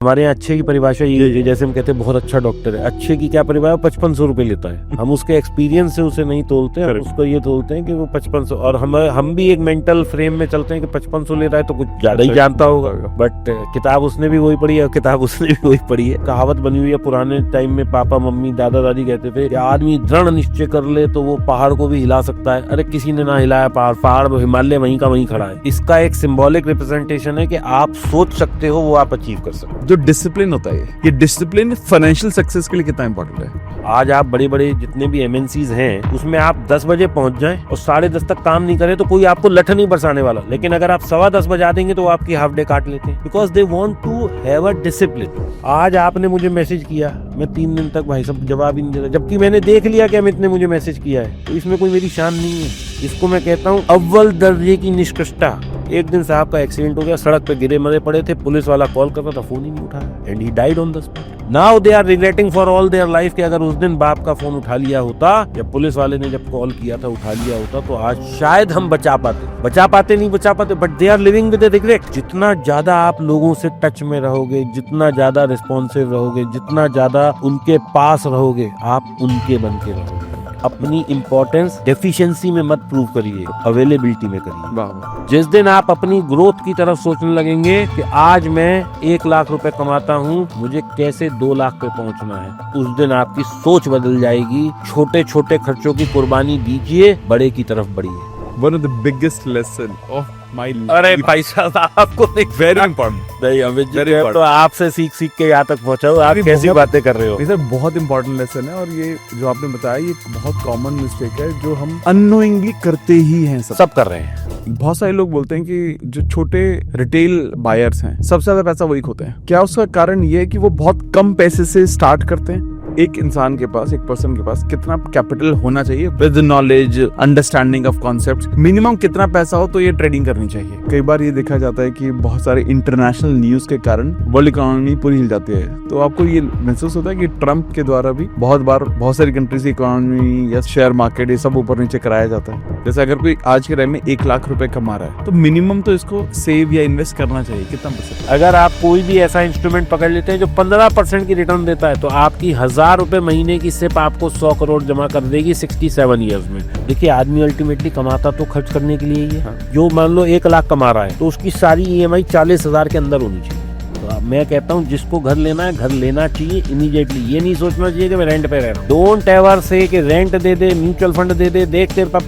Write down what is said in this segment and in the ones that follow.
हमारे यहाँ अच्छे की परिभाषा ये है, जैसे हम कहते हैं बहुत अच्छा डॉक्टर है, अच्छे की क्या परिभाषा, 5500 रुपए लेता है। हम उसके एक्सपीरियंस से उसे नहीं तोलते हैं, उसको ये तोलते हैं कि वो 5500, और हम भी एक मेंटल फ्रेम में चलते हैं कि 5500 ले रहा है तो कुछ ज्यादा ही जानता होगा। बट किताब उसने भी वही पढ़ी है, किताब उसने भी वही पढ़ी है। कहावत बनी हुई है पुराने टाइम में, पापा मम्मी दादा दादी कहते थे कि आदमी दृढ़ निश्चय कर ले तो वो पहाड़ को भी हिला सकता है। अरे किसी ने ना हिलाया पहाड़ हिमालय वहीं का वहीं खड़ा है। इसका एक सिंबॉलिक रिप्रेजेंटेशन है कि आप सोच सकते हो, वो आप अचीव कर सकते हो। जो डिसिप्लिन होता है, ये डिसिप्लिन फाइनेंशियल सक्सेस के लिए कितना इंपॉर्टेंट है? आज आप बड़े बड़े जितने भी एमएनसीज हैं उसमें आप 10 बजे पहुंच जाएं और 10:30 तक काम नहीं करें तो कोई आपको लठ नहीं बरसाने वाला। लेकिन अगर आप 10:15 बजा देंगे तो आपकी हाफ डे काट लेते हैं, because they want to have a discipline. आज आपने मुझे मैसेज किया, मैं 3 दिन तक भाई सब जवाब ही नहीं दे रहा, जबकि मैंने देख लिया कि अमित ने मुझे मैसेज किया है। तो इसमें कोई मेरी शान नहीं है। इसको मैं कहता हूँ अव्वल दर्जे की निष्कृष्टता। एक दिन साहब का एक्सीडेंट हो गया, सड़क पे गिरे मरे पड़े थे, पुलिस वाला कॉल कर रहा था, फोन ही नहीं उठाया, and he died on the spot. Now they are regretting for all their life कि अगर उस दिन बाप का फोन उठा लिया होता या पुलिस वाले ने जब कॉल किया था उठा लिया होता तो आज शायद हम बचा पाते नहीं बचा पाते, but they are living with regret. जितना ज्यादा आप लोगों से टच में रहोगे, जितना ज्यादा रिस्पॉन्सिव रहोगे, जितना ज्यादा उनके पास रहोगे, आप उनके बन के रहोगे। अपनी इंपॉर्टेंस डेफिशिएंसी में मत प्रूव करिए, अवेलेबिलिटी में करिए। जिस दिन आप अपनी ग्रोथ की तरफ सोचने लगेंगे कि आज मैं 1 लाख रुपए कमाता हूँ, मुझे कैसे 2 लाख पे पहुंचना है, उस दिन आपकी सोच बदल जाएगी। छोटे छोटे खर्चों की कुर्बानी दीजिए, बड़े की तरफ बढ़िए। One of the biggest lesson of my life. अरे भाई साहब आपको Very important. नहीं अमित जी, तो आपसे सीख के यहाँ तक पहुँचा हूँ, आप कैसी बातें कर रहे हो? नहीं सर, बहुत इंपॉर्टेंट लेसन है, और ये जो आपने बताया ये बहुत कॉमन मिस्टेक है जो हम अननोइंगली करते ही हैं। सब कर रहे हैं। बहुत सारे लोग बोलते हैं कि जो छोटे रिटेल बायर्स हैं सबसे ज्यादा पैसा वही खोते हैं। क्या उसका कारण ये है कि वो बहुत कम पैसे से स्टार्ट करते हैं? एक इंसान के पास, एक पर्सन के पास कितना कैपिटल होना चाहिए with knowledge, understanding of concepts, minimum कितना पैसा हो तो ये ट्रेडिंग करनी चाहिए। कई बार ये देखा जाता है कि बहुत सारे इंटरनेशनल न्यूज के कारण वर्ल्ड इकोनॉमी पूरी हिल जाती है। तो आपको ये महसूस होता है कि ट्रम्प के द्वारा भी बहुत बार बहुत सारी कंट्रीज की इकोनॉमी या शेयर मार्केट ये सब ऊपर नीचे कराया जाता है। जैसे अगर कोई आज के टाइम में 1 लाख रुपए कमा रहा है तो मिनिमम तो इसको सेव या इन्वेस्ट करना चाहिए। कितना %? अगर आप कोई भी ऐसा इंस्ट्रूमेंट पकड़ लेते हैं जो 15% की रिटर्न देता है तो आपकी 1000 रुपए महीने की सिर्फ आपको 100 करोड़ जमा कर देगी 67 ईयर्स में। देखिए आदमी अल्टीमेटली कमाता तो खर्च करने के लिए ही है। जो मान लो 1 लाख कमा रहा है तो उसकी सारी EMI 40,000 के अंदर होनी चाहिए। तो मैं कहता हूँ जिसको घर लेना है घर लेना चाहिए इमीडिएटली। ये नहीं सोचना चाहिए कि मैं रेंट पे रह रहा हूँ। डोंट एवर से कि रेंट दे दे, म्यूचुअल फंड दे दे, देख तेरे पास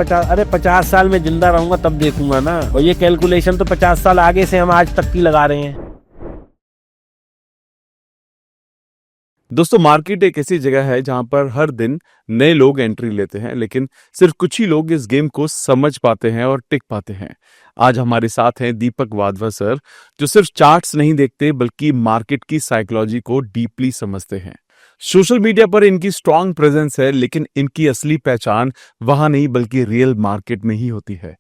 50 साल में जिंदा रहूंगा तब देखूंगा ना। और ये कैलकुलेशन तो 50 साल आगे से हम आज तक की लगा रहे हैं। दोस्तों, मार्केट एक ऐसी जगह है जहां पर हर दिन नए लोग एंट्री लेते हैं, लेकिन सिर्फ कुछ ही लोग इस गेम को समझ पाते हैं और टिक पाते हैं। आज हमारे साथ हैं दीपक वाधवा सर, जो सिर्फ चार्ट्स नहीं देखते बल्कि मार्केट की साइकोलॉजी को डीपली समझते हैं। सोशल मीडिया पर इनकी स्ट्रांग प्रेजेंस है, लेकिन इनकी असली पहचान वहां नहीं बल्कि रियल मार्केट में ही होती है,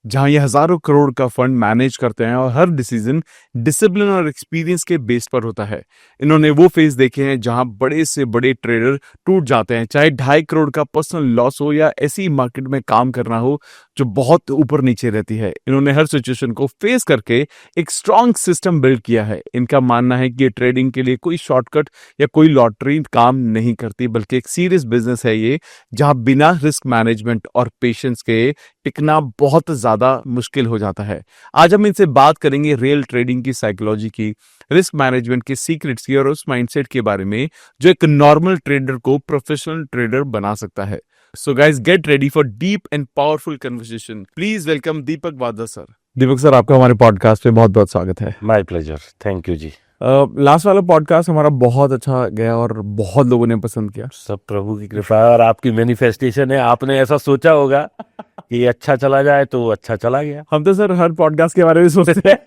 जहां ये हजारों करोड़ का फंड मैनेज करते हैं और हर डिसीजन डिसिप्लिन और एक्सपीरियंस के बेस पर होता है। इन्होंने वो फेज देखे हैं जहां बड़े से बड़े ट्रेडर टूट जाते हैं, चाहे 2.5 करोड़ का पर्सनल लॉस हो या ऐसी मार्केट में काम करना हो जो बहुत ऊपर नीचे रहती है। इन्होंने हर सिचुएशन को फेस करके एक स्ट्रॉन्ग सिस्टम बिल्ड किया है। इनका मानना है कि ये ट्रेडिंग के लिए कोई शॉर्टकट या कोई लॉटरी काम नहीं करती, बल्कि एक सीरियस बिजनेस है ये, जहां बिना रिस्क मैनेजमेंट और पेशेंस के टिकना बहुत ज्यादा मुश्किल हो जाता है। आज हम इनसे बात करेंगे रियल ट्रेडिंग की साइकोलॉजी की, रिस्क मैनेजमेंट के सीक्रेट्स की और उस माइंडसेट के बारे में जो एक नॉर्मल ट्रेडर को प्रोफेशनल ट्रेडर बना सकता है। So guys, get ready for deep and powerful conversation. Please welcome Deepak Wadhwa sir. Deepak sir, आपका हमारे पॉडकास्ट पे बहुत बहुत स्वागत है। My pleasure, thank you ji. Last वाला पॉडकास्ट हमारा बहुत अच्छा गया और बहुत लोगों ने पसंद किया। सब प्रभु की कृपा और आपकी मैनिफेस्टेशन है। आपने ऐसा सोचा होगा कि ये अच्छा चला जाए तो अच्छा चला गया। हम तो सर हर पॉडकास्ट के बारे में सोचते हैं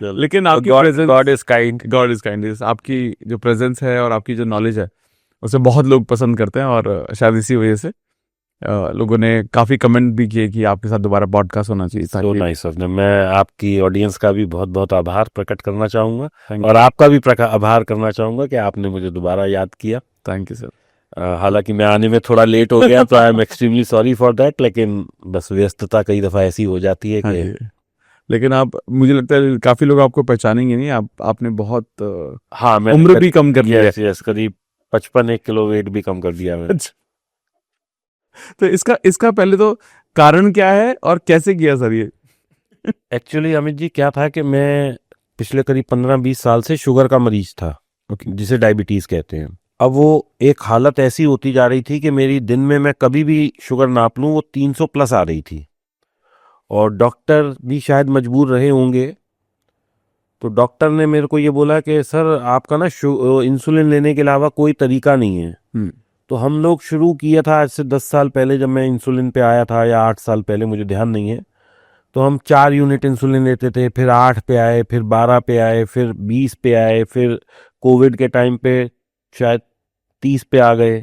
लेकिन आपकी प्रेजेंस, गॉड इज काइंड, आपकी जो प्रेजेंस है और आपकी जो नॉलेज है उसे बहुत लोग पसंद करते हैं, और शायद इसी वजह से लोगों ने काफी कमेंट भी किए कि आपके साथ दोबारा पॉडकास्ट होना चाहिए। So nice of them। मैं आपकी ऑडियंस का भी बहुत बहुत आभार प्रकट करना चाहूंगा और आपका भी आभार करना चाहूंगा कि आपने मुझे दोबारा याद किया। Thank you sir. हालांकि मैं आने में थोड़ा लेट हो गया तो I am extremely sorry for that, लेकिन बस व्यस्तता कई दफा ऐसी हो जाती है कि लेकिन आप, मुझे लगता है काफी लोग आपको पहचानेंगे नहीं, आपने बहुत हाँ, मैं उम्र भी कम कर लिया है। यस करीब 55 किलो वेट भी कम कर दिया मैंने। अच्छा। तो इसका पहले तो कारण क्या है और कैसे किया सर ये? एक्चुअली अमित जी क्या था कि मैं पिछले करीब 15-20 साल से शुगर का मरीज था, ओके। जिसे डायबिटीज कहते हैं। अब वो एक हालत ऐसी होती जा रही थी कि मेरी दिन में मैं कभी भी शुगर नाप लूं वो 300 प्लस आ रही थी, और डॉक्टर भी शायद मजबूर रहे होंगे। तो डॉक्टर ने मेरे को ये बोला कि सर आपका ना इंसुलिन लेने के अलावा कोई तरीका नहीं है। तो हम लोग शुरू किया था आज से 10 साल पहले, जब मैं इंसुलिन पे आया था, या 8 साल पहले, मुझे ध्यान नहीं है। तो हम 4 यूनिट इंसुलिन लेते थे, फिर 8 पे आए, फिर 12 पे आए, फिर 20 पे आए, फिर कोविड के टाइम पे शायद 30 पे आ गए,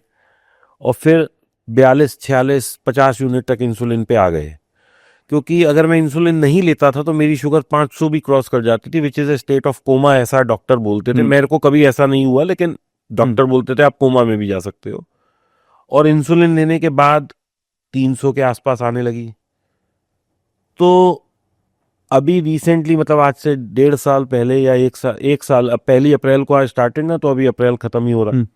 और फिर 42, 46, 50 यूनिट तक इंसुलिन पे आ गए। क्योंकि अगर मैं इंसुलिन नहीं लेता था तो मेरी शुगर 500 भी क्रॉस कर जाती थी, which is a state of coma, ऐसा डॉक्टर बोलते थे। मेरे को कभी ऐसा नहीं हुआ, लेकिन डॉक्टर बोलते थे आप कोमा में भी जा सकते हो। और इंसुलिन लेने के बाद 300 के आसपास आने लगी। तो अभी रिसेंटली, मतलब आज से 1.5 साल पहले या 1 साल, अब 1 अप्रैल को आज स्टार्टेड ना, तो अभी अप्रैल खत्म ही हो रहा है।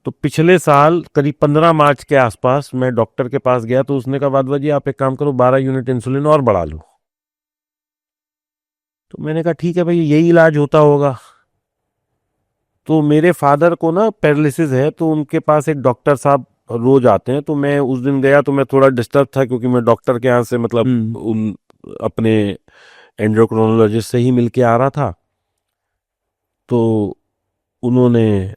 तो पिछले साल करीब 15 मार्च के आसपास मैं डॉक्टर के पास गया, तो उसने कहा वादवा जी आप एक काम करो, 12 यूनिट इंसुलिन और बढ़ा लो। तो मैंने कहा ठीक है भाई, यही इलाज होता होगा। तो मेरे फादर को ना पैरालिसिस है, तो उनके पास एक डॉक्टर साहब रोज आते हैं। तो मैं उस दिन गया तो मैं थोड़ा डिस्टर्ब था, क्योंकि मैं डॉक्टर के यहाँ से मतलब उन अपने एंडोक्रोनोलॉजिस्ट से ही मिलके आ रहा था। तो उन्होंने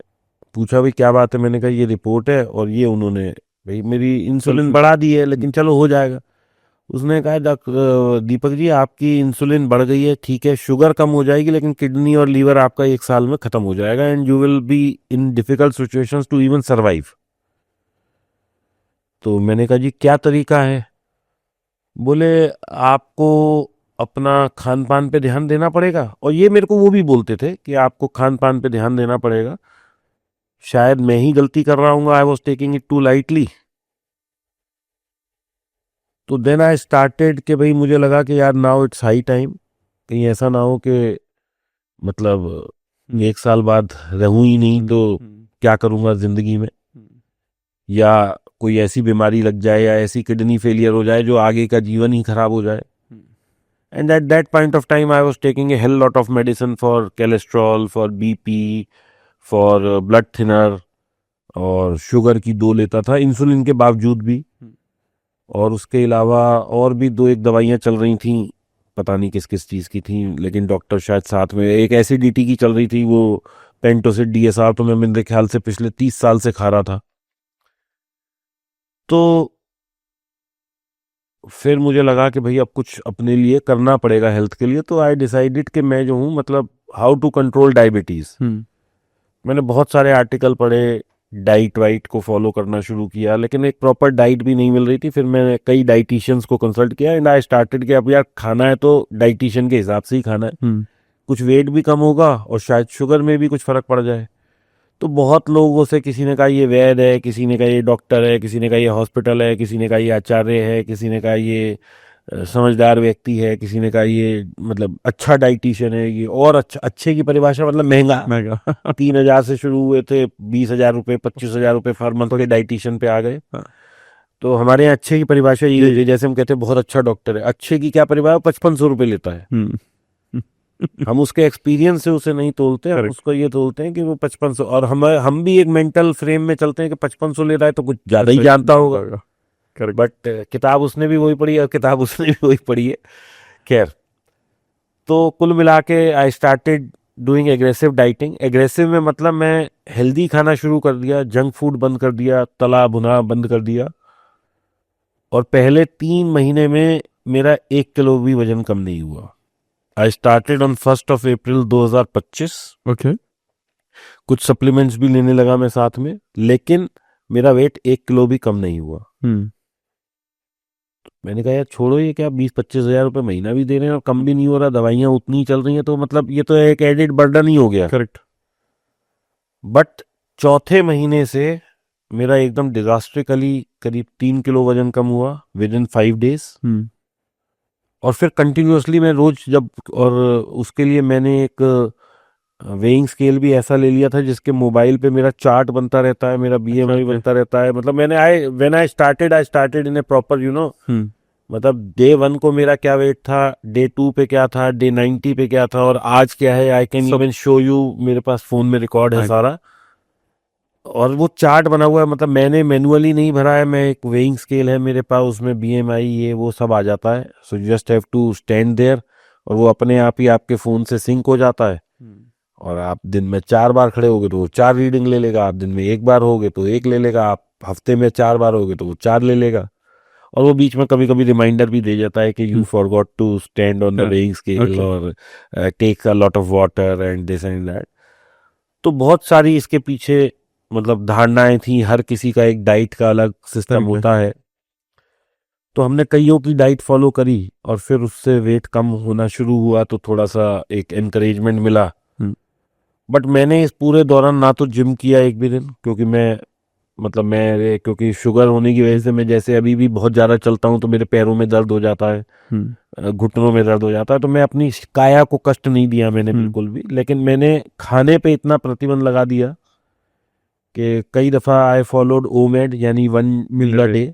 पूछा भाई क्या बात है, मैंने कहा ये रिपोर्ट है, और ये उन्होंने भाई मेरी इंसुलिन बढ़ा दी है, लेकिन चलो हो जाएगा। उसने कहा दीपक जी आपकी इंसुलिन बढ़ गई है, ठीक है, शुगर कम हो जाएगी, लेकिन किडनी और लीवर आपका 1 साल में खत्म हो जाएगा, and you will be in difficult situations to even survive. तो मैंने कहा जी क्या तरीका है? बोले आपको अपना खान पान पे ध्यान देना पड़ेगा। और ये मेरे को वो भी बोलते थे कि आपको खान पान पे ध्यान देना पड़ेगा। शायद मैं ही गलती कर रहा हूँ, I was taking it too lightly. तो देन आई स्टार्टेड कि भाई मुझे लगा कि यार नाउ इट्स हाई टाइम, कहीं ऐसा ना हो कि मतलब 1 साल बाद रहूं ही नहीं तो क्या करूंगा जिंदगी में, या कोई ऐसी बीमारी लग जाए, या ऐसी किडनी फेलियर हो जाए जो आगे का जीवन ही खराब हो जाए। And at that point of time I was taking a hell lot of medicine for cholesterol, for BP, for blood thinner, और शुगर की 2 लेता था इंसुलिन के बावजूद भी। और उसके अलावा और भी 2-1 दवाइयाँ चल रही थी, पता नहीं किस किस चीज़ की थी, लेकिन डॉक्टर शायद साथ में, एक एसिडिटी की चल रही थी, वो पेंटोसिड डीएसआर, तो मैं मेरे ख्याल से पिछले 30 साल से खा रहा था। तो फिर मुझे लगा कि भाई अब कुछ अपने लिए करना पड़ेगा हेल्थ के लिए। तो आई डिसाइडेड कि मैं जो हूँ, मतलब हाउ टू कंट्रोल डायबिटीज़। मैंने बहुत सारे आर्टिकल पढ़े, डाइट वाइट को फॉलो करना शुरू किया, लेकिन एक प्रॉपर डाइट भी नहीं मिल रही थी। फिर मैंने कई डाइटिशियंस को कंसल्ट किया, एंड आई स्टार्टेड कि अब यार खाना है तो डाइटिशियन के हिसाब से ही खाना है, कुछ वेट भी कम होगा और शायद शुगर में भी कुछ फर्क पड़ जाए। तो बहुत लोगों से, किसी ने कहा ये वैद्य है, किसी ने कहा ये डॉक्टर है, किसी ने कहा ये हॉस्पिटल है, किसी ने कहा ये आचार्य है, किसी ने कहा ये समझदार व्यक्ति है, किसी ने कहा ये मतलब अच्छा डाइटिशियन है ये। और अच्छा, अच्छे की परिभाषा मतलब महंगा 3,000 से शुरू हुए थे, 20,000 रुपये, 25,000 रुपये हर मंथ के डाइटिशियन पे आ गए। तो हमारे यहाँ अच्छे की परिभाषा ये होती है, जैसे हम कहते हैं बहुत अच्छा डॉक्टर है, अच्छे की क्या परिभाषा, 5500 रुपये लेता है। हम उसके एक्सपीरियंस से उसे नहीं तोलते, हम उसको ये तोलते हैं कि वो 5500। और हम भी एक मेंटल फ्रेम में चलते हैं कि 5500 ले रहा है तो कुछ ज्यादा ही जानता होगा। बट किताब उसने भी वही पढ़ी और किताब उसने भी वही पढ़ी है। खैर, तो कुल मिला के I started doing aggressive dieting. Aggressive में मतलब मैं हेल्दी खाना शुरू कर दिया, जंक फूड बंद कर दिया, तला भुना बंद कर दिया। और पहले 3 महीने में मेरा 1 किलो भी वजन कम नहीं हुआ। I started on 1 April 2025। Okay. कुछ सप्लीमेंट्स भी लेने लगा मैं साथ में, लेकिन मेरा वेट 1 किलो भी कम नहीं हुआ। मैंने कहा यार छोड़ो, ये क्या 20-25 हजार रुपये महीना भी दे रहे हैं और कम भी नहीं हो रहा, दवाइयां उतनी ही चल रही हैं, तो मतलब ये तो एक एडिड बर्डन ही हो गया। करेक्ट। बट चौथे महीने से मेरा एकदम डिजास्ट्रिकली करीब 3 किलो वजन कम हुआ विद इन 5 डेज। और फिर कंटिन्यूअसली मैं रोज जब, और उसके लिए मैंने एक वेइंग स्केल भी ऐसा ले लिया था जिसके मोबाइल पे मेरा चार्ट बनता रहता है, मेरा बीएमआई बनता रहता है। मतलब मैंने I started in A proper मतलब डे 1 को मेरा क्या वेट था, डे 2 पे क्या था, डे 90 पे क्या था, और आज क्या है। I can even show you, मेरे पास फोन में रिकॉर्ड है सारा, और वो चार्ट बना हुआ है। मतलब मैंने मैनुअली नहीं भरा है, मैं एक वेइंग स्केल है मेरे पास, उसमें बीएमआई ये वो सब आ जाता है। So you just have to stand there, और वो अपने आप ही आपके फोन से सिंक हो जाता है। और आप दिन में 4 बार खड़े होगे तो वो 4 रीडिंग ले लेगा, आप दिन में 1 बार होगे तो 1 ले लेगा, आप हफ्ते में 4 बार होगे तो वो 4 ले लेगा। और वो बीच में कभी कभी रिमाइंडर भी दे जाता है कि you forgot to stand on the weighing scale और take a lot of water and this and that. तो बहुत सारी इसके पीछे मतलब धारणाएं थी, हर किसी का एक डाइट का अलग सिस्टम होता है। तो हमने कईयों की डाइट फॉलो करी, और फिर उससे वेट कम होना शुरू हुआ, तो थोड़ा सा एक एनकरेजमेंट मिला। बट मैंने इस पूरे दौरान ना तो जिम किया एक भी दिन, क्योंकि क्योंकि शुगर होने की वजह से मैं जैसे अभी भी बहुत ज्यादा चलता हूँ तो मेरे पैरों में दर्द हो जाता है, घुटनों में दर्द हो जाता है। तो मैं अपनी काया को कष्ट नहीं दिया मैंने बिल्कुल भी, लेकिन मैंने खाने पे इतना प्रतिबंध लगा दिया कि कई दफा आई फॉलोड ओमेड, यानी 1 मील अ डे।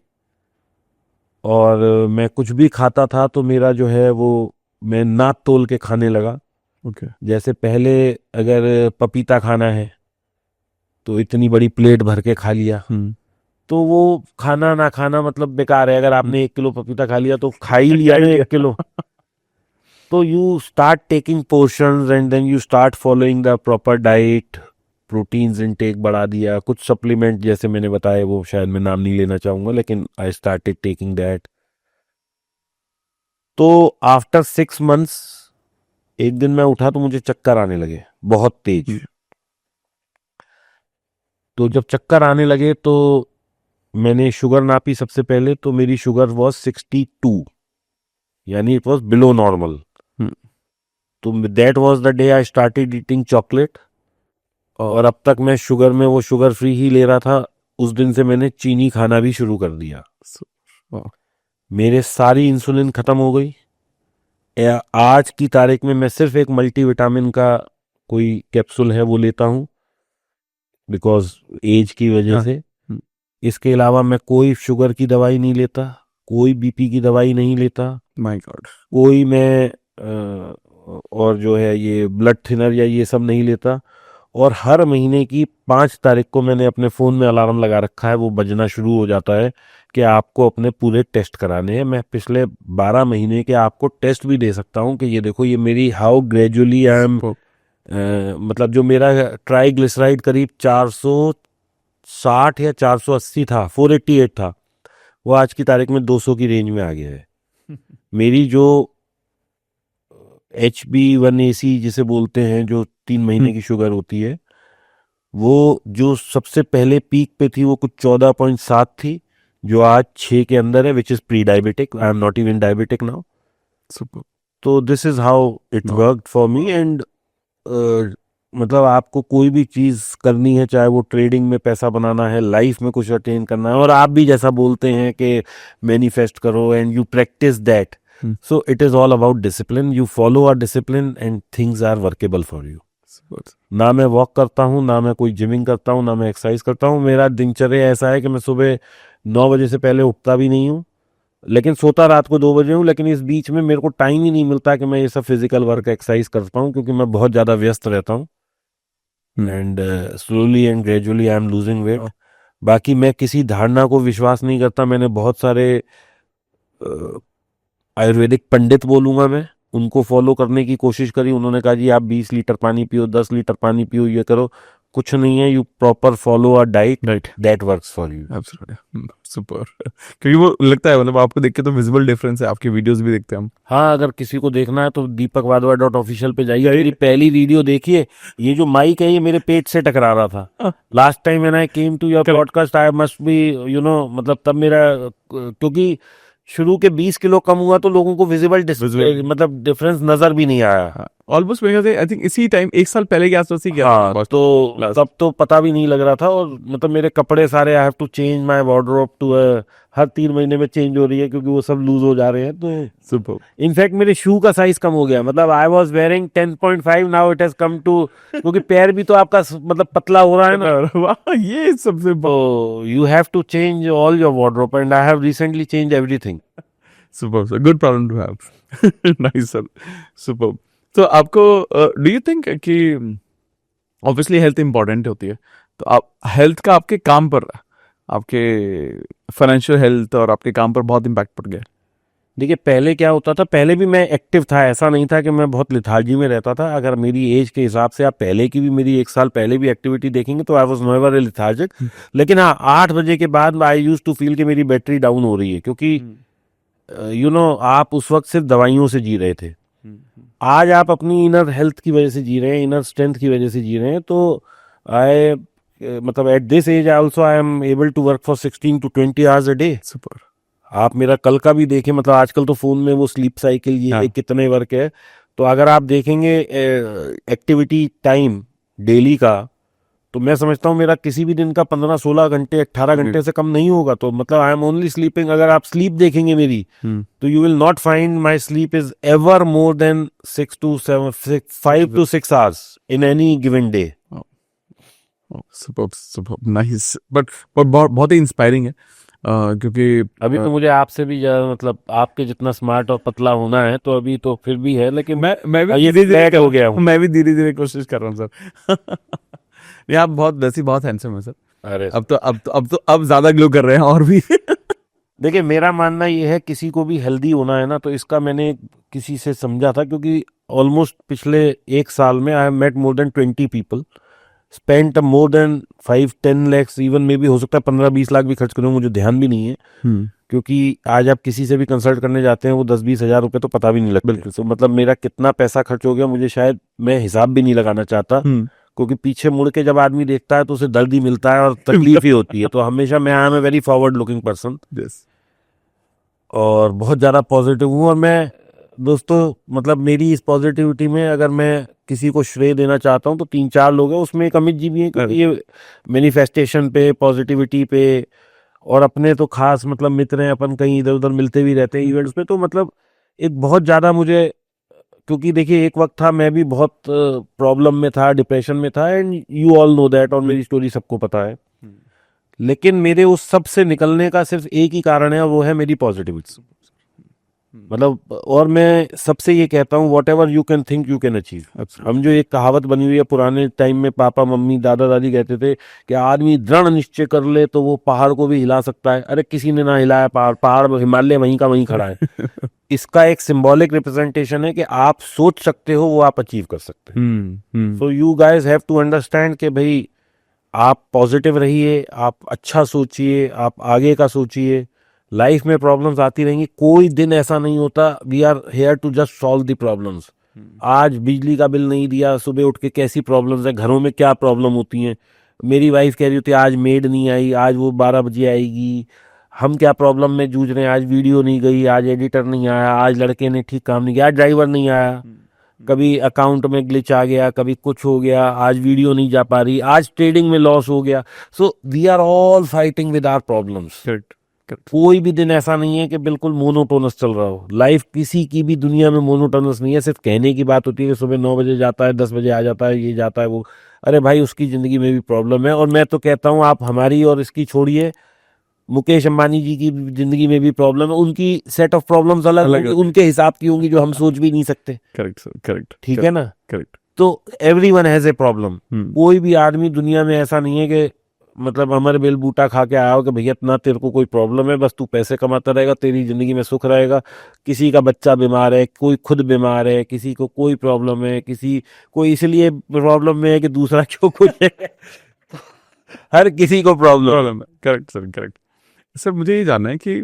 और मैं कुछ भी खाता था तो मेरा जो है वो, मैं नाप तोल के खाने लगा। जैसे पहले अगर पपीता खाना है तो इतनी बड़ी प्लेट भर के खा लिया, तो वो खाना ना खाना मतलब बेकार है। अगर आपने 1 किलो पपीता खा लिया तो खा ही लिया ना 1 किलो। तो you start taking portions and then you start following the proper diet, proteins intake बढ़ा दिया, कुछ सप्लीमेंट जैसे मैंने बताया वो शायद मैं नाम नहीं लेना चाहूंगा, लेकिन आई स्टार्टेड टेकिंग दैट। तो आफ्टर 6 मंथ्स एक दिन मैं उठा तो मुझे चक्कर आने लगे बहुत तेज। तो जब चक्कर आने लगे तो मैंने शुगर नापी सबसे पहले, तो मेरी शुगर वॉज 62, यानी इट वॉज बिलो नॉर्मल। तो that was the day I started eating chocolate, और अब तक मैं शुगर में वो शुगर फ्री ही ले रहा था। उस दिन से मैंने चीनी खाना भी शुरू कर दिया। मेरे सारी इंसुलिन खत्म हो गई। आज की तारीख में मैं सिर्फ एक मल्टीविटामिन का कोई कैप्सूल है वो लेता हूं, बिकॉज एज की वजह से। इसके अलावा मैं कोई शुगर की दवाई नहीं लेता, कोई बीपी की दवाई नहीं लेता, माय गॉड, कोई मैं और जो है ये ब्लड थिनर या ये सब नहीं लेता। और हर महीने की 5 तारीख को मैंने अपने फ़ोन में अलार्म लगा रखा है, वो बजना शुरू हो जाता है कि आपको अपने पूरे टेस्ट कराने हैं। मैं पिछले 12 महीने के आपको टेस्ट भी दे सकता हूँ कि ये देखो, ये मेरी हाउ ग्रेजुअली आई एम, मतलब जो मेरा ट्राइग्लिसराइड करीब 460 या 480 था, 488 था, वो आज की तारीख में 200 की रेंज में आ गया है। मेरी जो HB1AC जिसे बोलते हैं, जो 3 महीने की शुगर होती है, वो जो सबसे पहले पीक पे थी वो कुछ 14.7 थी, जो आज 6 के अंदर है, which is pre diabetic. I am not even diabetic now. तो this is how it worked for me. And मतलब आपको कोई भी चीज करनी है, चाहे वो ट्रेडिंग में पैसा बनाना है, लाइफ में कुछ अटेन करना है, और आप भी जैसा बोलते हैं कि मैनिफेस्ट करो and you practice that, so it is all about discipline. You follow a discipline and things are workable for you. ना मैं वॉक करता हूँ, ना मैं कोई जिमिंग करता हूँ, ना मैं एक्सरसाइज करता हूँ। मेरा दिनचर्या ऐसा है कि मैं सुबह 9 बजे से पहले उठता भी नहीं हूँ, लेकिन सोता रात को 2 बजे हूँ। लेकिन इस बीच में मेरे को टाइम ही नहीं मिलता कि मैं ये सब फिजिकल वर्क एक्सरसाइज कर पाऊँ, क्योंकि मैं बहुत ज़्यादा व्यस्त रहता हूँ। And slowly and gradually I am losing weight. बाकी मैं किसी धारणा को विश्वास नहीं करता। मैंने बहुत सारे आयुर्वेदिक पंडित बोलूंगा मैं, उनको फॉलो करने की कोशिश करी। उन्होंने कहा जी आप 20 लीटर पानी पियो, 10 लीटर पानी पियो, ये करो। कुछ नहीं है, you proper follow a diet that works for you. Absolutely super. क्योंकि वो लगता है, मतलब आपको देख के तो विजिबल डिफरेंस है, आपकी वीडियोस भी देखते हैं हम। हाँ, अगर किसी को देखना है तो deepakwadwa.official पे जाइए, मेरी पहली वीडियो देखिए। ये जो माइक है ये मेरे पेट से टकरा रहा था last time when I came to your podcast. I must be मतलब तब मेरा, क्योंकि शुरू के 20 किलो कम हुआ तो लोगों को विजिबल मतलब डिफरेंस नजर भी नहीं आया। ऑलमोस्ट मेरे ख्याल से आई थिंक इसी टाइम 1 साल पहले के आसपास ही गया हाँ, था। तो तब तो पता भी नहीं लग रहा था, और मतलब मेरे कपड़े सारे I have to change my wardrobe too, हर 3 महीने में चेंज हो रही है क्योंकि वो सब लूज हो जा रहे हैं। तो सुपर। इनफैक्ट मेरे शू का साइज कम हो गया, मतलब I was wearing 10.5, now it has come to, क्योंकि पैर भी तो आपका मतलब पतला हो रहा है ना, वाह, ये सबसे तो you have to change all your wardrobe and I have recently change everything. Super sir, good problem to have. Nice sir, super. तो आपको डू यू थिंक कि ऑब्वियसली हेल्थ इंपॉर्टेंट होती है, तो आप हेल्थ का आपके काम पर, आपके फाइनेंशियल हेल्थ और आपके काम पर बहुत इम्पैक्ट पड़ गया? देखिए पहले क्या होता था, पहले भी मैं एक्टिव था, ऐसा नहीं था कि मैं बहुत लिथार्जी में रहता था। अगर मेरी एज के हिसाब से आप पहले की भी मेरी 1 साल पहले भी एक्टिविटी देखेंगे तो I was never a lethargic. लेकिन हाँ, 8 बजे के बाद आई यूज टू फील कि मेरी बैटरी डाउन हो रही है, क्योंकि यू नो आप उस वक्त सिर्फ दवाइयों से जी रहे थे। आज आप अपनी इनर हेल्थ की वजह से जी रहे हैं, इनर स्ट्रेंथ की वजह से जी रहे हैं। तो आई मतलब at this age also I am able to work for 16 to 20 hours a day. Super. आप मेरा कल का भी देखें, मतलब आजकल तो फोन में वो स्लीप साइकिल ये हाँ। कितने वर्क है, तो अगर आप देखेंगे एक्टिविटी टाइम डेली का, तो मैं समझता हूँ मेरा किसी भी दिन का 15-16 घंटे 18 घंटे से कम नहीं होगा। तो मतलब आई एम ओनली स्लीपिंग, अगर आप स्लीप देखेंगे मेरी, तो you will not find my sleep is ever more than 5 to 6 hours in any given day. Super super, nice. But बहुत ही इंस्पायरिंग है, क्योंकि अभी तो मुझे आपसे भी ज्यादा मतलब आपके जितना स्मार्ट और पतला होना है, तो अभी तो फिर भी है, लेकिन मैं भी ये धीरे-धीरे back हो गया हूँ। मैं भी धीरे-धीरे कोशिश कर रहा हूँ सर। नहीं, आप बहुत वैसे ही बहुत हैंडसम है सर। अरे अब ज्यादा ग्लो कर रहे हैं और भी। देखिए मेरा मानना ये है, किसी को भी हेल्दी होना है ना, तो इसका मैंने किसी से समझा था, क्योंकि ऑलमोस्ट पिछले 1 साल में I have met more than 20 people, spent more than 5-10 lakhs, even may भी हो सकता है 15-20 लाख भी खर्च करूँ, मुझे ध्यान भी नहीं है। क्योंकि आज आप किसी से भी कंसल्ट करने जाते हैं, वो 10-20 हजार रुपए तो पता भी नहीं लगते। तो मतलब मेरा कितना पैसा खर्च हो गया, मुझे शायद मैं हिसाब भी नहीं लगाना चाहता, क्योंकि पीछे मुड़ के जब आदमी देखता है तो उसे दर्द ही मिलता है और तकलीफ ही होती है। तो हमेशा मैं I am a very forward looking person, और बहुत ज़्यादा पॉजिटिव हूँ। और मैं दोस्तों मतलब मेरी इस पॉजिटिविटी में अगर मैं किसी को श्रेय देना चाहता हूँ तो 3-4 लोग हैं, उसमें एक अमित जी भी हैं, क्योंकि ये मैनिफेस्टेशन पे, पॉजिटिविटी पे, और अपने तो खास मतलब मित्र हैं, अपन कहीं इधर उधर मिलते भी रहते हैं इवेंट्स पे। तो मतलब एक बहुत ज़्यादा मुझे, क्योंकि देखिए एक वक्त था मैं भी बहुत प्रॉब्लम में था, डिप्रेशन में था, and you all know that, और मेरी स्टोरी सबको पता है। लेकिन मेरे उस सब से निकलने का सिर्फ एक ही कारण है, और वो है मेरी पॉजिटिविटी। मतलब और मैं सबसे ये कहता हूँ, what ever you can think you can achieve. हम जो एक कहावत बनी हुई है पुराने टाइम में, पापा मम्मी दादा दादी कहते थे कि आदमी दृढ़ निश्चय कर ले तो वो पहाड़ को भी हिला सकता है। अरे किसी ने ना हिलाया पहाड़, पहाड़ हिमालय वहीं का वहीं खड़ा है। इसका एक सिंबॉलिक रिप्रेजेंटेशन है कि आप सोच सकते हो, वो आप अचीव कर सकते हैं। So you guys have to understand कि भाई आप पॉजिटिव रहिए, आप अच्छा सोचिए, आप आगे का सोचिए। लाइफ में प्रॉब्लम्स आती रहेंगी, कोई दिन ऐसा नहीं होता we are here to just solve the problems. आज बिजली का बिल नहीं दिया, सुबह उठ के कैसी प्रॉब्लम्स है, घरों में क्या प्रॉब्लम होती हैं। मेरी वाइफ कह रही होती है आज मेड नहीं आई, आज वो 12 बजे आएगी। हम क्या प्रॉब्लम में जूझ रहे हैं, आज वीडियो नहीं गई, आज एडिटर नहीं आया, आज लड़के ने ठीक काम नहीं किया, आज ड्राइवर नहीं आया, कभी अकाउंट में ग्लिच आ गया, कभी कुछ हो गया, आज वीडियो नहीं जा पा रही, आज ट्रेडिंग में लॉस हो गया। So we are all fighting with our problems. कोई भी दिन ऐसा नहीं है कि बिल्कुल मोनोटोनस चल रहा हो। लाइफ किसी की भी दुनिया में मोनोटोनस नहीं है। सिर्फ कहने की बात होती है कि सुबह 9 बजे जाता है, 10 बजे आ जाता है, ये जाता है वो। अरे भाई उसकी जिंदगी में भी प्रॉब्लम है। और मैं तो कहता हूँ आप हमारी और इसकी छोड़िए, मुकेश अंबानी जी की जिंदगी में भी प्रॉब्लम है। उनकी सेट ऑफ प्रॉब्लम्स अलग होंगी, उनके हिसाब की होंगी जो हम सोच भी नहीं सकते। करेक्ट सर, करेक्ट, ठीक है ना? करेक्ट। तो एवरीवन हैज ए प्रॉब्लम। कोई भी आदमी दुनिया में ऐसा नहीं है कि मतलब अमर बेल बूटा खा के आया हो कि भैया इतना तेरे को कोई प्रॉब्लम है, बस तू पैसे कमाता रहेगा, तेरी जिंदगी में सुख रहेगा। किसी का बच्चा बीमार है, कोई खुद बीमार है, किसी को कोई प्रॉब्लम है, किसी कोई इसलिए प्रॉब्लम में है कि दूसरा क्यों कुछ है। हर किसी को प्रॉब्लम है। Correct sir, correct. सर मुझे ये जानना है कि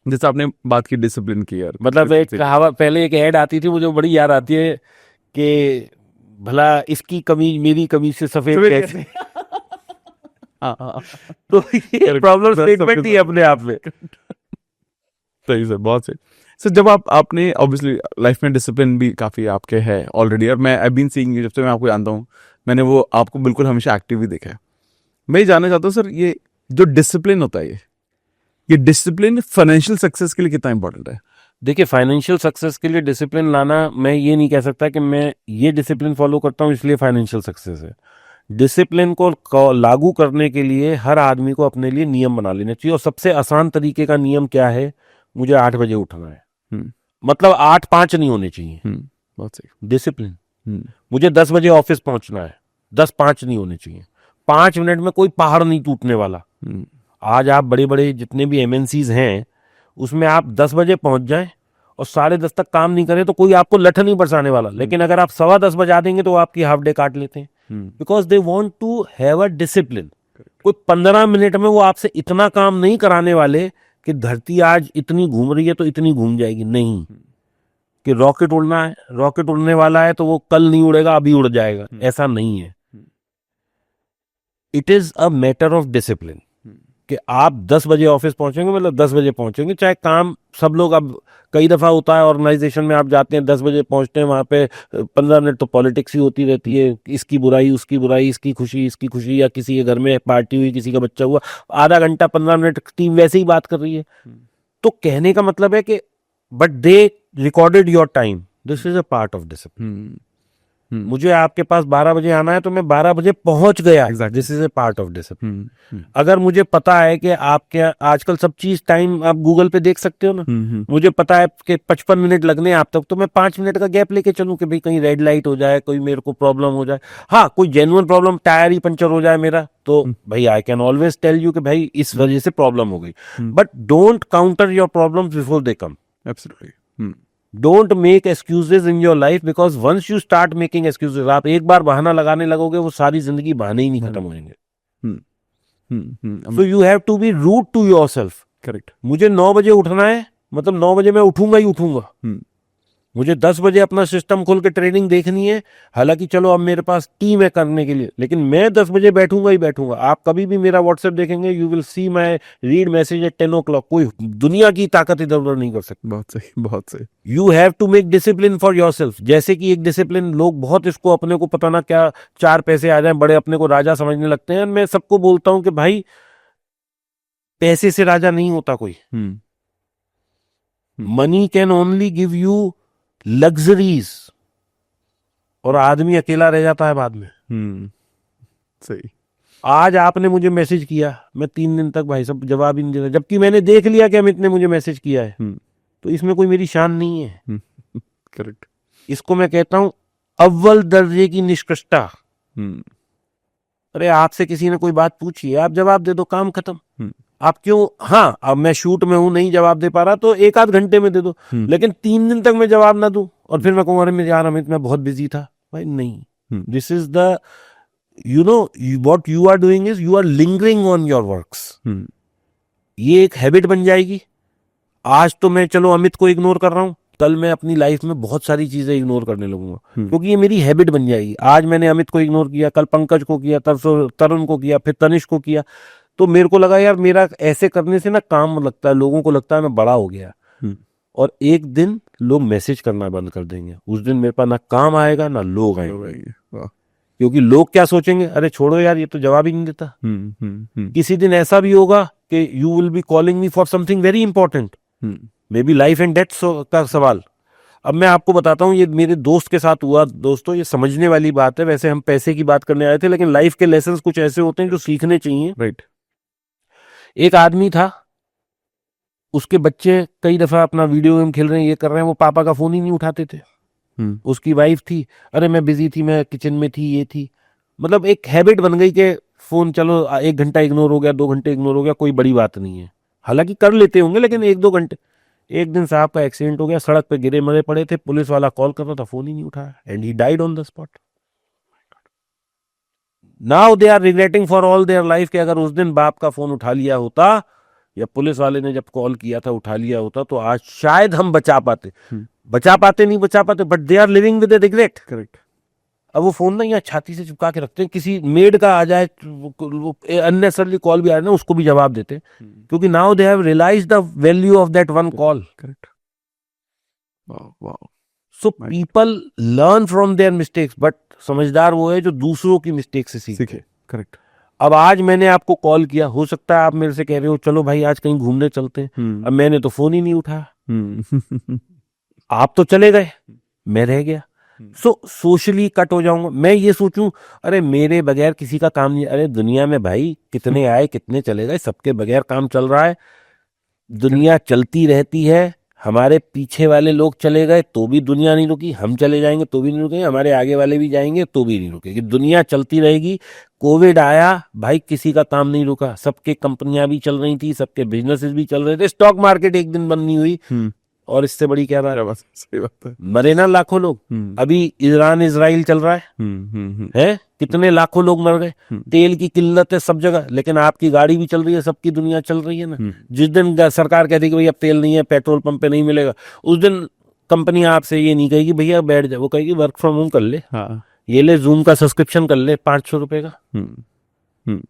जैसे आपने बात की डिसिप्लिन की, यार मतलब एक कहावत पहले एक ऐड आती थी, मुझे बड़ी याद आती है कि भला इसकी कमीज मेरी कमीज से सफेद कैसे। तो ये प्रॉब्लम स्टेटमेंट ही अपने आप में। सही सर, बहुत सही। सर जब आपने ऑब्वियसली लाइफ में डिसिप्लिन भी काफ़ी आपके है ऑलरेडी, और मैं आई बीन सीइंग, जब से मैं आपको जानता हूँ मैंने वो आपको बिल्कुल हमेशा एक्टिव ही देखा है। मैं ये जानना चाहता हूँ सर, ये जो डिसिप्लिन होता है ये डिसिप्लिन फाइनेंशियल सक्सेस के लिए कितना इंपॉर्टेंट है? देखिए, फाइनेंशियल सक्सेस के लिए डिसिप्लिन लाना, मैं ये नहीं कह सकता कि मैं ये डिसिप्लिन फॉलो करता हूँ इसलिए फाइनेंशियल सक्सेस है। डिसिप्लिन को लागू करने के लिए हर आदमी को अपने लिए नियम बना लेना चाहिए, और सबसे आसान तरीके का नियम क्या है? मुझे 8 बजे उठना है, मतलब 8-5 नहीं होने चाहिए। बहुत सही। डिसिप्लिन। मुझे 10 बजे ऑफिस पहुंचना है, 10-5 नहीं होने चाहिए। 5 मिनट में कोई पहाड़ नहीं टूटने वाला। आज आप बड़े बड़े जितने भी एमएनसीज हैं उसमें आप 10 बजे पहुंच जाएं और 10:30 तक काम नहीं करें तो कोई आपको लठ नहीं बरसाने वाला। लेकिन अगर आप 10:15 बजा देंगे तो आपकी हाफ डे काट लेते हैं, because they want to have a discipline. कोई 15 मिनट में वो आपसे इतना काम नहीं कराने वाले कि धरती आज इतनी घूम रही है तो इतनी घूम जाएगी, नहीं। कि रॉकेट उड़ना है, रॉकेट उड़ने वाला है तो वो कल नहीं उड़ेगा, अभी उड़ जाएगा, ऐसा नहीं है। It is a matter of discipline कि आप 10 बजे ऑफिस पहुंचेंगे, मतलब 10 बजे पहुंचेंगे, चाहे काम सब लोग, अब कई दफा होता है ऑर्गेनाइजेशन में आप जाते हैं 10 बजे पहुंचते हैं, वहां पे 15 मिनट तो पॉलिटिक्स ही होती रहती है, इसकी बुराई उसकी बुराई, इसकी खुशी, या किसी के घर में पार्टी हुई, किसी का बच्चा हुआ, आधा घंटा 15 मिनट टीम वैसे ही बात कर रही है। तो कहने का मतलब है कि but they recorded your time, this is a part of discipline. मुझे आपके पास 12 बजे आना है तो मैं 12 बजे पहुंच गया, this is a part of discipline. अगर मुझे पता है कि आपके आजकल सब चीज टाइम आप गूगल पे देख सकते हो ना, मुझे पता है कि 55 मिनट लगने आप तक, तो मैं 5 मिनट का गैप लेके चलूं कि भाई कहीं रेड लाइट हो जाए, कोई मेरे को प्रॉब्लम हो जाए। हाँ, कोई जेन्युइन प्रॉब्लम, टायर ही पंचर हो जाए मेरा, तो भाई I can always tell you कि भाई इस वजह से प्रॉब्लम हो गई, but don't counter your problems before they come. Absolutely. Don't make excuses in your life, because once you start making excuses, आप एक बार बहाना लगाने लगोगे वो सारी जिंदगी बहाने ही नहीं खत्म होंगे। So you have to be rude to yourself. Correct. मुझे 9 बजे उठना है, मतलब 9 बजे मैं उठूंगा ही उठूंगा। मुझे 10 बजे अपना सिस्टम खोल के ट्रेनिंग देखनी है, हालांकि चलो अब मेरे पास टीम है करने के लिए, लेकिन मैं 10 बजे बैठूंगा ही बैठूंगा। आप कभी भी मेरा व्हाट्सएप देखेंगे, you will see my read message eight 10 o'clock। कोई दुनिया की ताकत इधर उधर नहीं कर सकती। बहुत सही, बहुत सही। You have to make discipline for yourself. जैसे कि एक डिसिप्लिन, लोग बहुत इसको अपने को पता ना क्या 4 पैसे आ जाए बड़े अपने को राजा समझने लगते हैं। मैं सबको बोलता हूं कि भाई पैसे से राजा नहीं होता कोई। Money can only give you luxuries, और आदमी अकेला रह जाता है बाद में। सही। आज आपने मुझे मैसेज किया, मैं 3 दिन तक भाई सब जवाब ही नहीं देता, जबकि मैंने देख लिया कि अमित ने मुझे मैसेज किया है, तो इसमें कोई मेरी शान नहीं है। करेक्ट। इसको मैं कहता हूं अव्वल दर्जे की निष्कृष्टता। अरे आपसे किसी ने कोई बात पूछी है, आप जवाब दे दो, काम खत्म। आप क्यों, हाँ अब मैं शूट में हूं, नहीं जवाब दे पा रहा तो 1-8 घंटे में दे दो, लेकिन 3 दिन तक मैं जवाब ना दूं और फिर मैं कहूँ अरे मेरे यार अमित मैं बहुत बिजी था, भाई नहीं। This is the, you know what you are doing is you are lingering on your works. ये एक हैबिट बन जाएगी। आज तो मैं चलो अमित को इग्नोर कर रहा हूं, कल मैं अपनी लाइफ में बहुत सारी चीजें इग्नोर करने लगूंगा, क्योंकि ये मेरी हैबिट बन जाएगी। आज मैंने अमित को इग्नोर किया, कल पंकज को किया, तरुण को किया, फिर तनिष को किया, तो मेरे को लगा यार मेरा ऐसे करने से ना काम लगता है, लोगों को लगता है मैं बड़ा हो गया, और एक दिन लोग मैसेज करना बंद कर देंगे। उस दिन मेरे पास ना काम आएगा ना लोग आएंगे, क्योंकि लोग क्या सोचेंगे, अरे छोड़ो यार ये तो जवाब ही नहीं देता। किसी दिन ऐसा भी होगा कि you will be calling me for something very important, may be life and death का सवाल। अब मैं आपको बताता हूँ, ये मेरे दोस्त के साथ हुआ। दोस्तों ये समझने वाली बात है, वैसे हम पैसे की बात करने आए थे, लेकिन लाइफ के लेसन कुछ ऐसे होते हैं जो सीखने चाहिए। राइट। एक आदमी था, उसके बच्चे कई दफा अपना वीडियो गेम खेल रहे हैं, ये कर रहे हैं, वो पापा का फोन ही नहीं उठाते थे। उसकी वाइफ थी, अरे मैं बिजी थी, मैं किचन में थी, ये थी, मतलब एक हैबिट बन गई कि फोन चलो 1 घंटा इग्नोर हो गया, 2 घंटे इग्नोर हो गया, कोई बड़ी बात नहीं है। हालांकि कर लेते होंगे, लेकिन 1-2 घंटे। एक दिन साहब का एक्सीडेंट हो गया, सड़क पे गिरे मरे पड़े थे, पुलिस वाला कॉल कर रहा था, फोन ही नहीं उठाया, and he died on the spot. Now they are regretting for all their life कि अगर उस दिन बाप का फोन उठा लिया होता, या पुलिस वाले ने जब कॉल किया था उठा लिया होता, तो आज शायद हम बचा पाते। नहीं बचा पाते, but they are living with regret. Correct. अब वो फोन ना यहाँ छाती से चिपका के रखते हैं, किसी मेड का आ जाए, अननेसेसरली कॉल भी आ रहा है ना, उसको भी जवाब देते हैं, क्योंकि now they have realised the value of that one call. Correct. वाह वाह। So people learn from their mistakes, but समझदार वो है जो दूसरों की मिस्टेक से सीखे। सीखे, करेक्ट। अब आज मैंने आपको कॉल किया, हो सकता है आप मेरे से कह रहे हो चलो भाई आज कहीं घूमने चलते हैं, अब मैंने तो फोन ही नहीं उठाया, आप तो चले गए, मैं रह गया। सो सोशली कट हो जाऊंगा, मैं ये सोचूं अरे मेरे बगैर किसी का काम नहीं। अरे दुनिया में भाई कितने आए कितने चले गए, सबके बगैर काम चल रहा है, दुनिया चलती रहती है। हमारे पीछे वाले लोग चले गए तो भी दुनिया नहीं रुकी, हम चले जाएंगे तो भी नहीं रुकेंगे, हमारे आगे वाले भी जाएंगे तो भी नहीं रुकेगी, दुनिया चलती रहेगी। कोविड आया भाई, किसी का काम नहीं रुका, सबके कंपनियां भी चल रही थी, सबके बिजनेसेस भी चल रहे थे, स्टॉक मार्केट एक दिन बंद नहीं हुई, और इससे बड़ी क्या बात। सही बात है। मरे ना लाखों लोग, अभी ईरान इजराइल चल रहा है, कितने लाखों लोग मर गए, तेल की किल्लत है सब जगह, लेकिन आपकी गाड़ी भी चल रही है, सबकी दुनिया चल रही है ना। जिस दिन सरकार कहती है कि भाई अब तेल नहीं है, पेट्रोल पंप पे नहीं मिलेगा, उस दिन कंपनी आपसे ये नहीं कहेगी भैया बैठ जाए, वो कहेगी वर्क फ्रॉम होम कर ले, हाँ। ये ले जूम का सब्सक्रिप्शन कर ले 500 रुपए का।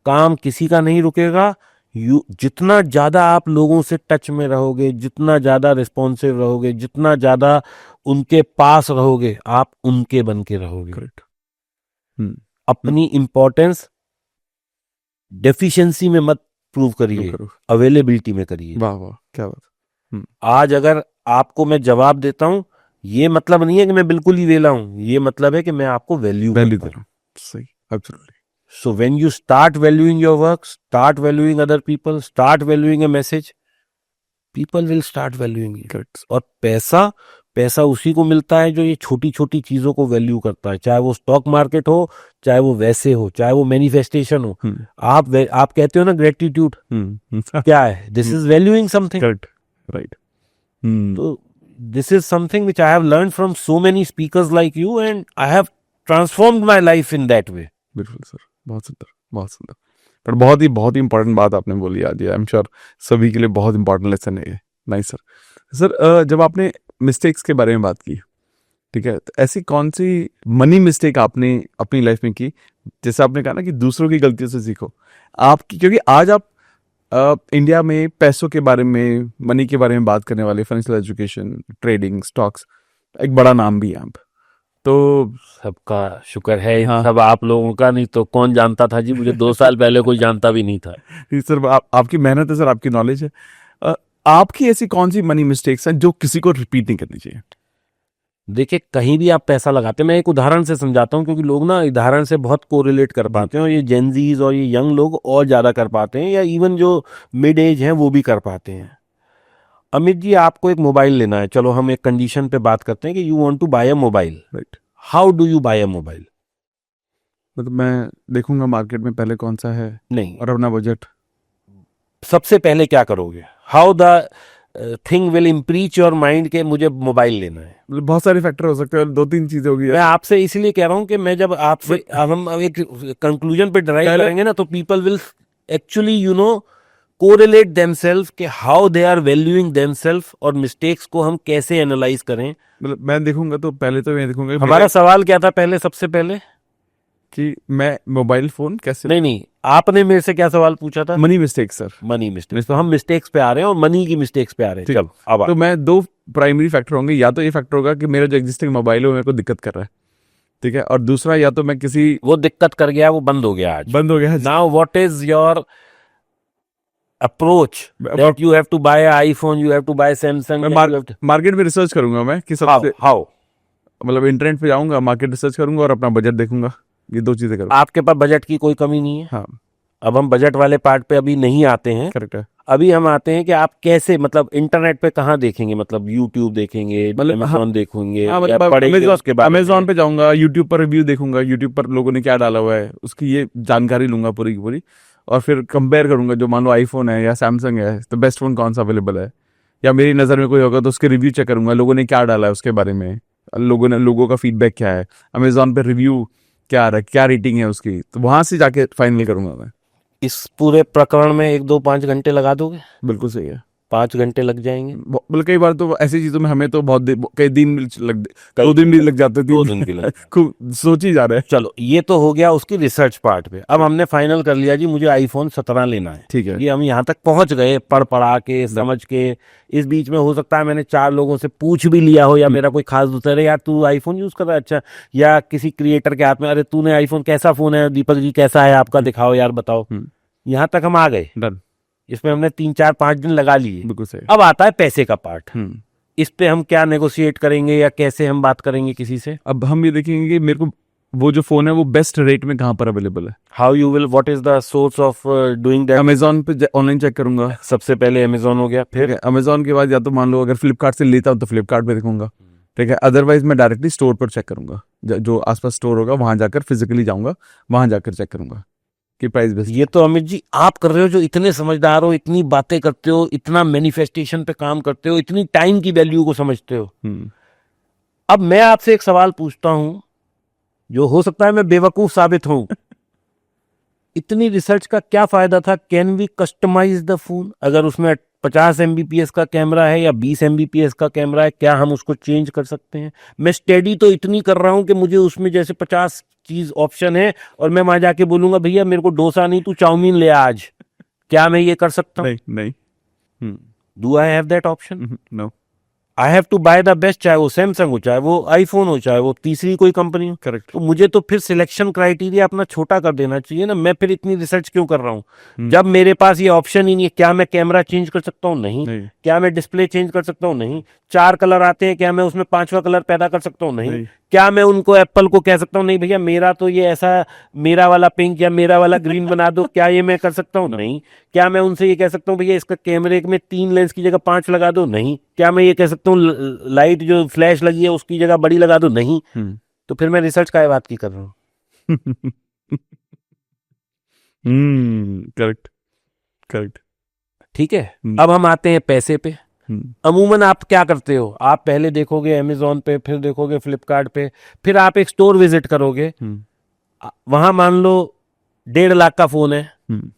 काम किसी का नहीं रुकेगा। जितना ज्यादा आप लोगों से टच में रहोगे, जितना ज्यादा रिस्पॉन्सिव रहोगे, जितना ज्यादा उनके पास रहोगे, आप उनके बन के रहोगे। करेक्ट। अपनी इंपॉर्टेंस डेफिशिएंसी में मत प्रूव करिए, अवेलेबिलिटी में करिए। वाह वाह, क्या बात। आज अगर आपको मैं जवाब देता हूं, ये मतलब नहीं है कि मैं बिल्कुल ही वेला हूं, ये मतलब है कि मैं आपको वैल्यू दे रहा हूं। सही, absolutely. So when you start valuing your work, start valuing other people, start valuing a message, people will start valuing you. Correct. और पैसा उसी को मिलता है जो ये छोटी छोटी चीजों को वैल्यू करता है, चाहे वो स्टॉक मार्केट हो, चाहे वो वैसे हो, चाहे वो मैनिफेस्टेशन हो। आप कहते हो ना ग्रेटिट्यूड, क्या है? This is valuing something. Correct, right. तो this is something which I have learned from so many speakers like you, and I have transformed my life in that way. बिल्कुल सर, बहुत सुंदर, बहुत सुंदर। पर बहुत ही इंपॉर्टेंट बात आपने बोली आज, आई एम श्योर सभी के लिए बहुत इंपॉर्टेंट लेसन है ये। Nice sir. सर जब आपने मिस्टेक्स के बारे में बात की, ठीक है, तो ऐसी कौन सी मनी मिस्टेक आपने अपनी लाइफ में की, जैसे आपने कहा ना कि दूसरों की गलतियों से सीखो आपकी, क्योंकि आज आप इंडिया में पैसों के बारे में, मनी के बारे में बात करने वाले, फाइनेंशियल एजुकेशन, ट्रेडिंग, स्टॉक्स, एक बड़ा नाम भी है आप। तो सबका शुक्र है, हाँ। सब आप लोगों का, नहीं तो कौन जानता था जी, मुझे 2 साल पहले कोई जानता भी नहीं था। सर आपकी मेहनत है सर, आपकी नॉलेज है। आपकी ऐसी कौन सी मनी मिस्टेक्स हैं जो किसी को रिपीट नहीं करनी चाहिए? देखिए, कहीं भी आप पैसा लगाते हैं, मैं एक उदाहरण से समझाता हूँ, क्योंकि लोग ना उदाहरण से बहुत कोरिलेट कर पाते हैं, और ये जेनजीज और ये यंग लोग और ज्यादा कर पाते हैं, या इवन जो मिड एज हैं वो भी कर पाते हैं। अमित जी, आपको एक मोबाइल लेना है, चलो हम एक कंडीशन पे बात करते हैं कि you want to buy a mobile, right. How do you buy a mobile? मतलब मैं देखूंगा मार्केट में पहले कौन सा है, नहीं, और अपना बजट। सबसे पहले क्या करोगे? How the thing will impeach your mind के मुझे मोबाइल लेना है। मतलब बहुत सारे फैक्टर हो सकते हैं, 2-3 चीजें होगी। मैं आपसे इसलिए कह रहा हूं कि मैं जब आपसे अब हम एक कंक्लूजन पे ड्राइव करेंगे ना, तो people will actually correlate themselves के how they are valuing themselves, और मिस्टेक्स को हम कैसे एनालाइज करें। मतलब मैं देखूंगा तो पहले तो मैं देखूंगा कि हमारा सवाल क्या था पहले, सबसे पहले कि मैं मोबाइल फोन कैसे। नहीं, आपने मेरे से क्या सवाल पूछा था? Money mistake sir. Money mistakes. तो हम मिस्टेक्स पे आ रहे हैं और मनी की मिस्टेक्स पे आ रहे हैं। चलो अब तो मैं 2 प्राइमरी फैक्टर होंगे, या तो ये फैक्टर होगा कि मेरा जो एग्जिस्टिंग मोबाइल है वो मेरे को दिक्कत कर रहा है, ठीक है, और दूसरा या तो मैं किसी, वो दिक्कत कर गया, वो बंद हो गया, आज बंद हो गया। Now what is your approach that you have to buy an iPhone, you have to buy Samsung, market में रिसर्च करूंगा मैं कि सबसे how मतलब इंटरनेट पे जाऊंगा, मार्केट रिसर्च करूंगा और अपना बजट देखूंगा, ये 2 चीजें करूंगा। आपके पास बजट की कोई कमी नहीं है। हाँ, अब हम बजट वाले पार्ट पे अभी नहीं आते हैं। करेक्ट है। अभी हम आते हैं कि आप कैसे, मतलब इंटरनेट पे कहाँ देखेंगे, मतलब यूट्यूब देखेंगे, अमेज़न देखेंगे, अमेज़न पे जाऊंगा, यूट्यूब पर रिव्यू देखूंगा, यूट्यूब पर लोगों ने क्या डाला हुआ है उसकी ये जानकारी लूंगा पूरी की पूरी, और फिर कंपेयर करूंगा, जो मान लो आईफोन है या सैमसंग है तो बेस्ट फोन कौन सा अवेलेबल है, या मेरी नज़र में कोई होगा तो उसके रिव्यू चेक करूंगा, लोगों ने क्या डाला है उसके बारे में, लोगों का फीडबैक क्या है, अमेज़न पे रिव्यू क्या आ रहा है, क्या रेटिंग है उसकी, तो वहां से जाके फाइनल करूंगा मैं। इस पूरे प्रकरण में 1, 2, 5 घंटे लगा दोगे? बिल्कुल सही है। 5 घंटे लग जाएंगे। बोले कई बार तो ऐसी चीजों में हमें तो बहुत कई दिन लग 2 दिन भी लग जाते, 2 दिन भी लग खूब सोच ही जा रहे हैं। चलो ये तो हो गया उसकी रिसर्च पार्ट पे। अब हमने फाइनल कर लिया जी मुझे आईफोन 17 लेना है, ठीक है। ये हम यहाँ तक पहुंच गए पढ़ पढ़ा के समझ के। इस बीच में हो सकता है मैंने 4 लोगों से पूछ भी लिया हो, या मेरा कोई खास दोस्त है, अरे यार तू आईफोन यूज कर रहा है, अच्छा, या किसी क्रिएटर के हाथ में, अरे तूने आईफोन कैसा फोन है दीपक जी, कैसा है आपका, दिखाओ यार बताओ। यहाँ तक हम आ गए, डन। इसमें हमने 3-4-5 दिन लगा लिए। बिल्कुल सही। अब आता है पैसे का पार्ट। इस पे हम क्या नेगोशिएट करेंगे या कैसे हम बात करेंगे किसी से? अब हम ये देखेंगे कि मेरे को वो जो फोन है वो बेस्ट रेट में कहाँ पर अवेलेबल है। How you will, what is the source of doing that? Amazon पे ऑनलाइन चेक करूंगा। सबसे पहले अमेजोन हो गया, फिर अमेजोन के बाद या तो मान लो अगर फ्लिपकार्ट से लेता हूँ तो फ्लिपकार्ट पे देखूंगा, ठीक है। अदरवाइज मैं डायरेक्टली स्टोर पर चेक करूंगा, जो आसपास स्टोर होगा वहां जाकर फिजिकली जाऊंगा, वहां जाकर चेक करूंगा कि प्राइस बेस्ट। ये तो अमित जी आप कर रहे हो जो इतने समझदार हो, इतनी बातें करते हो, इतना मैनिफेस्टेशन पे काम करते हो, इतनी टाइम की वैल्यू को समझते हो। अब मैं आपसे एक सवाल पूछता हूं, जो हो सकता है मैं बेवकूफ साबित हूं। इतनी रिसर्च का क्या फायदा था? Can we customise the phone? अगर उसमें 50 MBPS का कैमरा है या 20 MBPS का कैमरा है, क्या हम उसको चेंज कर सकते हैं? मैं स्टडी तो इतनी कर रहा हूं कि मुझे उसमें जैसे 50 चीज ऑप्शन है और मैं वहां जाके बोलूंगा भैया मेरे को डोसा नहीं तू चाउमीन ले आज, क्या मैं ये कर सकता हूँ? नहीं। Do I have that option? No. I have to buy the best, चाहे वो सैमसंग हो, चाहे वो आईफोन हो, चाहे वो तीसरी कोई कंपनी हो। करेक्ट। तो मुझे तो फिर सिलेक्शन क्राइटेरिया अपना छोटा कर देना चाहिए ना। मैं फिर इतनी रिसर्च क्यों कर रहा हूँ जब मेरे पास ये ऑप्शन ही नहीं है? क्या मैं कैमरा चेंज कर सकता हूँ? नहीं। क्या मैं डिस्प्ले चेंज कर सकता हूँ? नहीं। 4 कलर आते हैं, क्या मैं उसमें 5वां कलर पैदा कर सकता हूँ? नहीं। क्या मैं उनको एप्पल को कह सकता हूँ नहीं भैया मेरा तो ये ऐसा, मेरा वाला पिंक या मेरा वाला ग्रीन बना दो, क्या ये मैं कर सकता हूँ? नहीं। क्या मैं उनसे ये कह सकता हूँ भैया इसका कैमरे में 3 लेंस की जगह 5 लगा दो? नहीं। क्या मैं ये कह सकता हूँ लाइट जो फ्लैश लगी है उसकी जगह बड़ी लगा दो? नहीं। तो फिर मैं रिसर्च का बात की कर रहा हूँ? करेक्ट। ठीक है। अब हम आते हैं पैसे पे। अमूमन आप क्या करते हो? आप पहले देखोगे अमेजोन पे, फिर देखोगे फ्लिपकार्ट पे, फिर आप एक स्टोर विजिट करोगे, वहां मान लो 1.5 लाख का फोन है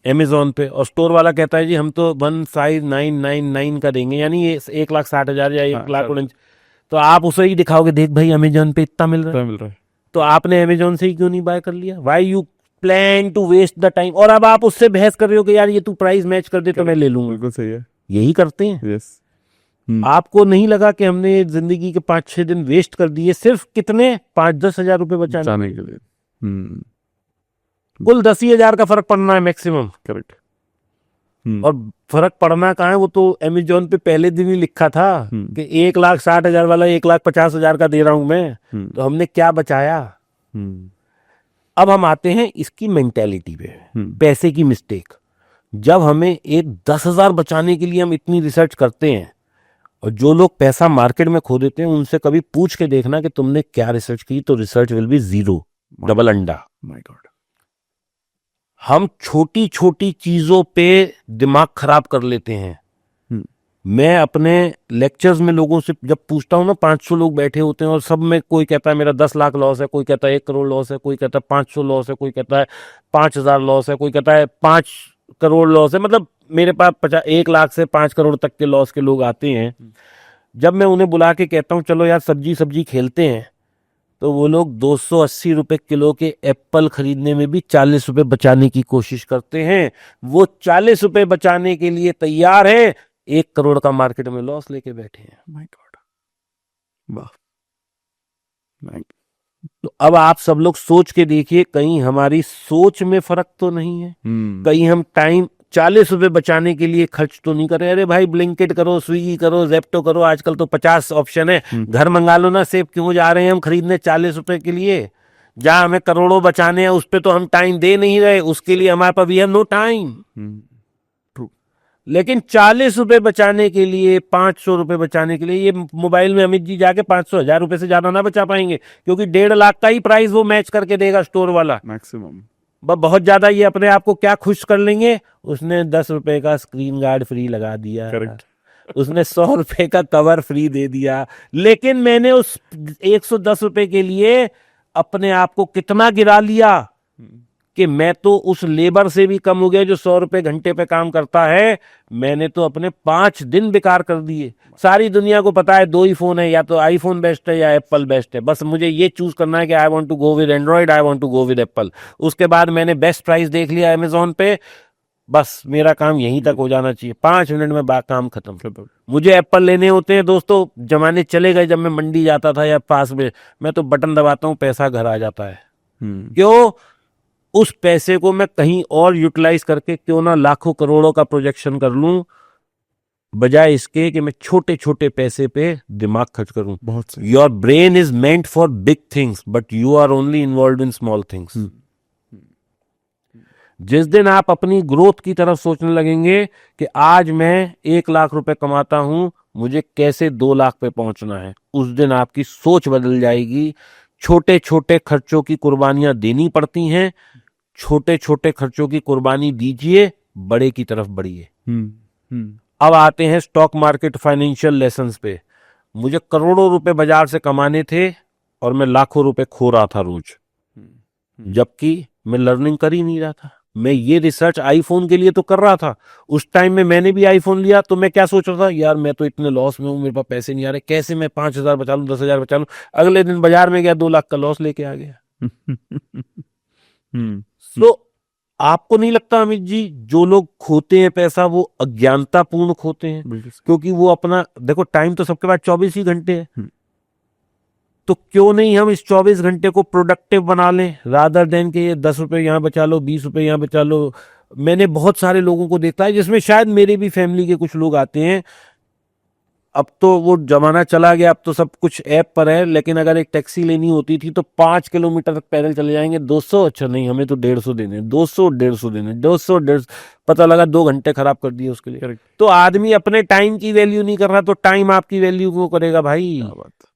अमेजोन पे, और स्टोर वाला कहता है जी हम तो 15,999 का देंगे, यानी ये 1,60,000 या 1,00,000। तो आप उसे ही दिखाओगे, देख भाई अमेजोन पे इतना मिल रहा है। तो आपने अमेजोन से ही क्यों नहीं बाय कर लिया? Why you plan to waste the time? और अब आप उससे बहस कर रहे हो कि यार ये तू प्राइस मैच कर दे तो मैं ले लूंगा। बिल्कुल सही है। यही करते हैं। यस। आपको नहीं लगा कि हमने जिंदगी के 5-6 दिन वेस्ट कर दिए सिर्फ कितने 5-10 हजार रुपए बचाने के लिए? कुल 10 ही हजार का फर्क पड़ना है मैक्सिमम। करेक्ट। और फर्क पड़ना कहाँ है? वो तो अमेजोन पे पहले दिन ही लिखा था कि 1,60,000 वाला 1,50,000 का दे रहा हूं मैं। तो हमने क्या बचाया? अब हम आते हैं इसकी मेंटेलिटी पे, पैसे की मिस्टेक। जब हमें एक 10,000 बचाने के लिए हम इतनी रिसर्च करते हैं, और जो लोग पैसा मार्केट में खो देते हैं उनसे कभी पूछ के देखना कि तुमने क्या रिसर्च की, तो रिसर्च विल बी 0, डबल अंडा। My God. हम छोटी छोटी चीजों पे दिमाग खराब कर लेते हैं। मैं अपने लेक्चर्स में लोगों से जब पूछता हूं ना, 500 लोग बैठे होते हैं और सब में कोई कहता है मेरा 10 लाख लॉस है, कोई कहता है 1 करोड़ लॉस है, कोई कहता है 500 लॉस है, कोई कहता है 5,000 लॉस है, कोई कहता है 5 करोड़ लॉस है। मतलब मेरे पास 1 लाख से 5 करोड़ तक के लॉस के लोग आते हैं। जब मैं उन्हें बुला के कहता हूं चलो यार सब्जी खेलते हैं, तो वो लोग 280 रुपए किलो के एप्पल खरीदने में भी 40 रुपए बचाने की कोशिश करते हैं। वो 40 रुपए बचाने के लिए तैयार है, 1 करोड़ का मार्केट में लॉस लेके बैठे हैं। My God. वाह। तो अब आप सब लोग सोच के देखिए, कहीं हमारी सोच में फर्क तो नहीं है? कहीं हम टाइम 40 रुपए बचाने के लिए खर्च तो नहीं कर रहे? अरे भाई ब्लिंकिट करो, स्विगी करो, जेप्टो करो, आजकल तो 50 ऑप्शन है, घर मंगा लो ना। सेब क्यों जा रहे हैं हम खरीदने 40 रुपए के लिए? जहां हमें करोड़ों बचाने हैं उस पर तो हम टाइम दे नहीं रहे, उसके लिए हमारे पास वी हैव नो टाइम। लेकिन 40 रुपए बचाने के लिए, 500 रुपए बचाने के लिए, ये मोबाइल में अमित जी जाके 500-1000 रुपए से ज्यादा ना बचा पाएंगे, क्योंकि 1.5 लाख का ही प्राइस वो मैच करके देगा स्टोर वाला मैक्सिमम। बहुत ज्यादा ये अपने आप को क्या खुश कर लेंगे, उसने 10 रुपए का स्क्रीन गार्ड फ्री लगा दिया, करेक्ट, उसने 100 रुपए का कवर फ्री दे दिया। लेकिन मैंने उस 110 रुपए के लिए अपने आप को कितना गिरा लिया? कि मैं तो उस लेबर से भी कम हो गया जो 100 रुपए घंटे पे काम करता है। मैंने तो अपने 5 दिन बेकार कर दिए। सारी दुनिया को पता है 2 ही फोन है, या तो आईफोन बेस्ट है या एप्पल बेस्ट है। बस मुझे ये चूज करना है कि I want to go with Android, I want to go with Apple. उसके बाद मैंने बेस्ट प्राइस देख लिया अमेजोन पे, बस मेरा काम यहीं तक हो जाना चाहिए। 5 मिनट में काम खत्म। मुझे एप्पल लेने होते हैं दोस्तों, जमाने चले गए जब मैं मंडी जाता था या पास में, मैं तो बटन दबाता हूँ, पैसा घर आ जाता है। क्यों? उस पैसे को मैं कहीं और यूटिलाइज करके क्यों ना लाखों करोड़ों का प्रोजेक्शन कर लूं, बजाय इसके कि मैं छोटे छोटे पैसे पे दिमाग खर्च करूं। बहुत सही। Your brain is meant for big things but you are only involve in small things. जिस दिन आप अपनी ग्रोथ की तरफ सोचने लगेंगे कि आज मैं 1 लाख रुपए कमाता हूं, मुझे कैसे 2 लाख पे पहुंचना है, उस दिन आपकी सोच बदल जाएगी। छोटे छोटे खर्चों की कुर्बानियां देनी पड़ती हैं, छोटे छोटे खर्चों की कुर्बानी दीजिए, बड़े की तरफ बढ़िए। अब आते हैं स्टॉक मार्केट फाइनेंशियल लेसन्स पे। मुझे करोड़ों रुपए बाजार से कमाने थे और मैं लाखों रुपए खो रहा था रोज, जबकि मैं लर्निंग कर ही नहीं रहा था। मैं ये रिसर्च आईफोन के लिए तो कर रहा था। उस टाइम में मैंने भी आईफोन लिया तो मैं क्या सोच रहा था, यार मैं तो इतने लॉस में हूं, मेरे पास पैसे नहीं आ रहे, कैसे मैं 5,000 बचा लूं, 10,000 बचा लूं। अगले दिन बाजार में गया, 2 लाख का लॉस लेके आ गया। तो आपको नहीं लगता अमित जी, जो लोग खोते हैं पैसा वो अज्ञानता पूर्ण खोते हैं? क्योंकि वो अपना, देखो टाइम तो सबके पास 24 ही घंटे है, तो क्यों नहीं हम इस 24 घंटे को प्रोडक्टिव बना लें, रादर देन के ये 10 रुपए यहाँ बचा लो, 20 रुपए यहाँ बचा लो। मैंने बहुत सारे लोगों को देखा है, जिसमें शायद मेरे भी फैमिली के कुछ लोग आते हैं। अब तो वो जमाना चला गया, अब तो सब कुछ ऐप पर है, लेकिन अगर एक टैक्सी लेनी होती थी तो 5 किलोमीटर तक पैदल चले जाएंगे। 200, अच्छा नहीं हमें तो 150 देने, 200 150 देने, 200 150, पता लगा 2 घंटे खराब कर दिए उसके लिए। तो आदमी अपने टाइम की वैल्यू नहीं कर रहा, तो टाइम आपकी वैल्यू क्यों करेगा भाई? क्या बात है।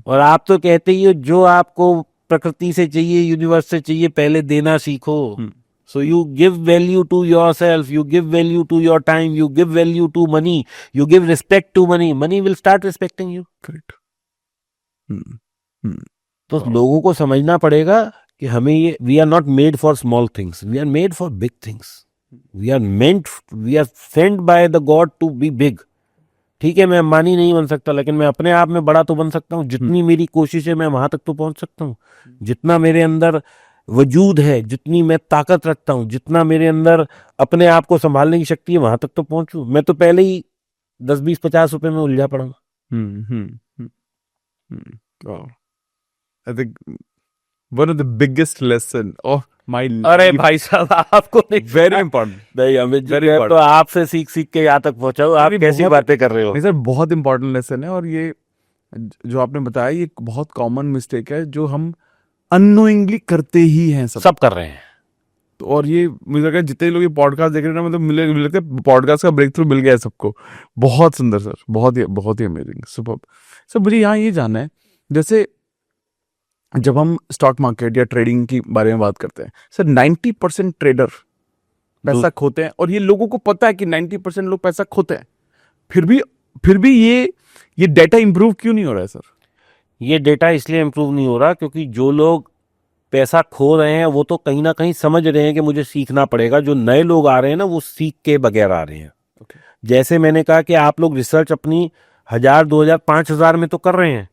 और आप तो कहते ही हो, जो आपको प्रकृति से चाहिए, यूनिवर्स से चाहिए, पहले देना सीखो। So you give value to yourself, you give value to your time, you give value to money, you give respect to money. Money will start respecting you. Correct. तो लोगों को समझना पड़ेगा कि हमें ये, we are not made for small things, we are made for big things. We are sent by the God to be big. ठीक है, मैं अंबानी नहीं बन सकता, लेकिन मैं अपने आप में बड़ा तो बन सकता हूँ। जितनी मेरी कोशिश है मैं वहां तक तो पहुंच सकता हूँ। जितना मेरे अंदर वजूद है, जितनी मैं ताकत रखता हूं, जितना मेरे अंदर अपने आप को संभालने की शक्ति है, वहां तक तो पहुंचूं। मैं तो पहले ही 10 20 50 रुपए में उलझा पड़ा हूं। I think one of the biggest lesson of my अरे life, भाई साहब, आपको नहीं, very important, नहीं अमित जी, very मैं तो important. आपसे सीख सीख के यहाँ तक पहुंचा हूँ। आप अरे कैसी बहुत- बातें कर रहे हो? नहीं सर, बहुत इंपॉर्टेंट लेसन है। और ये जो आपने बताया, ये बहुत कॉमन मिस्टेक है जो हम अननोइंगली करते ही हैं सब कर रहे हैं। तो और ये मुझे लगा जितने लोग ये पॉडकास्ट देख रहे हैं ना, मतलब मिले लगता है पॉडकास्ट का ब्रेक थ्रू मिल गया है सबको। बहुत सुंदर सर, बहुत ही अमेजिंग, सुपर। सर मुझे यहाँ ये जानना है, जैसे जब हम स्टॉक मार्केट या ट्रेडिंग की बारे में बात करते हैं सर, 90% ट्रेडर पैसा खोते हैं, और ये लोगों को पता है कि 90% लोग पैसा खोते हैं, फिर भी ये डेटा इंप्रूव क्यों नहीं हो रहा है सर? ये डेटा इसलिए इम्प्रूव नहीं हो रहा क्योंकि जो लोग पैसा खो रहे हैं वो तो कहीं ना कहीं समझ रहे हैं कि मुझे सीखना पड़ेगा। जो नए लोग आ रहे हैं ना, वो सीख के बगैर आ रहे हैं। जैसे मैंने कहा कि आप लोग रिसर्च अपनी 1000 2000 5000 में तो कर रहे हैं।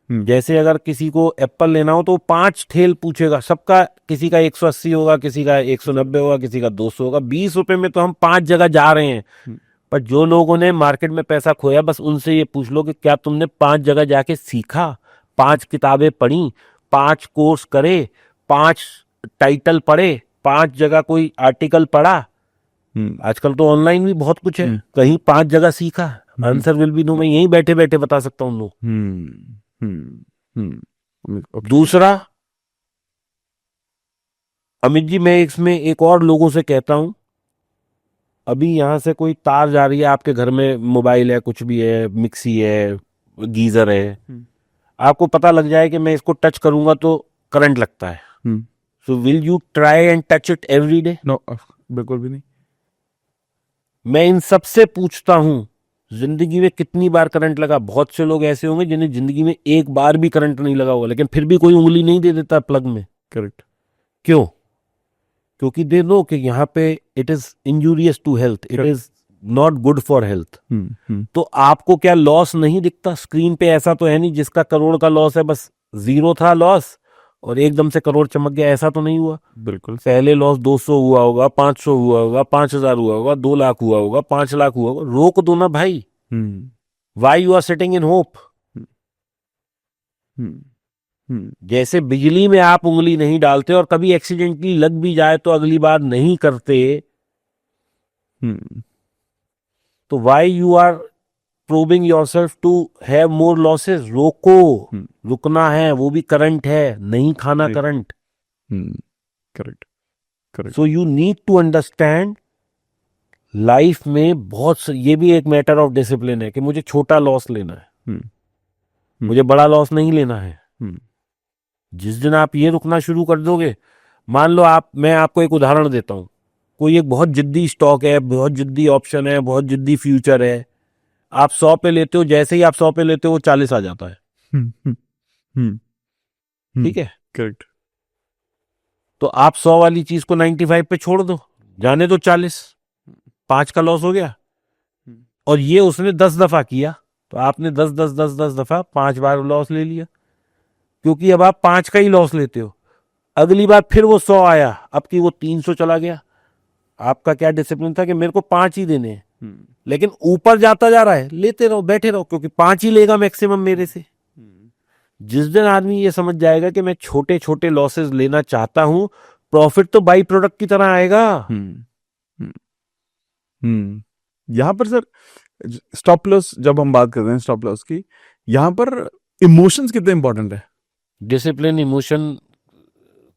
जैसे अगर किसी को एप्पल लेना हो तो 5 ठेल पूछेगा सबका, किसी का 180 होगा, किसी का 190 होगा, किसी का 200 होगा। 20 रुपए में तो हम 5 जगह जा रहे हैं। पर जो लोगों ने मार्केट में पैसा खोया, बस उनसे ये पूछ लो कि क्या तुमने 5 जगह जाके सीखा, 5 किताबें पढ़ी, 5 कोर्स करे, 5 टाइटल पढ़े, 5 जगह कोई आर्टिकल पढ़ा। आजकल तो ऑनलाइन भी बहुत कुछ है, कहीं 5 जगह सीखा। आंसर विल बी नो, मैं यहीं बैठे बैठे बता सकता हूं लोग। दूसरा अमित जी, मैं इसमें एक और लोगों से कहता हूं, अभी यहां से कोई तार जा रही है, आपके घर में मोबाइल है, कुछ भी है, मिक्सी है, गीजर है, आपको पता लग जाए कि मैं इसको टच करूंगा तो करंट लगता है। So will you try and touch it every day? No, बिल्कुल भी नहीं। मैं इन सब से पूछता हूं, जिंदगी में कितनी बार करंट लगा? बहुत से लोग ऐसे होंगे जिन्हें जिंदगी में एक बार भी करंट नहीं लगा होगा, लेकिन फिर भी कोई उंगली नहीं दे देता प्लग में। करेक्ट। क्यों? क्योंकि दे नो कि यहाँ पे it is injurious to health, it is not good for health. तो आपको क्या लॉस नहीं दिखता स्क्रीन पे? ऐसा तो है नहीं जिसका करोड़ का लॉस है बस जीरो था लॉस और एकदम से करोड़ चमक गया, ऐसा तो नहीं हुआ। बिल्कुल। पहले लॉस 200 हुआ होगा, 500 हुआ होगा, 5000 हुआ होगा, 2 लाख हुआ होगा, 5 लाख हुआ होगा। रोक दो ना भाई। Why you are sitting in hope? जैसे बिजली में आप उंगली नहीं डालते और कभी एक्सीडेंटली लग भी जाए तो अगली बार नहीं करते, तो why you are proving yourself to have more losses? रोको। रुकना है, वो भी करंट है, नहीं खाना current. Correct correct. So you need to understand life में ये भी एक मैटर ऑफ डिसिप्लिन है कि मुझे छोटा लॉस लेना है, मुझे बड़ा लॉस नहीं लेना है। जिस दिन आप ये रुकना शुरू कर दोगे, मान लो मैं आपको एक उदाहरण देता हूं, कोई एक बहुत जिद्दी स्टॉक है, बहुत जिद्दी ऑप्शन है, बहुत जिद्दी फ्यूचर है, आप 100 पे लेते हो, जैसे ही आप 100 पे लेते हो वो 40 आ जाता है। ठीक है, करेक्ट। तो आप 100 वाली चीज को 95 पे छोड़ दो, जाने दो 40, 5 का लॉस हो गया। और ये उसने 10 दफा किया, तो आपने 10 दफा 5 बार लॉस ले लिया, क्योंकि अब आप 5 का ही लॉस लेते हो। अगली बार फिर वो 100 आया, अब की वो 300 चला गया। आपका क्या डिसिप्लिन था कि मेरे को 5 ही देने हैं, लेकिन ऊपर जाता जा रहा है, लेते रहो, बैठे रहो, क्योंकि 5 ही लेगा मैक्सिमम मेरे से। जिस दिन आदमी ये समझ जाएगा कि मैं छोटे छोटे लॉसेस लेना चाहता हूं, प्रॉफिट तो बाई प्रोडक्ट की तरह आएगा। यहां पर सर स्टॉप लॉस, जब हम बात करते हैं स्टॉप लॉस की, यहां पर इमोशंस कितने इंपॉर्टेंट है? डिसिप्लिन, इमोशन,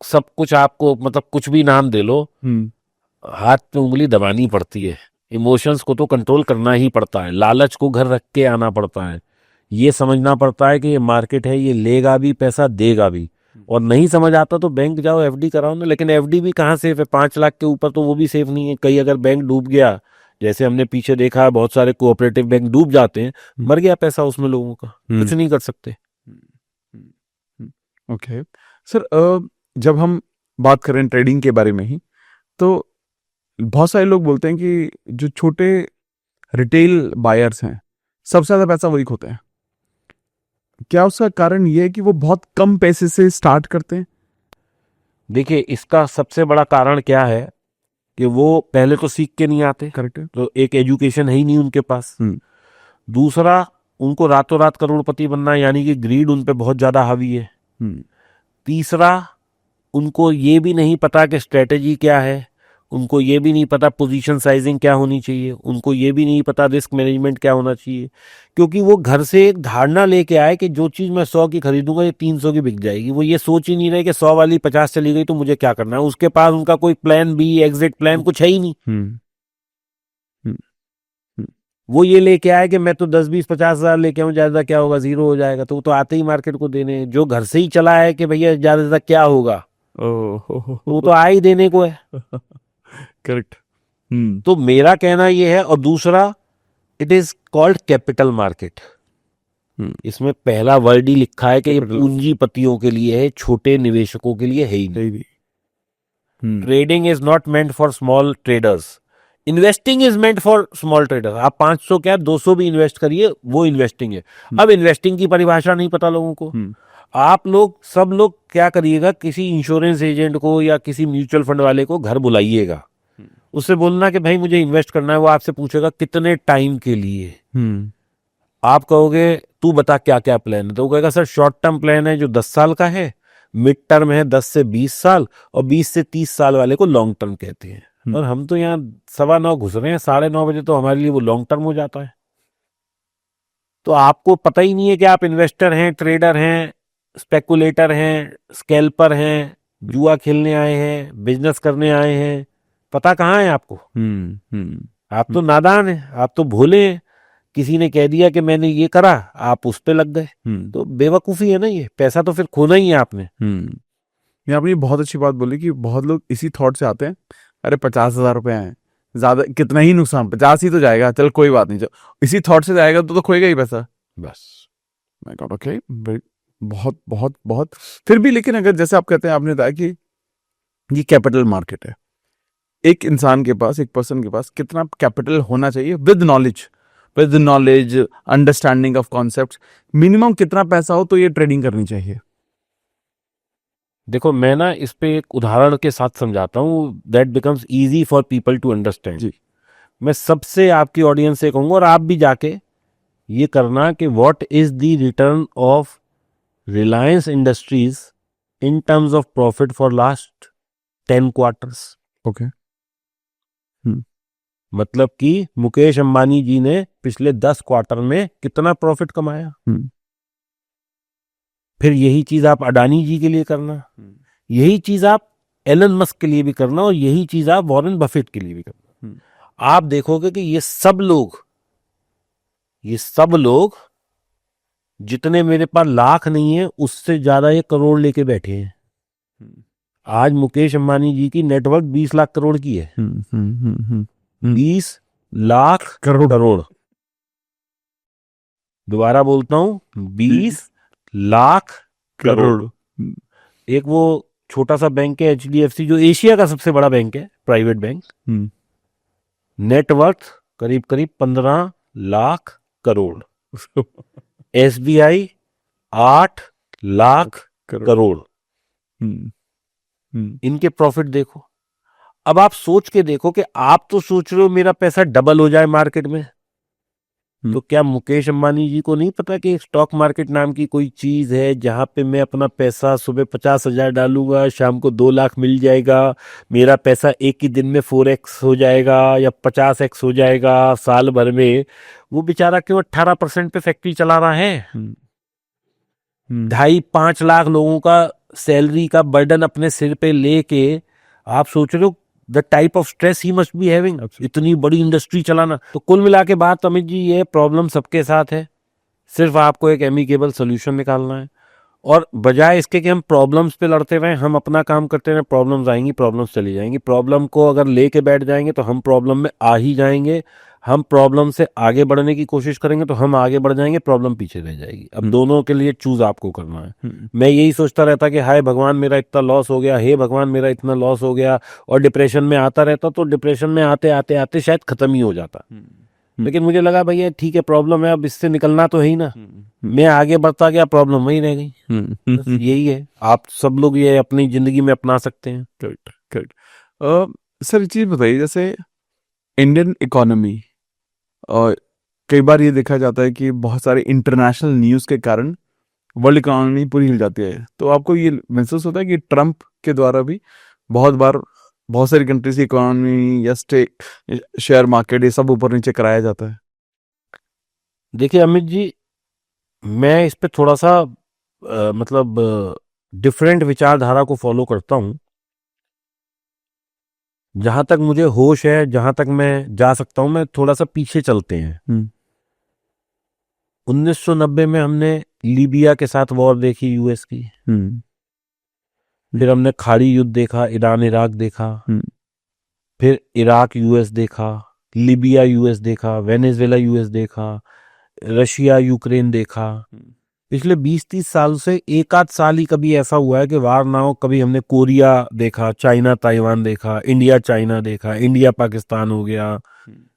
सब कुछ आपको, मतलब कुछ भी नाम दे लो, हाथ पे उंगली दबानी पड़ती है। इमोशंस को तो कंट्रोल करना ही पड़ता है, लालच को घर रख के आना पड़ता है, ये समझना पड़ता है कि ये मार्केट है, ये लेगा भी पैसा, देगा भी। और नहीं समझ आता तो बैंक जाओ, एफडी कराओ ना। लेकिन एफडी भी कहाँ सेफ है? 5 लाख के ऊपर तो वो भी सेफ नहीं है। कहीं अगर बैंक डूब गया, जैसे हमने पीछे देखा है, बहुत सारे कोऑपरेटिव बैंक डूब जाते हैं, मर गया पैसा उसमें लोगों का, कुछ नहीं कर सकते। ओके सर, जब हम बात करें ट्रेडिंग के बारे में ही, तो बहुत सारे लोग बोलते हैं कि जो छोटे रिटेल बायर्स हैं, सबसे ज्यादा पैसा वही खोते हैं। क्या उसका कारण ये है कि वो बहुत कम पैसे से स्टार्ट करते हैं? देखिए, इसका सबसे बड़ा कारण क्या है कि वो पहले तो सीख के नहीं आते। करेक्ट है। तो एक एजुकेशन है ही नहीं उनके पास। दूसरा, उनको रातों रात करोड़पति बनना, यानी कि ग्रीड उन पे बहुत ज्यादा हावी है। तीसरा, उनको ये भी नहीं पता कि स्ट्रेटेजी क्या है, उनको ये भी नहीं पता पोजीशन साइजिंग क्या होनी चाहिए, उनको ये भी नहीं पता रिस्क मैनेजमेंट क्या होना चाहिए। क्योंकि वो घर से एक धारणा लेके आए कि जो चीज मैं 100 की खरीदूंगा ये 300 की बिक जाएगी। वो ये सोच ही नहीं रहे कि 100 वाली 50 चली गई तो मुझे क्या करना है। उसके पास उनका कोई प्लान बी, एग्जिट प्लान कुछ है ही नहीं। वो ये लेके आए कि मैं तो 10, 20, 50 हजार लेके आऊं, ज्यादा क्या होगा, जीरो हो जाएगा। तो वो तो आते ही मार्केट को देने। जो घर से ही चला है कि भैया ज्यादा क्या होगा, वो तो आ ही देने को है। करेक्ट। तो मेरा कहना यह है। और दूसरा, it is called capital market. इसमें पहला वर्ड ही लिखा है कि ये पूंजीपतियों के लिए है, छोटे निवेशकों के लिए है ही नहीं। Trading is not meant for small traders, investing is meant for small traders. आप 500 क्या 200 भी इन्वेस्ट करिए, वो इन्वेस्टिंग है। अब इन्वेस्टिंग की परिभाषा नहीं पता लोगों को। आप लोग सब लोग क्या करिएगा, किसी इंश्योरेंस एजेंट को या किसी म्यूचुअल फंड वाले को घर बुलाइएगा, उससे बोलना कि भाई मुझे इन्वेस्ट करना है। वो आपसे पूछेगा कितने टाइम के लिए। आप कहोगे तू बता क्या क्या प्लान है, तो वो कहेगा सर शॉर्ट टर्म प्लान है जो 10 साल का है, मिड टर्म है 10 से 20 साल, और 20 से 30 साल वाले को लॉन्ग टर्म कहते हैं। और हम तो यहाँ 9:15 घुस रहे हैं, 9:30 बजे तो हमारे लिए वो लॉन्ग टर्म हो जाता है। तो आपको पता ही नहीं है कि आप इन्वेस्टर हैं, ट्रेडर हैं, स्पेकुलेटर हैं, स्कैल्पर हैं, जुआ खेलने आए हैं, बिजनेस करने आए हैं। पता कहाँ है आपको? आप तो नादान हैं, आप तो भोले हैं। किसी ने कह दिया कि मैंने ये करा, आप उस पे लग गए। तो बेवकूफी है ना ये। पैसा तो फिर खोना ही है आपने। ये आपने बहुत अच्छी बात बोली कि बहुत लोग इसी थॉट से आते हैं, अरे 50,000 रुपए हैं, ज्यादा कितना ही नुकसान, 50 ही तो जाएगा, चल कोई बात नहीं, चल इसी थॉट से जाएगा तो खोएगा ही पैसा बस। मैं कहा ओके, बहुत बहुत बहुत फिर भी, लेकिन अगर जैसे आप कहते हैं, आपने बताया कि ये कैपिटल मार्केट है, एक इंसान के पास, एक पर्सन के पास कितना कैपिटल होना चाहिए with knowledge understanding of concepts, minimum कितना पैसा हो तो ये ट्रेडिंग करनी चाहिए? देखो, मैं ना इस पे एक उदाहरण के साथ समझाता हूँ, that becomes easy for people to understand. जी। मैं सबसे आपकी ऑडियंस से कहूंगा, और आप भी जाके ये करना कि what is the return of Reliance industries in terms of profit for last 10 quarters. Okay. मतलब कि मुकेश अंबानी जी ने पिछले 10 क्वार्टर में कितना प्रॉफिट कमाया। फिर यही चीज आप अडानी जी के लिए करना, यही चीज आप एलन मस्क के लिए भी करना, और यही चीज आप वॉरेन बफेट के लिए भी करना। आप देखोगे कि ये सब लोग जितने मेरे पास लाख नहीं है, उससे ज्यादा ये करोड़ लेके बैठे हैं। आज मुकेश अंबानी जी की नेटवर्क 20 लाख करोड़ की है। 20 लाख करोड़। दोबारा बोलता हूं, 20 लाख करोड़। एक वो छोटा सा बैंक है HDFC, जो एशिया का सबसे बड़ा बैंक है, प्राइवेट बैंक, नेटवर्थ करीब करीब 15 लाख करोड़। SBI 8 लाख करोड़। इनके प्रॉफिट देखो। अब आप सोच के देखो कि आप तो सोच रहे हो मेरा पैसा डबल हो जाए मार्केट में, तो क्या मुकेश अंबानी जी को नहीं पता कि स्टॉक मार्केट नाम की कोई चीज है जहां पे मैं अपना पैसा सुबह 50,000 डालूंगा, शाम को 2 लाख मिल जाएगा, मेरा पैसा एक ही दिन में 4x हो जाएगा या 50x हो जाएगा साल भर में। वो बेचारा क्यों 18% पे फैक्ट्री चला रहा है। 2.5-5 लाख लोगों का सैलरी का बर्डन अपने सिर पे लेके आप सोच रहे हो the type of stress he must be having, इतनी बड़ी इंडस्ट्री चलाना। तो कुल मिला के बात अमित जी, ये प्रॉब्लम सबके साथ है, सिर्फ आपको एक एमिकेबल सोल्यूशन निकालना है। और बजाय इसके कि हम प्रॉब्लम्स पे लड़ते रहें, हम अपना काम करते रहें, प्रॉब्लम्स आएंगी, प्रॉब्लम्स चली जाएंगी। प्रॉब्लम को अगर लेके बैठ जाएंगे तो हम प्रॉब्लम में आ ही जाएंगे। हम प्रॉब्लम से आगे बढ़ने की कोशिश करेंगे तो हम आगे बढ़ जाएंगे, प्रॉब्लम पीछे रह जाएगी। अब दोनों के लिए चूज आपको करना है। मैं यही सोचता रहता कि हाय भगवान मेरा इतना लॉस हो गया, हे भगवान मेरा इतना लॉस हो गया, और डिप्रेशन में आता रहता, तो डिप्रेशन में आते आते आते शायद खत्म ही हो जाता। लेकिन मुझे लगा भैया ठीक है, प्रॉब्लम है, अब इससे निकलना तो है ही ना। मैं आगे बढ़ता गया, प्रॉब्लम वही रह गई। बस यही है, आप सब लोग ये अपनी जिंदगी में अपना सकते हैं। करेक्ट। सर एक चीज बताइए, जैसे इंडियन इकोनॉमी, और कई बार ये देखा जाता है कि बहुत सारे इंटरनेशनल न्यूज के कारण वर्ल्ड इकोनॉमी पूरी हिल जाती है, तो आपको ये महसूस होता है कि ट्रम्प के द्वारा भी बहुत बार बहुत सारी कंट्रीज की इकोनॉमी या स्टेक शेयर मार्केट ये सब ऊपर नीचे कराया जाता है? देखिए अमित जी, मैं इस पे थोड़ा सा मतलब डिफरेंट विचारधारा को फॉलो करता हूं। जहां तक मुझे होश है, जहां तक मैं जा सकता हूं, मैं थोड़ा सा पीछे चलते हैं। 1990 में हमने लीबिया के साथ वॉर देखी, यूएस की। फिर हमने खाड़ी युद्ध देखा, ईरान इराक देखा। फिर इराक यूएस देखा, लीबिया यूएस देखा, वेनेजुएला यूएस देखा, रशिया यूक्रेन देखा। पिछले 20-30 साल से एक आध साल ही कभी ऐसा हुआ है कि वार ना हो। कभी हमने कोरिया देखा, चाइना ताइवान देखा, इंडिया चाइना देखा, इंडिया पाकिस्तान हो गया।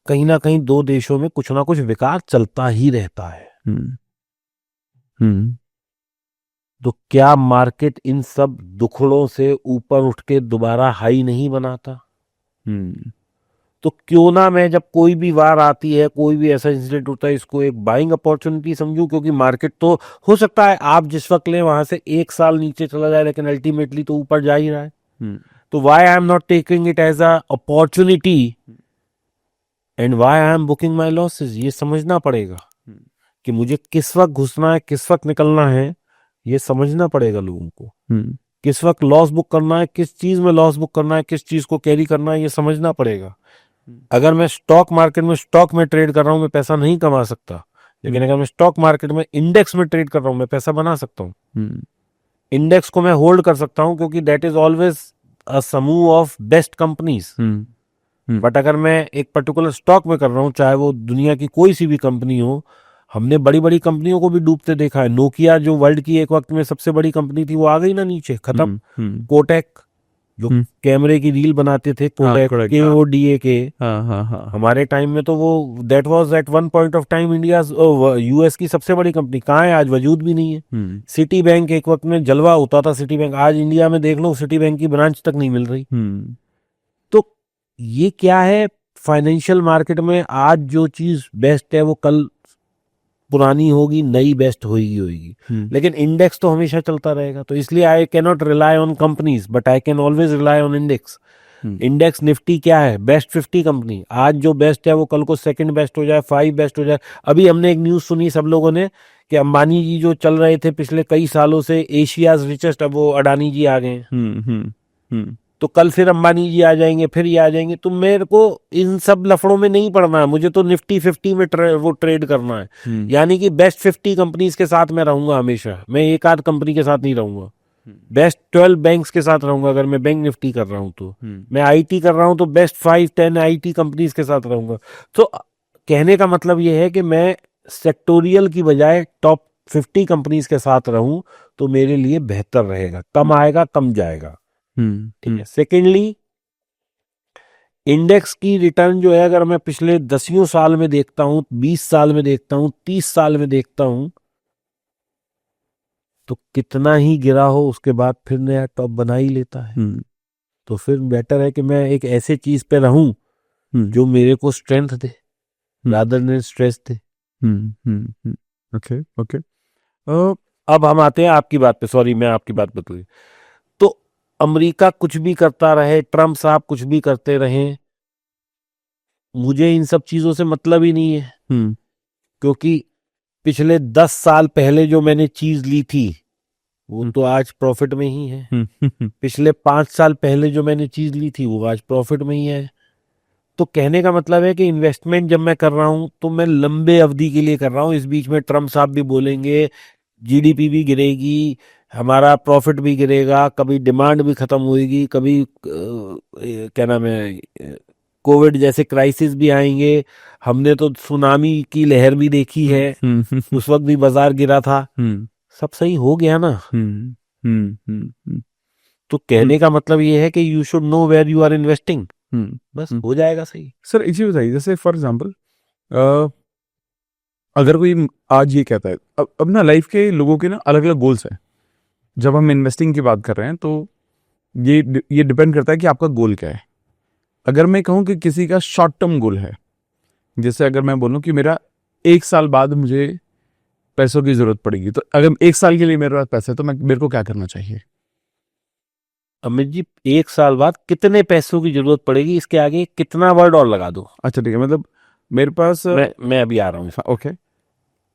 कहीं ना कहीं दो देशों में कुछ ना कुछ विकार चलता ही रहता है। तो क्या मार्केट इन सब दुखड़ों से ऊपर उठ के दोबारा हाई नहीं बनाता? तो क्यों ना मैं, जब कोई भी वार आती है, कोई भी ऐसा इंसिडेंट होता है, इसको एक बाइंग अपॉर्चुनिटी समझूं। क्योंकि मार्केट तो हो सकता है आप जिस वक्त लें वहां से 1 साल नीचे चला जाए, लेकिन अल्टीमेटली तो ऊपर जा ही रहा है। तो why I am not taking it as a opportunity and why I am booking my losses? ये समझना पड़ेगा कि मुझे किस वक्त घुसना है, किस वक्त निकलना है, ये समझना पड़ेगा लोगों को। किस वक्त लॉस बुक करना है, किस चीज में लॉस बुक करना है, किस चीज को कैरी करना है, ये समझना पड़ेगा। अगर मैं स्टॉक मार्केट में स्टॉक में ट्रेड कर रहा हूं, मैं पैसा नहीं कमा सकता। लेकिन अगर मैं स्टॉक मार्केट में इंडेक्स में ट्रेड कर रहा हूं, मैं पैसा बना सकता हूं। इंडेक्स को मैं होल्ड कर सकता हूं, क्योंकि दैट इज ऑलवेज अ समूह ऑफ बेस्ट कंपनीज। बट अगर मैं एक पर्टिकुलर स्टॉक में कर रहा हूँ, चाहे वो दुनिया की कोई सी भी कंपनी हो, हमने बड़ी बड़ी कंपनियों को भी डूबते देखा है। नोकिया जो वर्ल्ड की एक वक्त में सबसे बड़ी कंपनी थी, वो आ गई ना नीचे, खत्म। कोटेक जो कैमरे की रील बनाते थे, कोटेक के वो DAK, हमारे टाइम में तो वो that was at one point of time India US की सबसे बड़ी कंपनी, कहाँ है आज, वजूद भी नहीं है। सिटी बैंक एक वक्त में जलवा होता था, सिटी बैंक, आज इंडिया में देख लो सिटी बैंक की ब्रांच तक नहीं मिल रही। तो ये क्या है, फाइनेंशियल मार्केट में आज जो चीज बेस्ट है वो कल पुरानी होगी, नई बेस्ट होगी। लेकिन इंडेक्स तो हमेशा चलता रहेगा, तो इसलिए I can not rely on companies but I can always rely on index. Index Nifty क्या है, बेस्ट 50 कंपनी, आज जो बेस्ट है वो कल को सेकंड बेस्ट हो जाए, 5 बेस्ट हो जाए। अभी हमने एक न्यूज सुनी सब लोगों ने कि अंबानी जी जो चल रहे थे पिछले कई सालों से एशियाज रिचेस्ट, अब वो अडानी जी आ गए हैं। तो कल फिर अंबानी जी आ जाएंगे, फिर ये आ जाएंगे। तो मेरे को इन सब लफड़ों में नहीं पड़ना है, मुझे तो निफ्टी 50 में वो ट्रेड करना है। यानी कि बेस्ट 50 कंपनीज के साथ मैं रहूंगा हमेशा, मैं एक आध कंपनी के साथ नहीं रहूंगा। बेस्ट 12 बैंक्स के साथ रहूंगा, अगर मैं बैंक निफ्टी कर रहा हूं तो। मैं IT कर रहा हूं तो बेस्ट 5-10 IT कंपनीज के साथ रहूंगा। तो कहने का मतलब ये है कि मैं सेक्टोरियल की बजाय टॉप 50 कंपनीज के साथ रहूं तो मेरे लिए बेहतर रहेगा, कम आएगा कम जाएगा। ठीक है। सेकेंडली, इंडेक्स की रिटर्न जो है, अगर मैं पिछले 10 साल में देखता हूं, 20 साल में देखता हूं, 30 साल में देखता हूं, तो कितना ही गिरा हो उसके बाद फिर नया टॉप बना ही लेता है। तो फिर बेटर है कि मैं एक ऐसे चीज पे रहूं जो मेरे को स्ट्रेंथ दे, रादर देन स्ट्रेस दे। Okay okay. अब हम आते हैं आपकी बात पे, सॉरी मैं आपकी बात बतूँ। तो अमेरिका कुछ भी करता रहे, ट्रम्प साहब कुछ भी करते रहे, मुझे इन सब चीजों से मतलब ही नहीं है। क्योंकि पिछले 10 साल पहले जो मैंने चीज ली थी वो तो आज प्रॉफिट में ही है। पिछले 5 साल पहले जो मैंने चीज ली थी वो आज प्रॉफिट में ही है। तो कहने का मतलब है कि इन्वेस्टमेंट जब मैं कर रहा हूं तो मैं लंबे अवधि के लिए कर रहा हूं। इस बीच में ट्रम्प साहब भी बोलेंगे, GDP भी गिरेगी, हमारा प्रॉफिट भी गिरेगा, कभी डिमांड भी खत्म होगी, कभी क्या नाम है, कोविड जैसे क्राइसिस भी आएंगे। हमने तो सुनामी की लहर भी देखी है, उस वक्त भी बाजार गिरा था। सब सही हो गया ना। तो कहने का मतलब ये है कि you should know where you are investing, बस हो जाएगा सही। सर एक चीज बताइए, जैसे फॉर एग्जांपल अगर कोई आज ये कहता है, अब ना लाइफ के लोगों के ना अलग अलग गोल्स हैं। जब हम इन्वेस्टिंग की बात कर रहे हैं तो ये डिपेंड करता है कि आपका गोल क्या है। अगर मैं कहूँ कि किसी का शॉर्ट टर्म गोल है, जैसे अगर मैं बोलूँ कि मेरा 1 साल बाद मुझे पैसों की जरूरत पड़ेगी, तो अगर 1 साल के लिए मेरे पास पैसे है तो मेरे को क्या करना चाहिए? अमित जी, 1 साल बाद कितने पैसों की जरूरत पड़ेगी, इसके आगे कितना वर्ड और लगा दो। अच्छा ठीक है, मतलब मेरे पास मैं अभी आ रहा हूँ। ओके।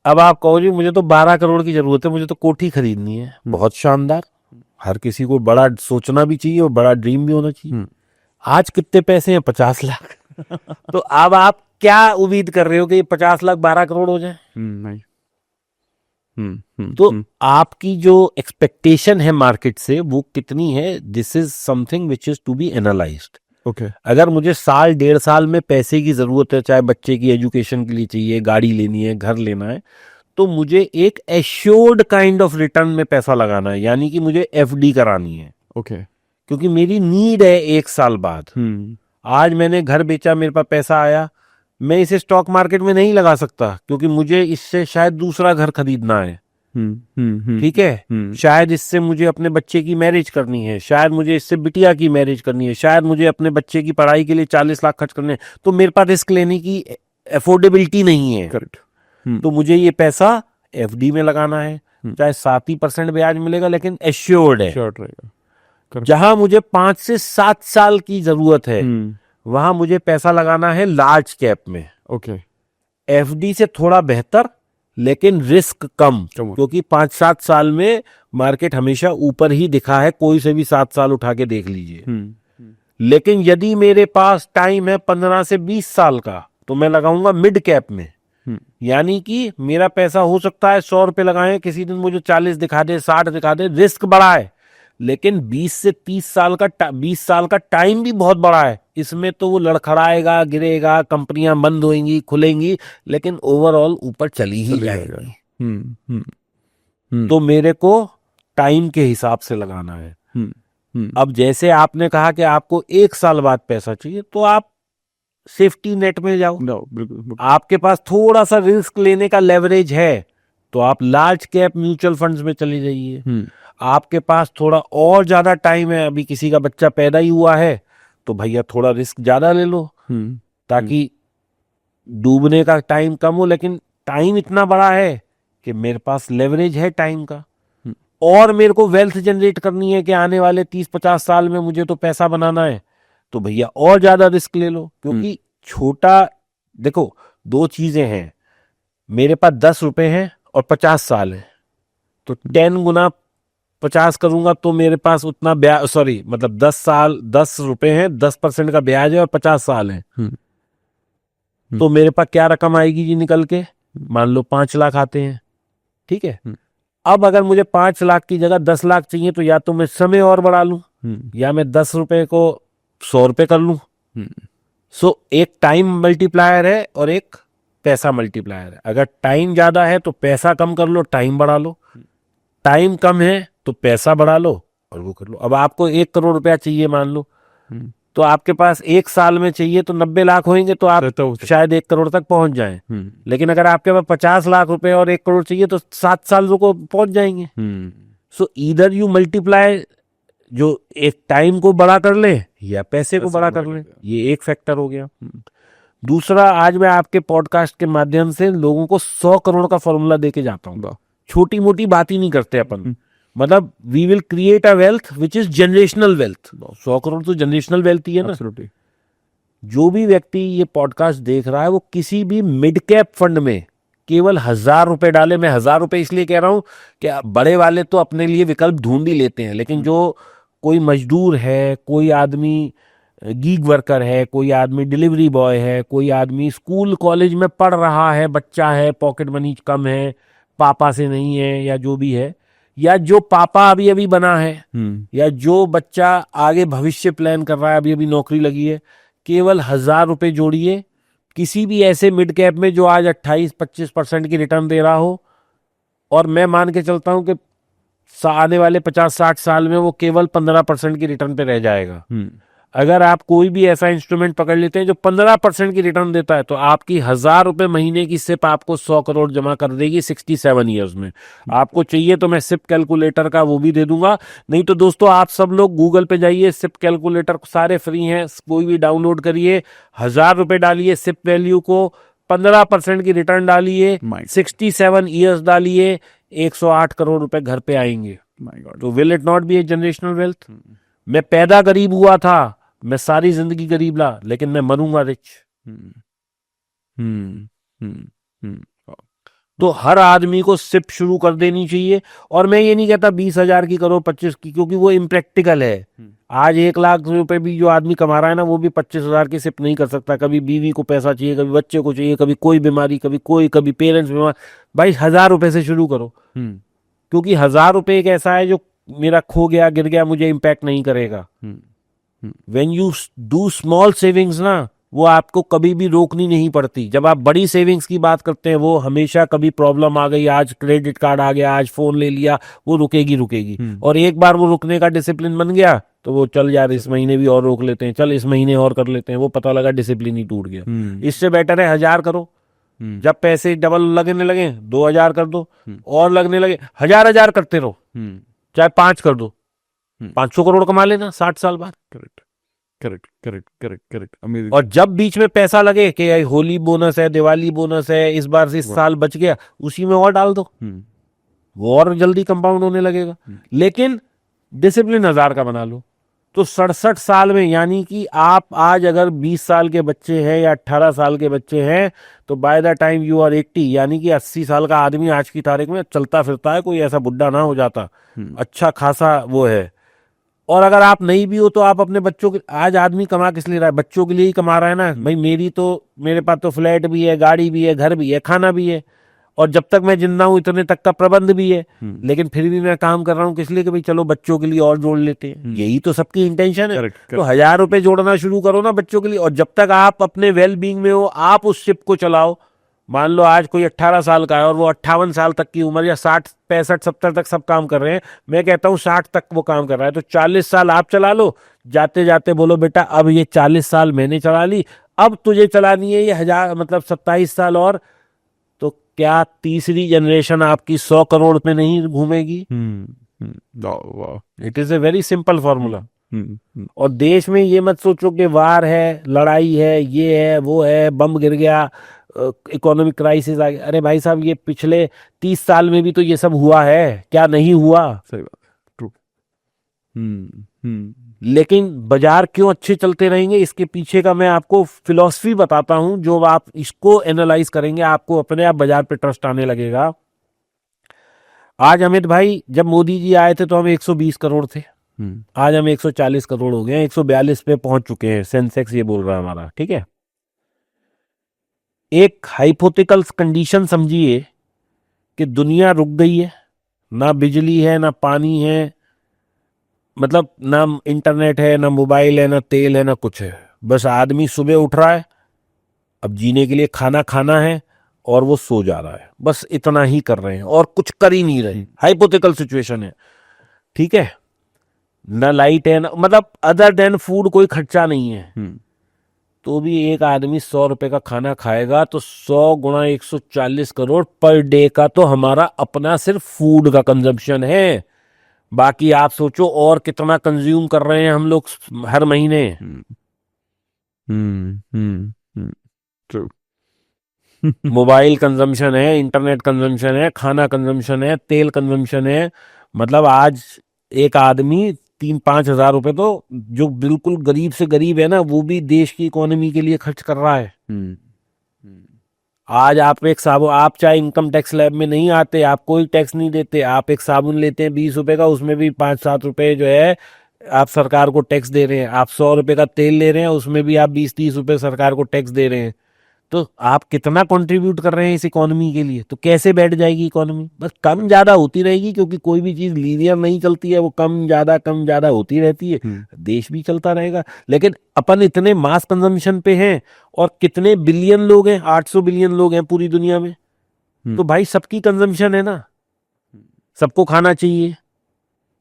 अब आप कहो जी मुझे तो 12 करोड़ की जरूरत है, मुझे तो कोठी खरीदनी है, बहुत शानदार। हर किसी को बड़ा सोचना भी चाहिए और बड़ा ड्रीम भी होना चाहिए। आज कितने पैसे हैं? 50 लाख। तो अब आप क्या उम्मीद कर रहे हो कि ये 50 लाख 12 करोड़ हो जाए? नहीं। तो आपकी जो एक्सपेक्टेशन है मार्केट से वो कितनी है, this is something which is to be analysed. Okay. अगर मुझे साल 1.5 साल में पैसे की जरूरत है, चाहे बच्चे की एजुकेशन के लिए चाहिए, गाड़ी लेनी है, घर लेना है, तो मुझे एक एश्योर्ड काइंड ऑफ रिटर्न में पैसा लगाना है, यानी कि मुझे FD करानी है। ओके। क्योंकि मेरी नीड है 1 साल बाद। आज मैंने घर बेचा, मेरे पास पैसा आया, मैं इसे स्टॉक मार्केट में नहीं लगा सकता क्योंकि मुझे इससे शायद दूसरा घर खरीदना है। ठीक है, शायद इससे मुझे अपने बच्चे की मैरिज करनी है, शायद मुझे इससे बिटिया की मैरिज करनी है, शायद मुझे अपने बच्चे की पढ़ाई के लिए 40 लाख खर्च करने हैं। तो मेरे पास रिस्क लेने की अफोर्डेबिलिटी नहीं है। करेक्ट। तो मुझे ये पैसा FD में लगाना है, चाहे 7% ब्याज मिलेगा लेकिन एश्योर्ड है। श्योर रहेगा। जहां मुझे 5 से 7 साल की जरूरत है वहां मुझे पैसा लगाना है लार्ज कैप में। ओके। FD से थोड़ा बेहतर लेकिन रिस्क कम, क्योंकि 5-7 साल में मार्केट हमेशा ऊपर ही दिखा है, कोई से भी 7 साल उठा के देख लीजिए। लेकिन यदि मेरे पास टाइम है 15 से 20 साल का तो मैं लगाऊंगा मिड कैप में। यानी कि मेरा पैसा हो सकता है 100 रुपए लगाएं, किसी दिन मुझे 40 दिखा दे, 60 दिखा दे, रिस्क बड़ा है लेकिन 20 से 30 साल का 20 साल का टाइम भी बहुत बड़ा है। इसमें तो वो लड़खड़ाएगा, गिरेगा, कंपनियां बंद होंगी, खुलेंगी, लेकिन ओवरऑल ऊपर चली ही चली जाएगी। जाएगा। हम्म तो मेरे को टाइम के हिसाब से लगाना है। अब जैसे आपने कहा कि आपको 1 साल बाद पैसा चाहिए, तो आप सेफ्टी नेट में जाओ। बिल्कुल। आपके पास थोड़ा सा रिस्क लेने का लेवरेज है तो आप लार्ज कैप म्यूचुअल फंड्स में चली जाइए। आपके पास थोड़ा और ज्यादा टाइम है, अभी किसी का बच्चा पैदा ही हुआ है, तो भैया थोड़ा रिस्क ज्यादा ले लो ताकि डूबने का टाइम कम हो, लेकिन टाइम इतना बड़ा है कि मेरे पास लेवरेज है टाइम का, और मेरे को वेल्थ जनरेट करनी है कि आने वाले 30-50 साल में मुझे तो पैसा बनाना है, तो भैया और ज्यादा रिस्क ले लो। क्योंकि छोटा, देखो 2 चीजें हैं, मेरे पास 10 रुपए हैं और 50 साल है, तो 10 गुना 50 करूंगा तो मेरे पास उतना ब्याज, सॉरी मतलब 10 रुपए हैं, 10% का ब्याज है और 50 साल है, तो मेरे पास क्या रकम आएगी जी निकल के? मान लो 5 लाख आते हैं, ठीक है। अब अगर मुझे 5 लाख की जगह 10 लाख चाहिए, तो या तो मैं समय और बढ़ा लूं, या मैं 10 रुपए को 100 रुपए कर लूं। सो एक टाइम मल्टीप्लायर है और एक पैसा मल्टीप्लायर है। अगर टाइम ज्यादा है तो पैसा कम कर लो, टाइम बढ़ा लो, टाइम कम है तो पैसा बढ़ा लो और वो कर लो। अब आपको 1 करोड़ रुपया चाहिए मान लो, तो आपके पास 1 साल में चाहिए तो 90 लाख होंगे, तो आप शायद 1 करोड़ तक पहुंच जाएं। लेकिन अगर आपके पास 50 लाख रुपए और 1 करोड़ चाहिए तो 7 साल को पहुंच जाएंगे। सो ईदर यू मल्टीप्लाई, जो एक टाइम को बड़ा कर ले या पैसे को बड़ा कर ले, ये एक फैक्टर हो गया। दूसरा, आज मैं आपके पॉडकास्ट के माध्यम से लोगों को 100 करोड़ का फॉर्मूला देके जाता हूँ। छोटी मोटी बात ही नहीं करते अपन, मतलब we will create a wealth which is generational wealth. 100 crore तो जनरेशनल वेल्थ ही है ना। जो भी व्यक्ति ये पॉडकास्ट देख रहा है वो किसी भी मिड कैप फंड में केवल 1000 रुपए डाले। मैं 1000 रुपए इसलिए कह रहा हूं कि बड़े वाले तो अपने लिए विकल्प ढूंढ ही लेते हैं, लेकिन जो कोई मजदूर है, कोई आदमी गीग वर्कर है, कोई आदमी डिलीवरी बॉय है, कोई आदमी स्कूल कॉलेज में पढ़ रहा है, बच्चा है, पॉकेट मनी कम है, पापा से नहीं है, या जो भी है, या जो पापा अभी अभी बना है, या जो बच्चा आगे भविष्य प्लान कर रहा है, अभी अभी नौकरी लगी है, केवल 1000 रुपए जोड़िए किसी भी ऐसे मिड कैप में जो आज 28-25% की रिटर्न दे रहा हो, और मैं मान के चलता हूं कि आने वाले 50-60 साल में वो केवल 15% की रिटर्न पे रह जाएगा। अगर आप कोई भी ऐसा इंस्ट्रूमेंट पकड़ लेते हैं जो 15% की रिटर्न देता है, तो आपकी 1000 रुपए महीने की सिप आपको 100 करोड़ जमा कर देगी 67 ईयर्स में। आपको चाहिए तो मैं सिप कैलकुलेटर का वो भी दे दूंगा, नहीं तो दोस्तों आप सब लोग गूगल पे जाइए, सिप कैलकुलेटर सारे फ्री हैं, कोई भी डाउनलोड करिए, 1000 रुपए डालिए, सिप वैल्यू को 15% की रिटर्न डालिए, 67 ईयर्स डालिए, 108 करोड़ रुपए घर पे आएंगे। तो will it not be A generational wealth? मैं पैदा गरीब हुआ था, मैं सारी जिंदगी गरीब रहा, लेकिन मैं मरूंगा रिच। तो हर आदमी को सिप शुरू कर देनी चाहिए। और मैं ये नहीं कहता 20,000 की करो, 25 की, क्योंकि वो इम्प्रैक्टिकल है। आज 1 लाख रुपए भी जो आदमी कमा रहा है ना, वो भी 25,000 की सिप नहीं कर सकता। कभी बीवी को पैसा चाहिए, कभी बच्चे को चाहिए, कभी कोई बीमारी, कभी पेरेंट्स बीमार। भाई 1000 रुपए से शुरू करो, क्योंकि 1000 रुपए एक ऐसा है जो मेरा खो गया, गिर गया, मुझे इम्पैक्ट नहीं करेगा। When you do small savings ना, वो आपको कभी भी रोकनी नहीं पड़ती। जब आप बड़ी सेविंग्स की बात करते हैं, वो हमेशा कभी प्रॉब्लम आ गई, आज क्रेडिट कार्ड आ गया, आज फोन ले लिया, वो रुकेगी। और एक बार वो रुकने का डिसिप्लिन बन गया तो वो चल यार इस महीने भी और रोक लेते हैं, चल इस महीने और कर लेते हैं, वो पता लगा डिसिप्लिन ही टूट गया। इससे बेटर है 1000 करो। जब पैसे डबल लगने लगे 2000 कर दो, और लगने लगे 1000 करते रहो, चाहे 5 कर दो, 500 करोड़ कमा लेना 60 साल बाद। Correct amazing. और जब बीच में पैसा लगे कि होली बोनस है, दिवाली बोनस है, इस बार से इस साल बच गया, उसी में और डाल दो, वो और जल्दी कंपाउंड होने लगेगा। लेकिन डिसिप्लिन 1000 का बना लो, तो 67 साल में, यानी कि आप आज अगर 20 साल के बच्चे हैं या 18 साल के बच्चे हैं, तो by the time you are 80, यानी कि 80 साल का आदमी आज की तारीख में चलता फिरता है, कोई ऐसा बुढ़ा ना हो जाता, अच्छा खासा वो है। और अगर आप नहीं भी हो तो आप अपने बच्चों के, आज आदमी कमा किस लिए रहा है? बच्चों के लिए ही कमा रहा है ना भाई। मेरे पास तो फ्लैट भी है, गाड़ी भी है, घर भी है, खाना भी है, और जब तक मैं जिंदा हूं इतने तक का प्रबंध भी है, लेकिन फिर भी मैं काम कर रहा हूं किस लिए कि भाई चलो बच्चों के लिए और जोड़ लेते हैं। यही तो सबकी इंटेंशन है। Correct, तो 1000 रुपए जोड़ना शुरू करो ना बच्चों के लिए, और जब तक आप अपने वेल बीइंग में हो आप उस शिप को चलाओ। मान लो आज कोई 18 साल का है और वो 58 साल तक की उम्र या 60 65 70 तक सब काम कर रहे हैं, मैं कहता हूँ 60 तक वो काम कर रहा है, तो 40 साल आप चला लो। जाते जाते बोलो बेटा अब ये 40 साल मैंने चला ली, अब तुझे चलानी है ये 1000 मतलब 27 साल और। तो क्या तीसरी जनरेशन आपकी 100 करोड़ पे नहीं घूमेगी? It is a very simple formula. और देश में ये मत सोचो कि वार है, लड़ाई है, ये है, वो है, बम गिर गया, इकोनॉमिक क्राइसिस आ गया। अरे भाई साहब ये पिछले 30 साल में भी तो ये सब हुआ है, क्या नहीं हुआ? सही बात, ट्रू। लेकिन बाजार क्यों अच्छे चलते रहेंगे, इसके पीछे का मैं आपको फिलॉसफी बताता हूं। जो आप इसको एनालाइज करेंगे आपको अपने आप बाजार पे ट्रस्ट आने लगेगा। आज अमित भाई जब मोदी जी आए थे तो हम 120 करोड़ थे, आज हम 140 करोड़ हो गए हैं, 142 पे पहुंच चुके हैं। सेंसेक्स ये बोल रहा है हमारा, ठीक है। एक हाइपोथेटिकल कंडीशन समझिए कि दुनिया रुक गई है, ना बिजली है, ना पानी है, मतलब ना इंटरनेट है, ना मोबाइल है, ना तेल है, ना कुछ है। बस आदमी सुबह उठ रहा है, अब जीने के लिए खाना खाना है और वो सो जा रहा है। बस इतना ही कर रहे हैं और कुछ कर ही नहीं रहे। हाइपोथेटिकल सिचुएशन है, ठीक है। ना लाइट है, ना मतलब अदर देन फूड कोई खर्चा नहीं है। तो भी एक आदमी 100 रुपए का खाना खाएगा तो 100 गुणा 140 करोड़ पर डे का तो हमारा अपना सिर्फ फूड का कंजम्पशन है। बाकी आप सोचो और कितना कंज्यूम कर रहे हैं हम लोग हर महीने। ट्रू। मोबाइल कंजम्पशन है, इंटरनेट कंजम्पशन है, खाना कंजम्पशन है, तेल कंजम्पशन है। मतलब आज एक आदमी 3-5 हजार रुपए तो जो बिल्कुल गरीब से गरीब है ना, वो भी देश की इकोनॉमी के लिए खर्च कर रहा है। आज आप एक साबुन, आप चाहे इनकम टैक्स लैब में नहीं आते, आप कोई टैक्स नहीं देते, आप एक साबुन लेते हैं 20 रुपए का, उसमें भी 5-7 रुपए जो है आप सरकार को टैक्स दे रहे हैं। आप 100 रुपए का तेल ले रहे हैं, उसमें भी आप 20-30 रुपए सरकार को टैक्स दे रहे हैं। तो आप कितना कंट्रीब्यूट कर रहे हैं इस इकोनॉमी के लिए? तो कैसे बैठ जाएगी इकोनॉमी? बस कम ज्यादा होती रहेगी, क्योंकि कोई भी चीज लीनियर नहीं चलती है, वो कम ज्यादा होती रहती है। देश भी चलता रहेगा। लेकिन अपन इतने मास कंजम्पशन पे हैं, और कितने बिलियन लोग हैं, 800 बिलियन लोग हैं पूरी दुनिया में। तो भाई सबकी कंजम्पशन है ना, सबको खाना चाहिए,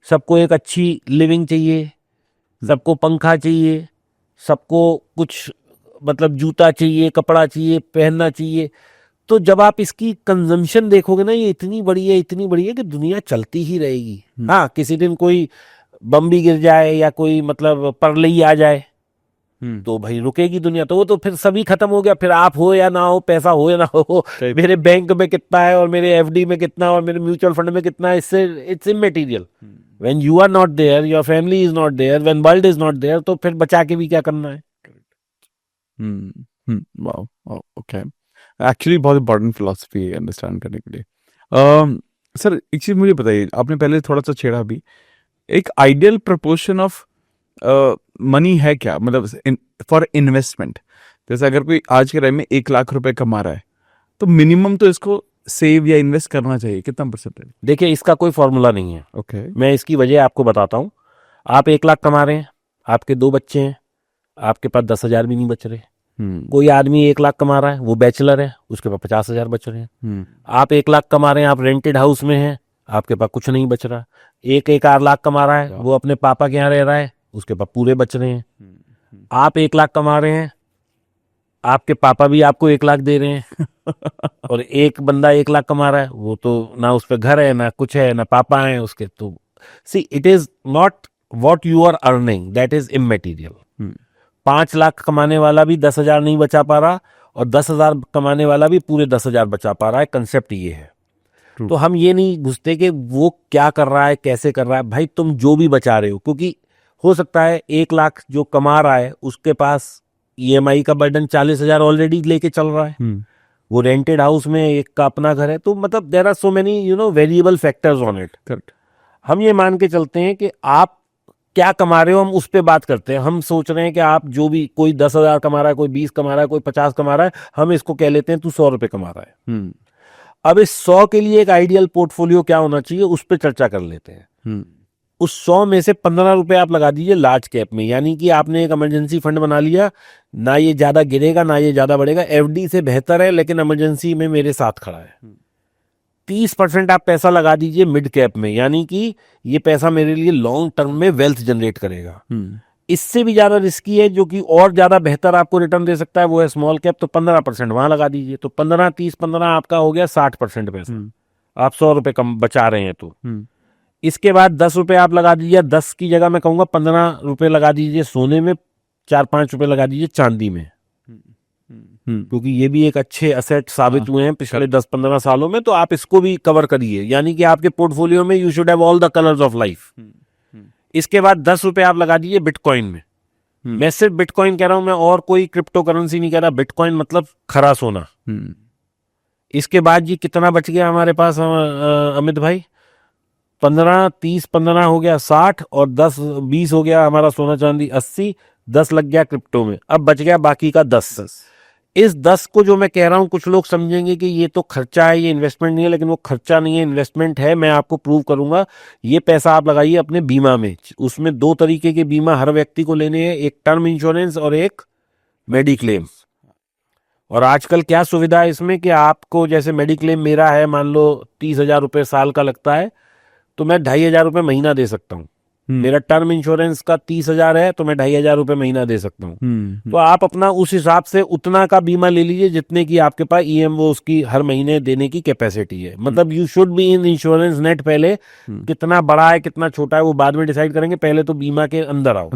सबको एक अच्छी लिविंग चाहिए, सबको पंखा चाहिए, सबको कुछ मतलब जूता चाहिए, कपड़ा चाहिए, पहनना चाहिए। तो जब आप इसकी कंजम्पशन देखोगे ना, ये इतनी बड़ी है, इतनी बड़ी है कि दुनिया चलती ही रहेगी। हाँ, किसी दिन कोई बम भी गिर जाए या कोई मतलब प्रलय आ जाए तो भाई रुकेगी दुनिया, तो वो तो फिर सभी खत्म हो गया। फिर आप हो या ना हो, पैसा हो या ना हो, मेरे बैंक में कितना है और मेरे एफडी में कितना और मेरे म्यूचुअल फंड में कितना है, इससे it's immaterial. When you are not there, your family is not there, when world is not there, तो फिर बचा के भी क्या करना है? Wow, okay. एक्चुअली बहुत इंपॉर्टेंट फिलॉसफी है अंडरस्टैंड करने के लिए। सर एक चीज मुझे बताइए, आपने पहले थोड़ा सा छेड़ा भी, एक आइडियल प्रपोर्शन ऑफ मनी है क्या, मतलब फॉर इन्वेस्टमेंट? जैसे अगर कोई आज के टाइम में 1 लाख रुपए कमा रहा है, तो मिनिमम तो इसको सेव या इन्वेस्ट करना चाहिए, कितना परसेंटेज? देखिए इसका कोई फॉर्मूला नहीं है। ओके। मैं इसकी वजह आपको बताता हूँ। आप 1 लाख कमा रहे हैं, आपके 2 बच्चे हैं, आपके पास 10,000 भी नहीं बच रहे। कोई आदमी 1 लाख कमा रहा है, वो बैचलर है, उसके पास 50,000 बच रहे हैं। आप 1 लाख कमा रहे हैं, आप रेंटेड हाउस में हैं, आपके पास कुछ नहीं बच रहा। एक 8 लाख कमा रहा है, वो अपने पापा के यहाँ रह रहा है, उसके पास पूरे बच रहे हैं। आप 1 लाख कमा रहे हैं, आपके पापा भी आपको 1 लाख दे रहे हैं और एक बंदा 1 लाख कमा रहा है, वो तो ना उस पर घर है, ना कुछ है, ना पापा है उसके। तो see it is not what you are earning, that is immaterial. 5 lakh कमाने वाला भी 10,000 नहीं बचा पा रहा, और 10,000 कमाने वाला भी पूरे 10,000 बचा पा रहा है। कंसेप्ट ये है। तो हम ये नहीं घुसते कि वो क्या कर रहा है, कैसे कर रहा है। भाई तुम जो भी बचा रहे हो, क्योंकि हो सकता है 1 लाख जो कमा रहा है उसके पास ईएमआई का बर्डन 40,000 ऑलरेडी लेके चल रहा है, वो रेंटेड हाउस में, एक का अपना घर है। तो मतलब there are so many variable factors on it. Correct. हम ये मान के चलते हैं कि आप क्या कमा रहे हो, हम उस पर बात करते हैं। हम सोच रहे हैं कि आप जो भी, कोई 10,000 कमा रहा है, कोई 20 कमा रहा है, कोई 50 कमा रहा है, हम इसको कह लेते हैं तू 100 रुपए कमा रहा है। अब इस 100 के लिए एक आइडियल पोर्टफोलियो क्या होना चाहिए, उस पर चर्चा कर लेते हैं। उस 100 में से 15 रुपए आप लगा दीजिए लार्ज कैप में, यानी कि आपने एक इमरजेंसी फंड बना लिया, ना ये ज्यादा गिरेगा ना ये ज्यादा बढ़ेगा, एफडी से बेहतर है लेकिन इमरजेंसी में मेरे साथ खड़ा है। 30% आप पैसा लगा दीजिए मिड कैप में, यानी कि ये पैसा मेरे लिए लॉन्ग टर्म में वेल्थ जनरेट करेगा। इससे भी ज्यादा रिस्की है, जो कि और ज्यादा बेहतर आपको रिटर्न दे सकता है, वो है स्मॉल कैप। तो 15% वहां लगा दीजिए, तो 15, 30, 15 आपका हो गया 60% पैसा। आप 100 रुपए कम बचा रहे हैं। तो इसके बाद 10 रुपए आप लगा दीजिए, 10 की जगह मैं कहूंगा 15 रुपए लगा दीजिए सोने में, 4-5 रुपए लगा दीजिए चांदी में, क्योंकि ये भी एक अच्छे असेट साबित हुए हैं पिछले 10-15 सालों में। तो आप इसको भी कवर करिए, यानी कि आपके पोर्टफोलियो में you should have all the colours of life. इसके बाद 10 रुपए आप लगा दीजिए बिटकॉइन में। मैं सिर्फ बिटकॉइन कह रहा हूं, मैं और कोई क्रिप्टो करेंसी नहीं कह रहा, बिटकॉइन मतलब खरा सोना। इसके बाद जी कितना बच गया हमारे पास अमित भाई? 15, 30, 15 हो गया 60, और 10, 20 हो गया हमारा सोना चांदी 80, 10 लग गया क्रिप्टो में। अब बच गया बाकी का 10। इस 10 को जो मैं कह रहा हूं, कुछ लोग समझेंगे कि ये तो खर्चा है, ये इन्वेस्टमेंट नहीं है, लेकिन वो खर्चा नहीं है, इन्वेस्टमेंट है। मैं आपको प्रूव करूंगा। ये पैसा आप लगाइए अपने बीमा में। उसमें 2 तरीके के बीमा हर व्यक्ति को लेने हैं, एक टर्म इंश्योरेंस और एक मेडिक्लेम। और आजकल क्या सुविधा है इसमें कि आपको, जैसे मेडिक्लेम मेरा है, मान लो 30,000 रुपये साल का लगता है, तो मैं 2,500 रुपये महीना दे सकता हूँ। मेरा टर्म इंश्योरेंस का 30,000 है, तो मैं 2,500 रुपये महीना दे सकता हूँ। तो आप अपना उस हिसाब से उतना का बीमा ले लीजिए जितने की आपके पास वो उसकी हर महीने देने की कैपेसिटी है। मतलब you should be in insurance net. पहले कितना बड़ा है कितना छोटा है वो बाद में डिसाइड करेंगे, पहले तो बीमा के अंदर आओ।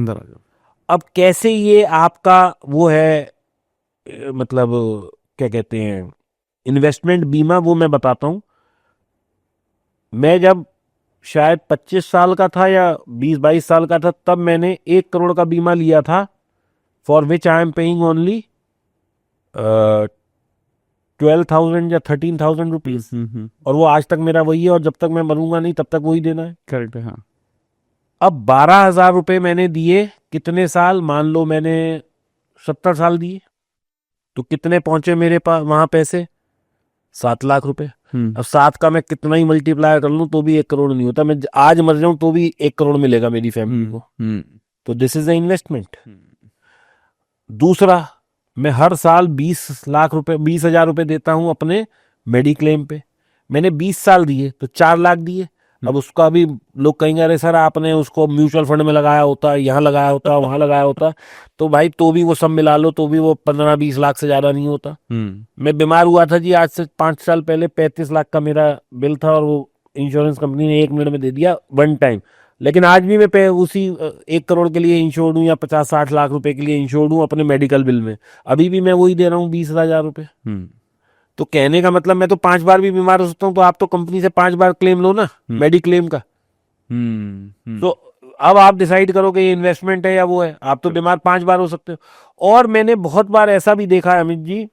अब कैसे ये आपका वो है, मतलब क्या कहते हैं, इन्वेस्टमेंट बीमा, वो मैं बताता हूं। मैं जब शायद 25 साल का था या 20-22 साल का था, तब मैंने 1 करोड़ का बीमा लिया था, for which I am paying only 12,000 या 13,000 रुपीज। और वो आज तक मेरा वही है, और जब तक मैं मरूंगा नहीं तब तक वही देना है। करेक्ट है, हाँ। अब 12,000 रुपये मैंने दिए, कितने साल, मान लो मैंने 70 साल दिए, तो कितने पहुंचे मेरे पास वहां पैसे? 7 लाख रुपए। अब 7 का मैं कितना ही मल्टीप्लाई कर लूं तो भी 1 करोड़ नहीं होता। मैं आज मर जाऊं तो भी 1 करोड़ मिलेगा मेरी फैमिली को। तो दिस इज द इन्वेस्टमेंट। दूसरा, मैं हर साल 20 लाख रुपए, 20,000 रुपए देता हूं अपने मेडिक्लेम पे। मैंने 20 साल दिए तो 4 लाख दिए। अब उसका भी लोग कहेंगे अरे सर आपने उसको म्यूचुअल फंड में लगाया होता, यहाँ लगाया होता, वहां लगाया होता, तो भाई तो भी वो सब मिला लो तो भी वो 15-20 लाख से ज्यादा नहीं होता। मैं बीमार हुआ था जी आज से 5 साल पहले, 35 लाख का मेरा बिल था, और वो इंश्योरेंस कंपनी ने 1 मिनट में दे दिया, 1 टाइम। लेकिन आज भी मैं उसी 1 करोड़ के लिए इंश्योर्ड हूँ, या 50-60 लाख रुपए के लिए इंश्योर्ड हूँ अपने मेडिकल बिल में। अभी भी मैं वही दे रहा हूँ 20,000 रुपए। तो कहने का मतलब, मैं तो 5 बार भी बीमार हो सकता हूँ, तो आप तो कंपनी से 5 बार क्लेम लो ना मेडिक्लेम का। तो अब आप डिसाइड करो कि ये इन्वेस्टमेंट है या वो है। आप तो बीमार 5 बार हो सकते हो। और मैंने बहुत बार ऐसा भी देखा है अमित जी,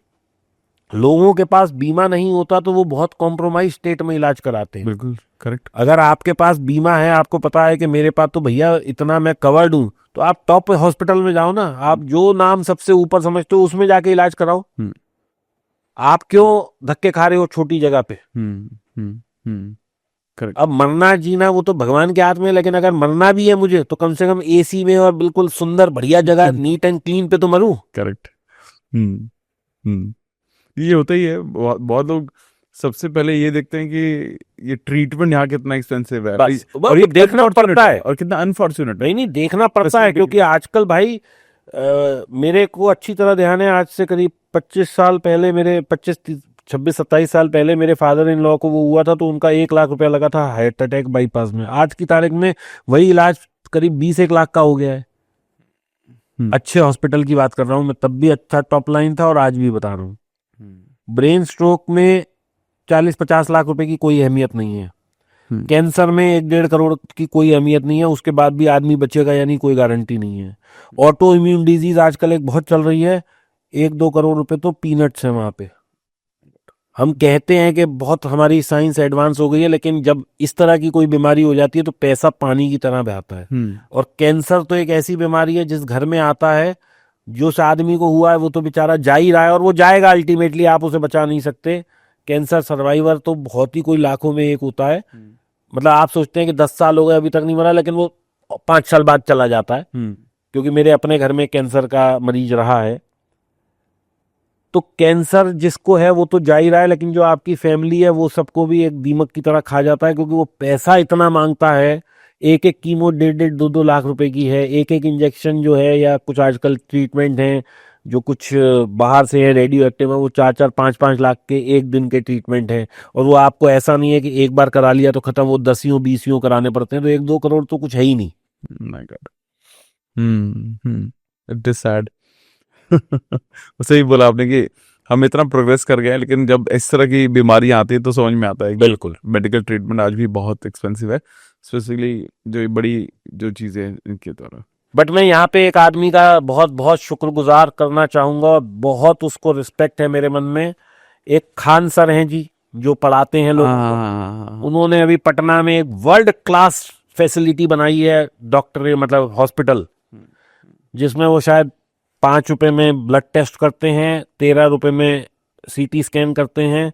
लोगों के पास बीमा नहीं होता तो वो बहुत कॉम्प्रोमाइज स्टेट में इलाज कराते हैं। बिल्कुल करेक्ट। अगर आपके पास बीमा है, आपको पता है कि मेरे पास तो भैया इतना मैं कवर्ड हूं, तो आप टॉप हॉस्पिटल में जाओ ना, आप जो नाम सबसे ऊपर समझते हो उसमें जाके इलाज कराओ। आप क्यों धक्के खा रहे हो छोटी जगह पे? करेक्ट। अब मरना जीना वो तो भगवान के हाथ में है, लेकिन अगर मरना भी है मुझे तो कम से कम एसी में और बिल्कुल सुंदर बढ़िया जगह, नीट एंड क्लीन पे तो मरूं। करेक्ट। ये होता ही है। बहुत लोग सबसे पहले ये देखते हैं कि ये ट्रीटमेंट यहाँ कितना एक्सपेंसिव है, और ये देखना पड़ता है, और कितना अनफॉर्चुनेट। नहीं देखना पड़ता है, क्योंकि आजकल भाई मेरे को अच्छी तरह ध्यान है, आज से करीब 25 साल पहले, मेरे 26-27 साल पहले मेरे फादर इन लॉ को वो हुआ था, तो उनका 1 लाख रुपया लगा था हार्ट अटैक बाईपास में। आज की तारीख में वही इलाज करीब 20-1 लाख का हो गया है। अच्छे हॉस्पिटल की बात कर रहा हूं मैं, तब भी अच्छा टॉप लाइन था और आज भी बता रहा हूं। ब्रेन स्ट्रोक में 40-50 लाख रुपए की कोई अहमियत नहीं है। कैंसर में 1-1.5 करोड़ की कोई अहमियत नहीं है, उसके बाद भी आदमी बचेगा यानी कोई गारंटी नहीं है। ऑटो इम्यून डिजीज आजकल एक बहुत चल रही है, 1-2 करोड़ रुपए तो पीनट्स है वहां पे। हम कहते हैं कि बहुत हमारी साइंस एडवांस हो गई है, लेकिन जब इस तरह की कोई बीमारी हो जाती है तो पैसा पानी की तरह बहता है। और कैंसर तो एक ऐसी बीमारी है जिस घर में आता है, जो आदमी को हुआ है वो तो बेचारा जा ही रहा है, और वो जाएगा अल्टीमेटली, आप उसे बचा नहीं सकते। कैंसर सर्वाइवर तो बहुत ही कोई लाखों में एक होता है। मतलब आप सोचते हैं कि 10 साल हो गए अभी तक नहीं मरा, लेकिन वो 5 साल बाद चला जाता है, क्योंकि मेरे अपने घर में कैंसर का मरीज रहा है। तो कैंसर जिसको है वो तो जा ही रहा है, लेकिन जो आपकी फैमिली है वो सबको भी एक दीमक की तरह खा जाता है, क्योंकि वो पैसा इतना मांगता है। एक एक कीमो 1.5-2 लाख रुपए की है, एक एक इंजेक्शन जो है, या कुछ आजकल ट्रीटमेंट हैं जो कुछ बाहर से है रेडियो एक्टिव है, वो 4-4 5-5 लाख के एक दिन के ट्रीटमेंट हैं। और वो आपको ऐसा नहीं है कि एक बार करा लिया तो खत्म, वो 10-20 कराने पड़ते हैं, तो 1-2 करोड़ तो कुछ है ही नहीं। My God. It is sad. सही बोला आपने कि हम इतना प्रोग्रेस कर गए हैं, लेकिन जब इस तरह की बीमारियां आती है तो समझ में आता है कि बिल्कुल। मेडिकल ट्रीटमेंट आज भी बहुत एक्सपेंसिव है, स्पेसिफिकली जो ये बड़ी जो चीजें हैं इनके द्वारा। बट मैं यहाँ पे एक आदमी का बहुत बहुत शुक्रगुजार करना चाहूंगा, और बहुत उसको रिस्पेक्ट है मेरे मन में। एक खान सर हैं जी, जो पढ़ाते हैं लोगों को। उन्होंने अभी पटना में एक वर्ल्ड क्लास फैसिलिटी बनाई है, डॉक्टर मतलब हॉस्पिटल, जिसमें वो शायद 5 रुपए में ब्लड टेस्ट करते हैं, 13 रुपए में सीटी स्कैन करते हैं।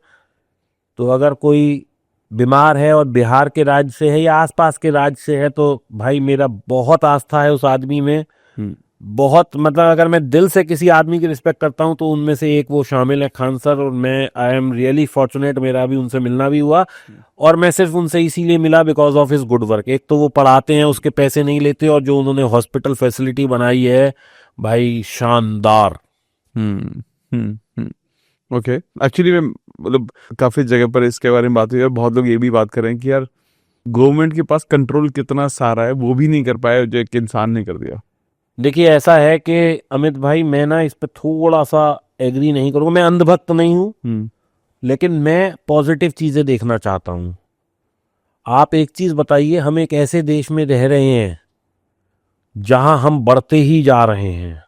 तो अगर कोई बीमार है और बिहार के राज्य से है या आसपास के राज्य से है, तो भाई मेरा बहुत आस्था है उस आदमी में। बहुत मतलब अगर मैं दिल से किसी आदमी की रिस्पेक्ट करता हूं तो उनमें से एक वो शामिल है, खान सर। और मैं आई एम रियली फॉर्चुनेट, मेरा भी उनसे मिलना भी हुआ। और मैं सिर्फ उनसे इसीलिए मिला because of his good work. एक तो वो पढ़ाते हैं, उसके पैसे नहीं लेते, और जो उन्होंने हॉस्पिटल फैसिलिटी बनाई है भाई, शानदार। ओके, एक्चुअली मैं मतलब काफी जगह पर इसके बारे में बात हुई है, बहुत लोग ये भी बात कर रहे हैं कि यार गवर्नमेंट के पास कंट्रोल कितना सारा है, वो भी नहीं कर पाया जो एक इंसान ने कर दिया। देखिए ऐसा है कि अमित भाई, मैं ना इस पे थोड़ा सा एग्री नहीं करूंगा। मैं अंधभक्त नहीं हूं, लेकिन मैं पॉजिटिव चीजें देखना चाहता हूं। आप एक चीज बताइए, हम एक ऐसे देश में रह रहे हैं जहां हम बढ़ते ही जा रहे हैं,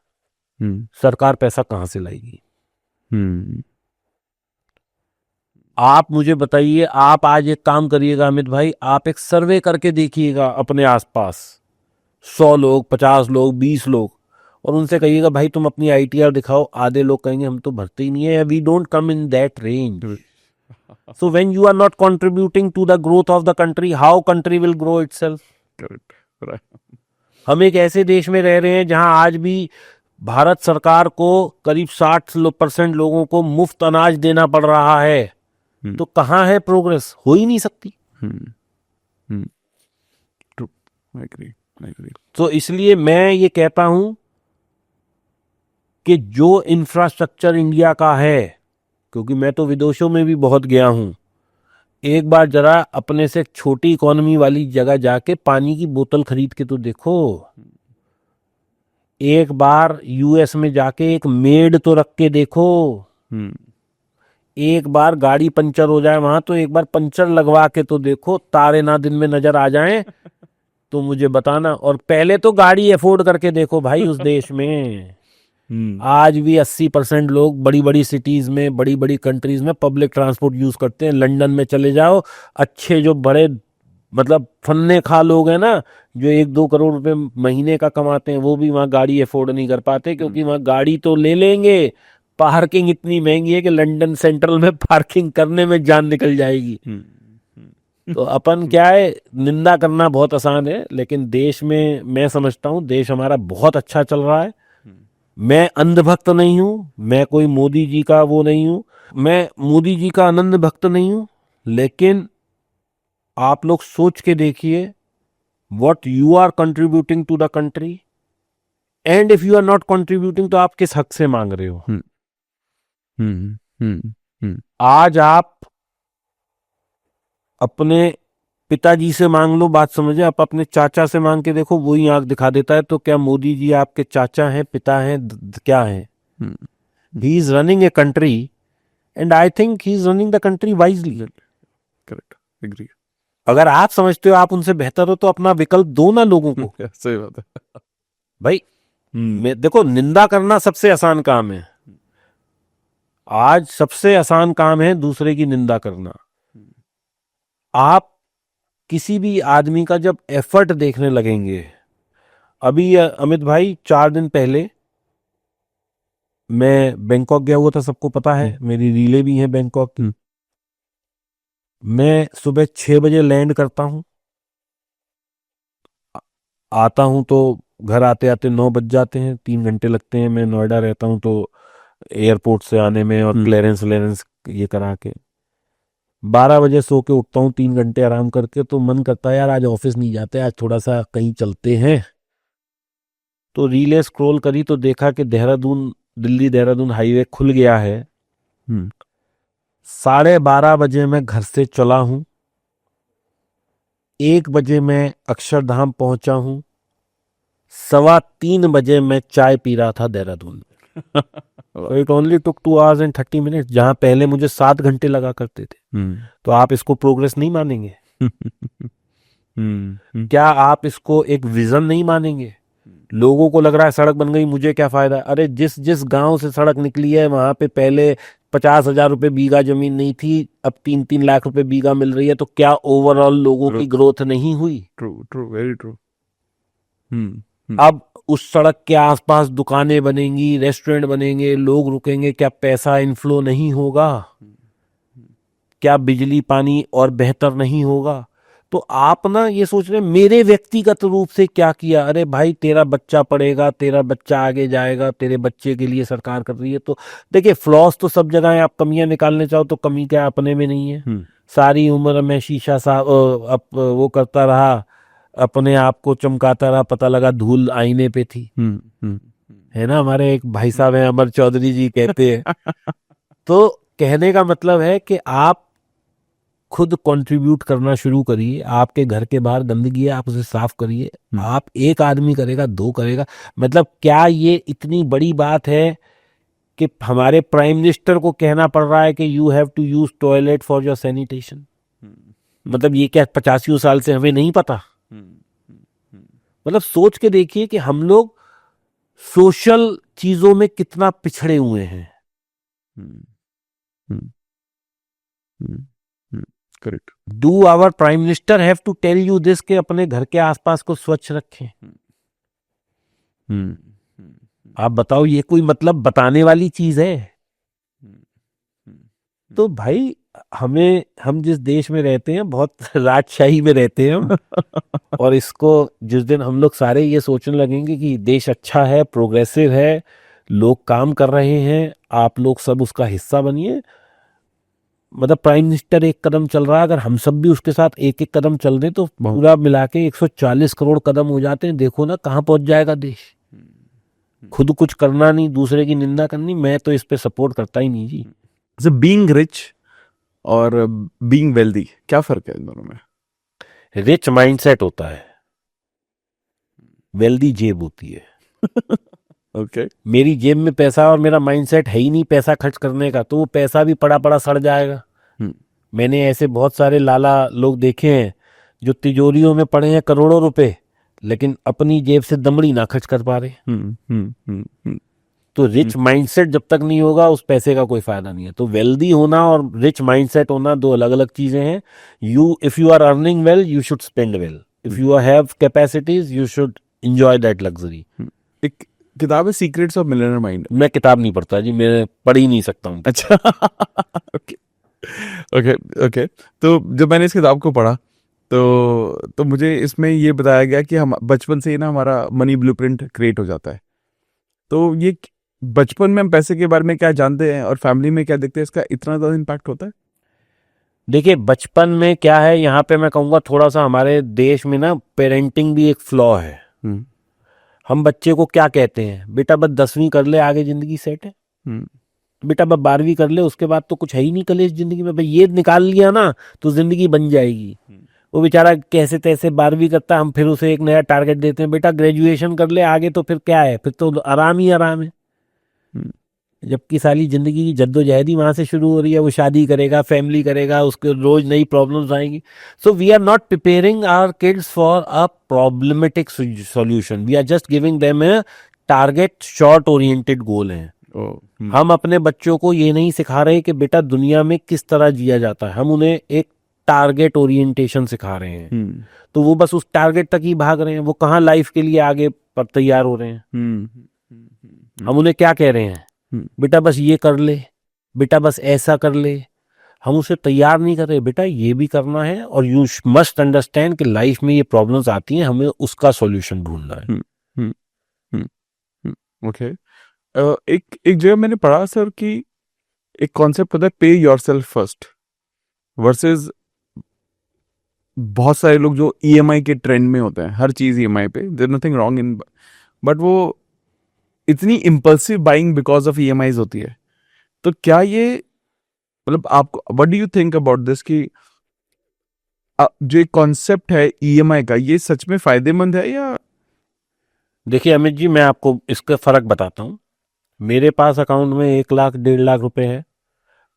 सरकार पैसा कहां से लाएगी? आप मुझे बताइए, आप आज एक काम करिएगा अमित भाई, आप एक सर्वे करके देखिएगा अपने आसपास, 100 लोग, 50 लोग, 20 लोग, और उनसे कहिएगा भाई तुम अपनी आईटीआर दिखाओ। आधे लोग कहेंगे हम तो भरते ही नहीं है, we don't come in that range. So when you are not contributing to the growth of the country, how country will grow itself? Correct. हम एक ऐसे देश में रह रहे हैं जहां आज भी भारत सरकार को करीब 60% लोगों को मुफ्त अनाज देना पड़ रहा है। तो कहां है प्रोग्रेस? हो ही नहीं सकती। तो इसलिए मैं ये कहता हूं कि जो इंफ्रास्ट्रक्चर इंडिया का है, क्योंकि मैं तो विदेशों में भी बहुत गया हूं, एक बार जरा अपने से छोटी इकोनॉमी वाली जगह जाके पानी की बोतल खरीद के तो देखो। एक बार यूएस में जाके एक मेड तो रख के देखो। एक बार गाड़ी पंचर हो जाए वहां तो एक बार पंचर लगवा के तो देखो, तारे ना दिन में नजर आ जाएं तो मुझे बताना। और पहले तो गाड़ी अफोर्ड करके देखो भाई उस देश में। आज भी 80% लोग बड़ी बड़ी सिटीज में, बड़ी बड़ी कंट्रीज में पब्लिक ट्रांसपोर्ट यूज करते हैं। लंदन में चले जाओ, अच्छे जो बड़े मतलब फन्ने खा लोग हैं ना, जो 1-2 करोड़ रुपए महीने का कमाते हैं, वो भी वहां गाड़ी अफोर्ड नहीं कर पाते, क्योंकि वहां गाड़ी तो ले लेंगे, पार्किंग इतनी महंगी है कि लंदन सेंट्रल में पार्किंग करने में जान निकल जाएगी। तो अपन क्या है, निंदा करना बहुत आसान है, लेकिन देश में मैं समझता हूं देश हमारा बहुत अच्छा चल रहा है। मैं अंधभक्त नहीं हूं, मैं कोई मोदी जी का वो नहीं हूं, मैं मोदी जी का आनंद भक्त नहीं हूं, लेकिन आप लोग सोच के देखिए, what you are contributing to the country, and if you are not contributing तो आप किस हक से मांग रहे हो? आज आप अपने पिताजी से मांग लो, बात समझे, आप अपने चाचा से मांग के देखो, वही आंख दिखा देता है। तो क्या मोदी जी आपके चाचा हैं, पिता हैं, क्या हैं? He is running a country, and I think he is running the country wisely. Correct, agree. अगर आप समझते हो आप उनसे बेहतर हो तो अपना विकल्प दो ना लोगों को। सही बात है भाई देखो, निंदा करना सबसे आसान काम है। आज सबसे आसान काम है दूसरे की निंदा करना। आप किसी भी आदमी का जब एफर्ट देखने लगेंगे, अभी अमित भाई 4 दिन पहले मैं बैंकॉक गया हुआ था, सबको पता है, मेरी रीलें भी हैं बैंकॉक की। मैं सुबह 6 बजे लैंड करता हूँ, आता हूँ तो घर आते आते 9 बज जाते हैं, 3 घंटे लगते हैं। मैं नोएडा रहता हूँ तो एयरपोर्ट से आने में और क्लियरेंस लेरेंस ये करा के 12 बजे सो के उठता हूँ, 3 घंटे आराम करके। तो मन करता है यार आज ऑफिस नहीं जाते, आज थोड़ा सा कहीं चलते हैं। तो रीले स्क्रॉल करी तो देखा कि देहरादून, दिल्ली देहरादून हाईवे खुल गया है। 12:30 बजे मैं घर से चला हूँ, 1 बजे मैं अक्षरधाम पहुंचा हूँ, 3:15 बजे मैं चाय पी रहा था देहरादून में। It only took 2 hours and 30 minutes, जहां पहले मुझे 7 घंटे लगा करते थे। तो आप इसको प्रोग्रेस नहीं मानेंगे? क्या आप इसको एक विजन नहीं मानेंगे? लोगों को लग रहा है सड़क बन गई, मुझे क्या फायदा? अरे जिस जिस गांव से सड़क निकली है वहां पे पहले 50,000 रुपए बीघा जमीन नहीं थी, अब 3-3 लाख रुपए बीघा मिल रही है। तो क्या ओवरऑल लोगों की ग्रोथ नहीं हुई? True true, very true. अब उस सड़क के आसपास दुकानें बनेंगी, रेस्टोरेंट बनेंगे, लोग रुकेंगे, क्या पैसा इनफ्लो नहीं होगा? क्या बिजली पानी और बेहतर नहीं होगा? तो आप ना ये सोच रहे हैं मेरे व्यक्तिगत रूप से क्या किया। अरे भाई तेरा बच्चा पढ़ेगा, तेरा बच्चा आगे जाएगा, तेरे बच्चे के लिए सरकार कर रही है। तो देखिए फ्लॉस तो सब जगह है, आप कमियां निकालने चाहो तो कमी क्या अपने में नहीं है? सारी उम्र में शीशा सा वो करता रहा, अपने आप को चमकाता रहा, पता लगा धूल आईने पे थी। है ना, हमारे एक भाई साहब हैं अमर चौधरी जी, कहते हैं। तो कहने का मतलब है कि आप खुद कंट्रीब्यूट करना शुरू करिए। आपके घर के बाहर गंदगी है, आप उसे साफ करिए। आप एक आदमी करेगा, 2 करेगा, मतलब क्या ये इतनी बड़ी बात है कि हमारे प्राइम मिनिस्टर को कहना पड़ रहा है कि you have to use toilet for your sanitation? मतलब ये क्या 85 साल से हमें नहीं पता? मतलब सोच के देखिए कि हम लोग सोशल चीजों में कितना पिछड़े हुए हैं। Correct. Do our prime minister have to tell you this कि अपने घर के आसपास को स्वच्छ रखें? आप बताओ, ये कोई मतलब बताने वाली चीज है? तो भाई हम जिस देश में रहते हैं बहुत राजशाही में रहते हैं हम। और इसको जिस दिन हम लोग सारे ये सोचने लगेंगे कि देश अच्छा है, प्रोग्रेसिव है, लोग काम कर रहे हैं, आप लोग सब उसका हिस्सा बनिए। मतलब प्राइम मिनिस्टर एक कदम चल रहा है, अगर हम सब भी उसके साथ एक एक कदम चल दें तो पूरा मिला के 140 करोड़ कदम हो जाते हैं। देखो ना कहाँ पहुंच जाएगा देश। खुद कुछ करना नहीं, दूसरे की निंदा करनी, मैं तो इस पे सपोर्ट करता ही नहीं जी। So being rich और being wealthy, क्या फर्क है इन दोनों में? रिच माइंडसेट होता है, वेल्दी जेब होती है। ओके। मेरी जेब में पैसा और मेरा माइंडसेट है ही नहीं पैसा खर्च करने का, तो वो पैसा भी पड़ा पड़ा सड़ जाएगा। मैंने ऐसे बहुत सारे लाला लोग देखे हैं जो तिजोरियों में पड़े हैं करोड़ों रुपए, लेकिन अपनी जेब से दमड़ी ना खर्च कर पा रहे। तो रिच माइंडसेट जब तक नहीं होगा उस पैसे का कोई फायदा नहीं है। तो वेल्दी होना और रिच माइंडसेट होना 2 अलग अलग चीजें हैं। If you are earning well you should spend well, if you have capacities you should enjoy that luxury. एक किताब है सीक्रेट्स ऑफ मिलियनेयर माइंड। मैं किताब नहीं पढ़ता जी, मैं पढ़ ही नहीं सकता हूँ। अच्छा। Okay okay okay. तो जब मैंने इस किताब को पढ़ा तो मुझे इसमें ये बताया गया कि हम बचपन से ही ना हमारा मनी ब्लूप्रिंट क्रिएट हो जाता है। तो ये बचपन में हम पैसे के बारे में क्या जानते हैं और फैमिली में क्या देखते हैं, इसका इतना ज़्यादा इम्पैक्ट होता है? देखिए बचपन में क्या है, यहाँ पे मैं कहूँगा थोड़ा सा हमारे देश में ना पेरेंटिंग भी एक फ्लॉ है। हम बच्चे को क्या कहते हैं, बेटा बस 10वीं कर ले आगे जिंदगी सेट है, बेटा बस 12वीं कर ले उसके बाद तो कुछ है ही नहीं कलेश जिंदगी में, भाई ये निकाल लिया ना तो जिंदगी बन जाएगी। वो बेचारा कैसे तैसे 12वीं करता है, हम फिर उसे एक नया टारगेट देते हैं, बेटा ग्रेजुएशन कर ले आगे तो फिर क्या है, फिर तो आराम ही आराम है। जबकि साली जिंदगी की जद्दोजहद ही वहां से शुरू हो रही है। वो शादी करेगा, फैमिली करेगा, उसके रोज नई प्रॉब्लम्स आएंगी। So we are not preparing our kids for a problematic solution, we are just giving them a target, short oriented goal है। हम अपने बच्चों को ये नहीं सिखा रहे कि बेटा दुनिया में किस तरह जिया जाता है, हम उन्हें एक टारगेट ओरिएंटेशन सिखा रहे हैं। तो वो बस उस टारगेट तक ही भाग रहे हैं, वो कहाँ लाइफ के लिए आगे पर तैयार हो रहे हैं। हम उन्हें क्या कह रहे हैं, बेटा बस ये कर ले, बेटा बस ऐसा कर ले। हम उसे तैयार नहीं कर रहे, बेटा ये भी करना है और यू मस्ट अंडरस्टैंड कि लाइफ में ये प्रॉब्लम्स आती हैं, हमें उसका सॉल्यूशन ढूंढना है। ओके। एक एक जगह मैंने पढ़ा सर कि एक कॉन्सेप्ट होता है पे योरसेल्फ फर्स्ट वर्सेस बहुत सारे लोग जो ईएमआई के ट्रेंड में होते हैं, हर चीज ईएमआई पे, there nothing wrong in, but वो इतनी impulsive buying because of EMIs होती है। तो क्या ये मतलब आपको what do you think about this कि जो एक कॉन्सेप्ट है ईएमआई का, ये सच में फायदेमंद है या? देखिए अमित जी, मैं आपको इसका फर्क बताता हूँ। मेरे पास अकाउंट में 1 लाख 1.5 लाख रुपए है,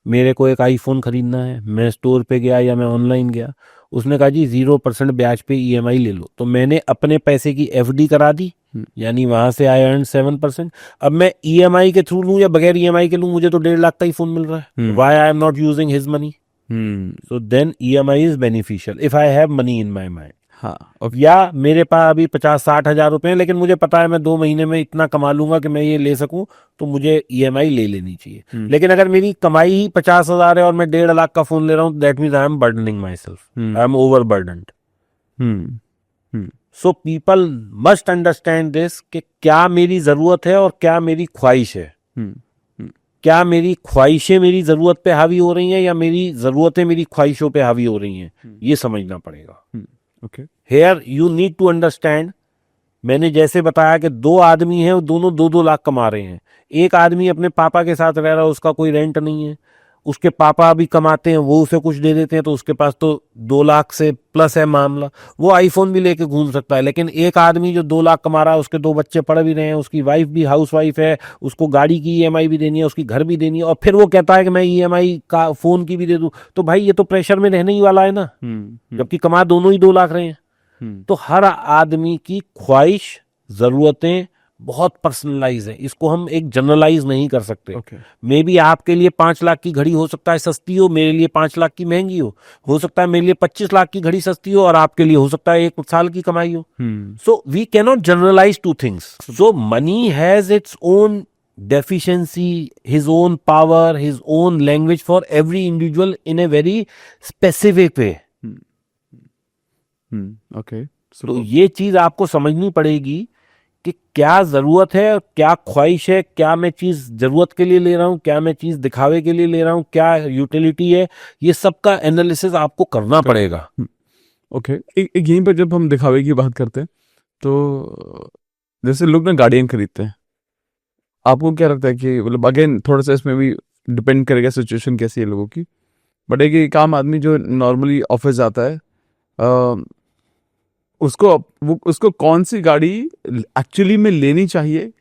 मेरे को एक आईफोन खरीदना है, मैं स्टोर पे गया या मैं ऑनलाइन गया, उसने कहा जी 0% ब्याज पे ईएमआई ले लो, तो मैंने अपने पैसे की एफडी करा दी, यानी वहां से आई अर्न 7%। अब मैं ईएमआई के थ्रू लूं या बगैर ईएमआई के लूं, मुझे तो 1.5 लाख का ही फोन मिल रहा है। Why I am not using his money? So then EMI is beneficial if I have money in my mind. हाँ, या मेरे पास अभी 50-60 हजार रुपए हैं, लेकिन मुझे पता है मैं 2 महीने में इतना कमा लूंगा कि मैं ये ले सकूं, तो मुझे ईएमआई ले लेनी चाहिए। लेकिन अगर मेरी कमाई ही 50,000 है और मैं 1.5 लाख का फोन ले रहा हूं, that means I am burdening my self, I am over burdened. So people must understand this कि क्या मेरी जरूरत है और क्या मेरी ख्वाहिश है। क्या मेरी ख्वाहिशें मेरी जरूरत पे हावी हो रही हैं या मेरी जरूरतें मेरी ख्वाहिशों पे हावी हो रही हैं, ये समझना पड़ेगा। Okay. Here you need to understand, मैंने जैसे बताया कि 2 आदमी हैं, वो दोनों 2-2 लाख कमा रहे हैं। एक आदमी अपने पापा के साथ रह रहा है, उसका कोई रेंट नहीं है, उसके पापा भी कमाते हैं, वो उसे कुछ दे देते हैं, तो उसके पास तो 2 लाख से प्लस है मामला, वो आईफोन भी लेके घूम सकता है। लेकिन एक आदमी जो 2 लाख कमा रहा है, उसके 2 बच्चे पढ़ भी रहे हैं, उसकी वाइफ भी हाउस वाइफ है, उसको गाड़ी की ईएमआई भी देनी है, उसकी घर भी देनी है, और फिर वो कहता है कि मैं ईएमआई का फोन की भी दे दूं, तो भाई ये तो प्रेशर में रहने ही वाला है ना, जबकि कमा दोनों ही 2 लाख रहे हैं। तो हर आदमी की ख्वाहिश, जरूरतें बहुत पर्सनलाइज है, इसको हम एक जनरलाइज नहीं कर सकते। मे बी आपके लिए 5 लाख की घड़ी हो सकता है सस्ती हो, मेरे लिए 5 लाख की महंगी हो सकता है मेरे लिए 25 लाख की घड़ी सस्ती हो और आपके लिए हो सकता है 1 साल की कमाई हो। So we can not generalize 2 things. So money has its own deficiency, his own power, his own language for every individual in a very specific way. Okay. तो ये चीज आपको समझनी पड़ेगी कि क्या जरूरत है, क्या ख्वाहिश है, क्या मैं चीज जरूरत के लिए ले रहा हूं, क्या मैं चीज दिखावे के लिए ले रहा हूं, क्या यूटिलिटी है, ये सब का एनालिसिस आपको करना पड़ेगा। ओके। एक यहीं पर जब हम दिखावे की बात करते हैं, तो जैसे लोग ना गाड़ियां खरीदते हैं, आपको क्या लगता है कि मतलब अगेन थोड़ा सा इसमें भी डिपेंड करेगा सिचुएशन कैसी है लोगों की, बट एक आम आदमी जो नॉर्मली ऑफिस जाता है, उसको कौन सी गाड़ी एक्चुअली में लेनी चाहिए,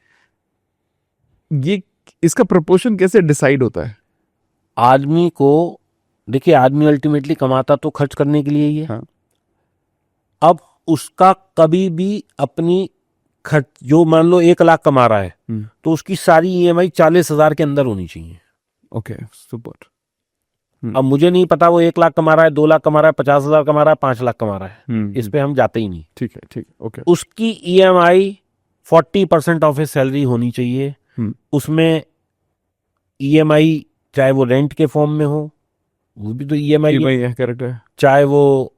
ये इसका प्रोपोर्शन कैसे डिसाइड होता है? आदमी को देखिए, आदमी अल्टीमेटली कमाता तो खर्च करने के लिए ही है। हाँ। अब उसका कभी भी अपनी खर्च, जो मान लो 1 लाख कमा रहा है, तो उसकी सारी ईएमआई 40,000 के अंदर होनी चाहिए। Okay, super. अब मुझे नहीं पता वो 1 लाख कमा रहा है, 2 लाख कमा रहा है, 50,000 कमा रहा है, 5 लाख कमा रहा है, इस पे हम जाते ही नहीं। ठीक है, ओके। उसकी ईएमआई 40% ऑफ सैलरी होनी चाहिए। उसमें ईएमआई चाहे वो रेंट के फॉर्म में हो, वो भी तो ईएमआई है, करेक्ट है, चाहे वो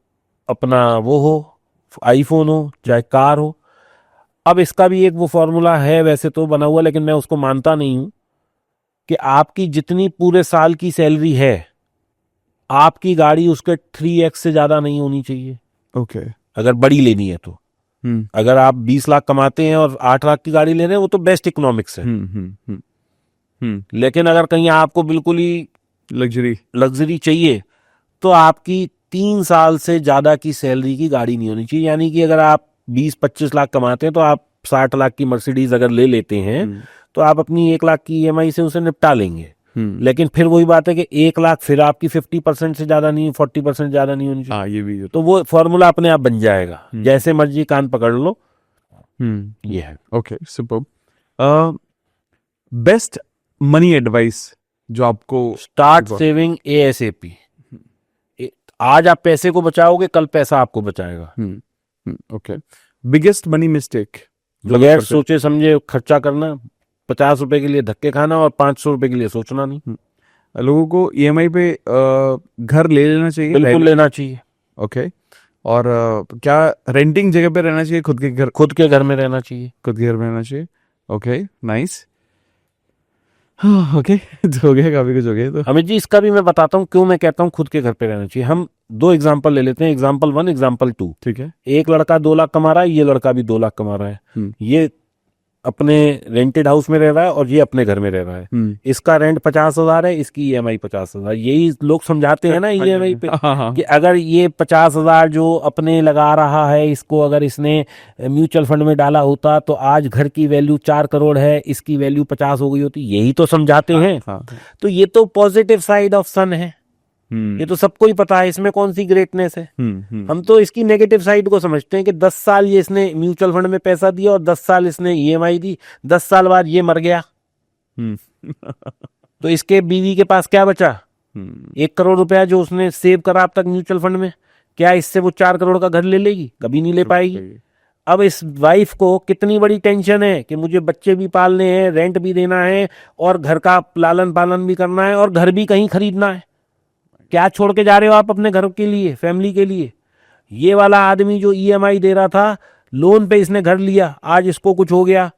अपना वो हो, आईफोन हो, चाहे कार हो। अब इसका भी एक वो फॉर्मूला है वैसे तो बना हुआ, लेकिन मैं उसको मानता नहीं हूं कि आपकी जितनी पूरे साल की सैलरी है, आपकी गाड़ी उसके 3x से ज्यादा नहीं होनी चाहिए। ओके। अगर बड़ी लेनी है तो अगर आप 20 लाख कमाते हैं और 8 लाख की गाड़ी ले रहे हैं, वो तो बेस्ट इकोनॉमिक्स है। लेकिन अगर कहीं आपको बिल्कुल ही लग्जरी चाहिए, तो आपकी 3 साल से ज्यादा की सैलरी की गाड़ी नहीं होनी चाहिए। यानी कि अगर आप 20-25 लाख कमाते हैं, तो आप 60 लाख की मर्सिडीज अगर ले लेते हैं, तो आप अपनी 1 लाख की ईएमआई से उसे निपटा लेंगे। लेकिन फिर वही बात है कि 1 लाख फिर आपकी 50% से ज्यादा नहीं, 40% ज्यादा नहीं होनी चाहिए। ये भी तो वो फॉर्मूला अपने आप बन जाएगा, जैसे मर्जी कान पकड़ लो। ये है। Okay, super. Best money advice जो आपको? Start saving ASAP. आज आप पैसे को बचाओगे, कल पैसा आपको बचाएगा। ओके। Biggest money mistake? बगैर सोचे समझे खर्चा करना, 50 रुपए के लिए धक्के खाना और 500 रुपए के लिए सोचना नहीं। लोगों को ईएमआई पे घर ले लेना चाहिए? बिल्कुल लेना चाहिए। ओके। और क्या रेंटिंग जगह पे रहना चाहिए? खुद के घर में रहना चाहिए। खुद के घर में रहना चाहिए। Okay, nice. हाँ, ओके। हो गया, काफी कुछ हो गया। तो अमित जी, इसका भी मैं बताता हूँ क्यों मैं कहता हूँ खुद के घर पे रहना चाहिए। हम 2 एग्जाम्पल ले लेते हैं, एग्जाम्पल 1, एग्जाम्पल 2। ठीक है। एक लड़का 2 लाख कमा रहा है, ये लड़का भी 2 लाख कमा रहा है। ये अपने रेंटेड हाउस में रह रहा है और ये अपने घर में रह रहा है। इसका रेंट 50,000 है, इसकी ईएमआई 50,000। यही लोग समझाते हैं ना ईएमआई पे कि अगर ये 50,000 जो अपने लगा रहा है, इसको अगर इसने म्यूचुअल फंड में डाला होता तो आज घर की वैल्यू 4 करोड़ है, इसकी वैल्यू 50 हो गई होती। यही तो समझाते हैं। तो ये तो पॉजिटिव साइड ऑफ सन है। ये तो सबको ही पता है, इसमें कौन सी ग्रेटनेस है। हम तो इसकी नेगेटिव साइड को समझते हैं कि 10 साल ये इसने म्यूचुअल फंड में पैसा दिया और 10 साल इसने ईएमआई दी, 10 साल बाद ये मर गया तो इसके बीवी के पास क्या बचा? 1 करोड़ रुपया जो उसने सेव करा अब तक म्यूचुअल फंड में, क्या इससे वो 4 करोड़ का घर ले लेगी? कभी नहीं ले पाएगी। अब इस वाइफ को कितनी बड़ी टेंशन है कि मुझे बच्चे भी पालने हैं, रेंट भी देना है और घर का लालन पालन भी करना है और घर भी कहीं खरीदना है। क्या छोड़ के जा रहे हो आप अपने घर के लिए, फैमिली के लिए? ये वाला आदमी जो ईएमआई दे रहा था, लोन पे इसने घर लिया, आज इसको कुछ हो गया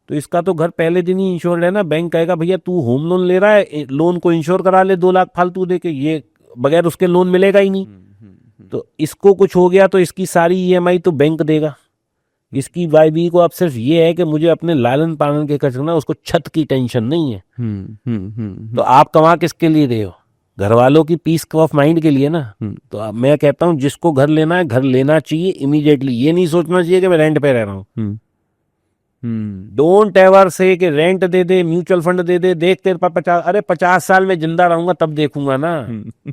तो इसका तो घर पहले दिन ही इंश्योर्ड है ना। बैंक कहेगा भैया तू होम लोन ले रहा है, लोन को इंश्योर करा ले 2 लाख फालतू दे के, ये बगैर उसके लोन मिलेगा ही नहीं। तो इसको कुछ हो गया तो इसकी सारी ईएमआई तो बैंक देगा। इसकी वाइफ को अब सिर्फ ये है कि मुझे अपने लालन पालन के खर्च करना, उसको छत की टेंशन नहीं है। तो आप कमा किसके लिए रहे हो? घर वालों की पीस ऑफ माइंड के लिए ना। तो अब मैं कहता हूं जिसको घर लेना है, घर लेना चाहिए इमीडिएटली। ये नहीं सोचना चाहिए कि मैं रेंट पे रह रहा हूँ। डोंट एवर से कि रेंट दे दे, म्यूचुअल फंड दे दे, देख तेरे पास 50 साल में जिंदा रहूंगा तब देखूंगा ना।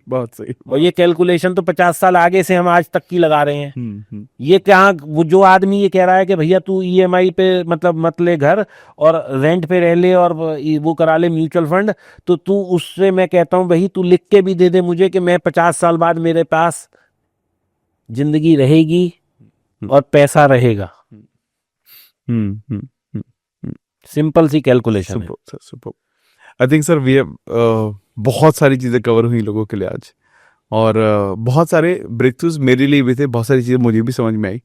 बहुत सही। और ये कैलकुलेशन तो 50 साल आगे से हम आज तक की लगा रहे हैं। ये क्या, वो जो आदमी ये कह रहा है कि भैया तू ईएमआई पे मतलब मत ले घर और रेंट पे रह ले और वो करा ले म्यूचुअल फंड, तो तू उससे मैं कहता हूं भाई तू लिख के भी दे दे मुझे कि मैं 50 साल बाद मेरे पास जिंदगी रहेगी और पैसा रहेगा। सिंपल सी कैलकुलेशन है। आई थिंक सर वी बहुत सारी चीजें कवर हुई लोगों के लिए आज, और बहुत सारे ब्रेक थ्रूज मेरे लिए भी थे, बहुत सारी चीजें मुझे भी समझ में आई।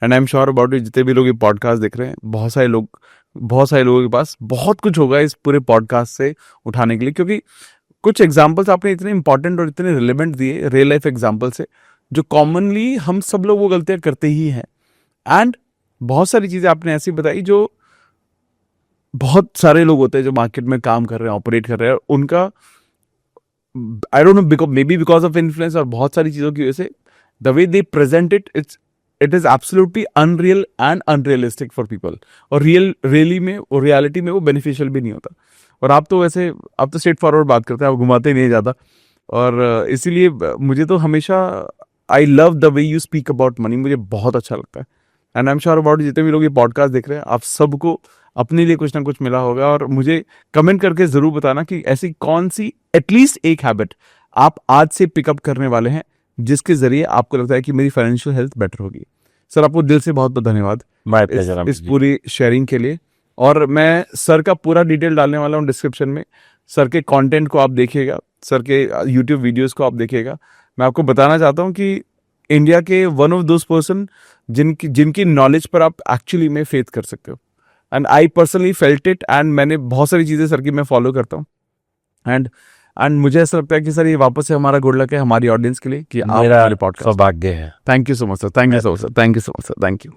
And I am sure about it, जितने भी लोग ये पॉडकास्ट देख रहे हैं, बहुत सारे लोगों के पास बहुत कुछ होगा इस पूरे पॉडकास्ट से उठाने के लिए, क्योंकि कुछ एग्जाम्पल्स आपने इतने इंपॉर्टेंट और इतने रिलेवेंट दिए रियल लाइफ एग्जाम्पल से, जो कॉमनली हम सब लोग वो गलतियां करते ही हैं। एंड बहुत सारी चीजें आपने ऐसी बताई जो बहुत सारे लोग होते हैं जो मार्केट में काम कर रहे हैं, ऑपरेट कर रहे हैं, उनका I don't know may be because of influence और बहुत सारी चीजों की वजह से the way they present it is absolutely unreal and unrealistic for people, और रियलिटी में वो बेनिफिशियल भी नहीं होता। और आप तो स्ट्रेट फॉरवर्ड बात करते हैं, आप घुमाते नहीं ज्यादा, और इसीलिए मुझे तो हमेशा I love the way you speak about money, मुझे बहुत अच्छा लगता है। And I am sure about जितने भी लोग ये पॉडकास्ट देख रहे हैं, आप सबको अपने लिए कुछ ना कुछ मिला होगा, और मुझे कमेंट करके जरूर बताना कि ऐसी कौन सी एटलीस्ट एक हैबिट आप आज से पिकअप करने वाले हैं जिसके जरिए आपको लगता है कि मेरी फाइनेंशियल हेल्थ बेटर होगी। सर आपको दिल से बहुत बहुत धन्यवाद इस पूरी शेयरिंग के लिए, और मैं सर का पूरा डिटेल डालने वाला हूँ डिस्क्रिप्शन में। सर के कंटेंट को आप देखिएगा, सर के यूट्यूब वीडियोस को आप देखिएगा। मैं आपको बताना चाहता हूँ कि इंडिया के वन ऑफ दोज पर्सन जिनकी नॉलेज पर आप एक्चुअली में फेथ कर सकते हो, and I personally felt it, and मैंने बहुत सारी चीजें सर की मैं फॉलो करता हूँ, एंड मुझे ऐसा लगता है कि सर ये वापस से हमारा गुड लक है हमारी ऑडियंस के लिए कि आप मेरे पॉडकास्ट सौभाग्य है। Thank you so much sir, thank you so much sir, thank you so much sir, thank you.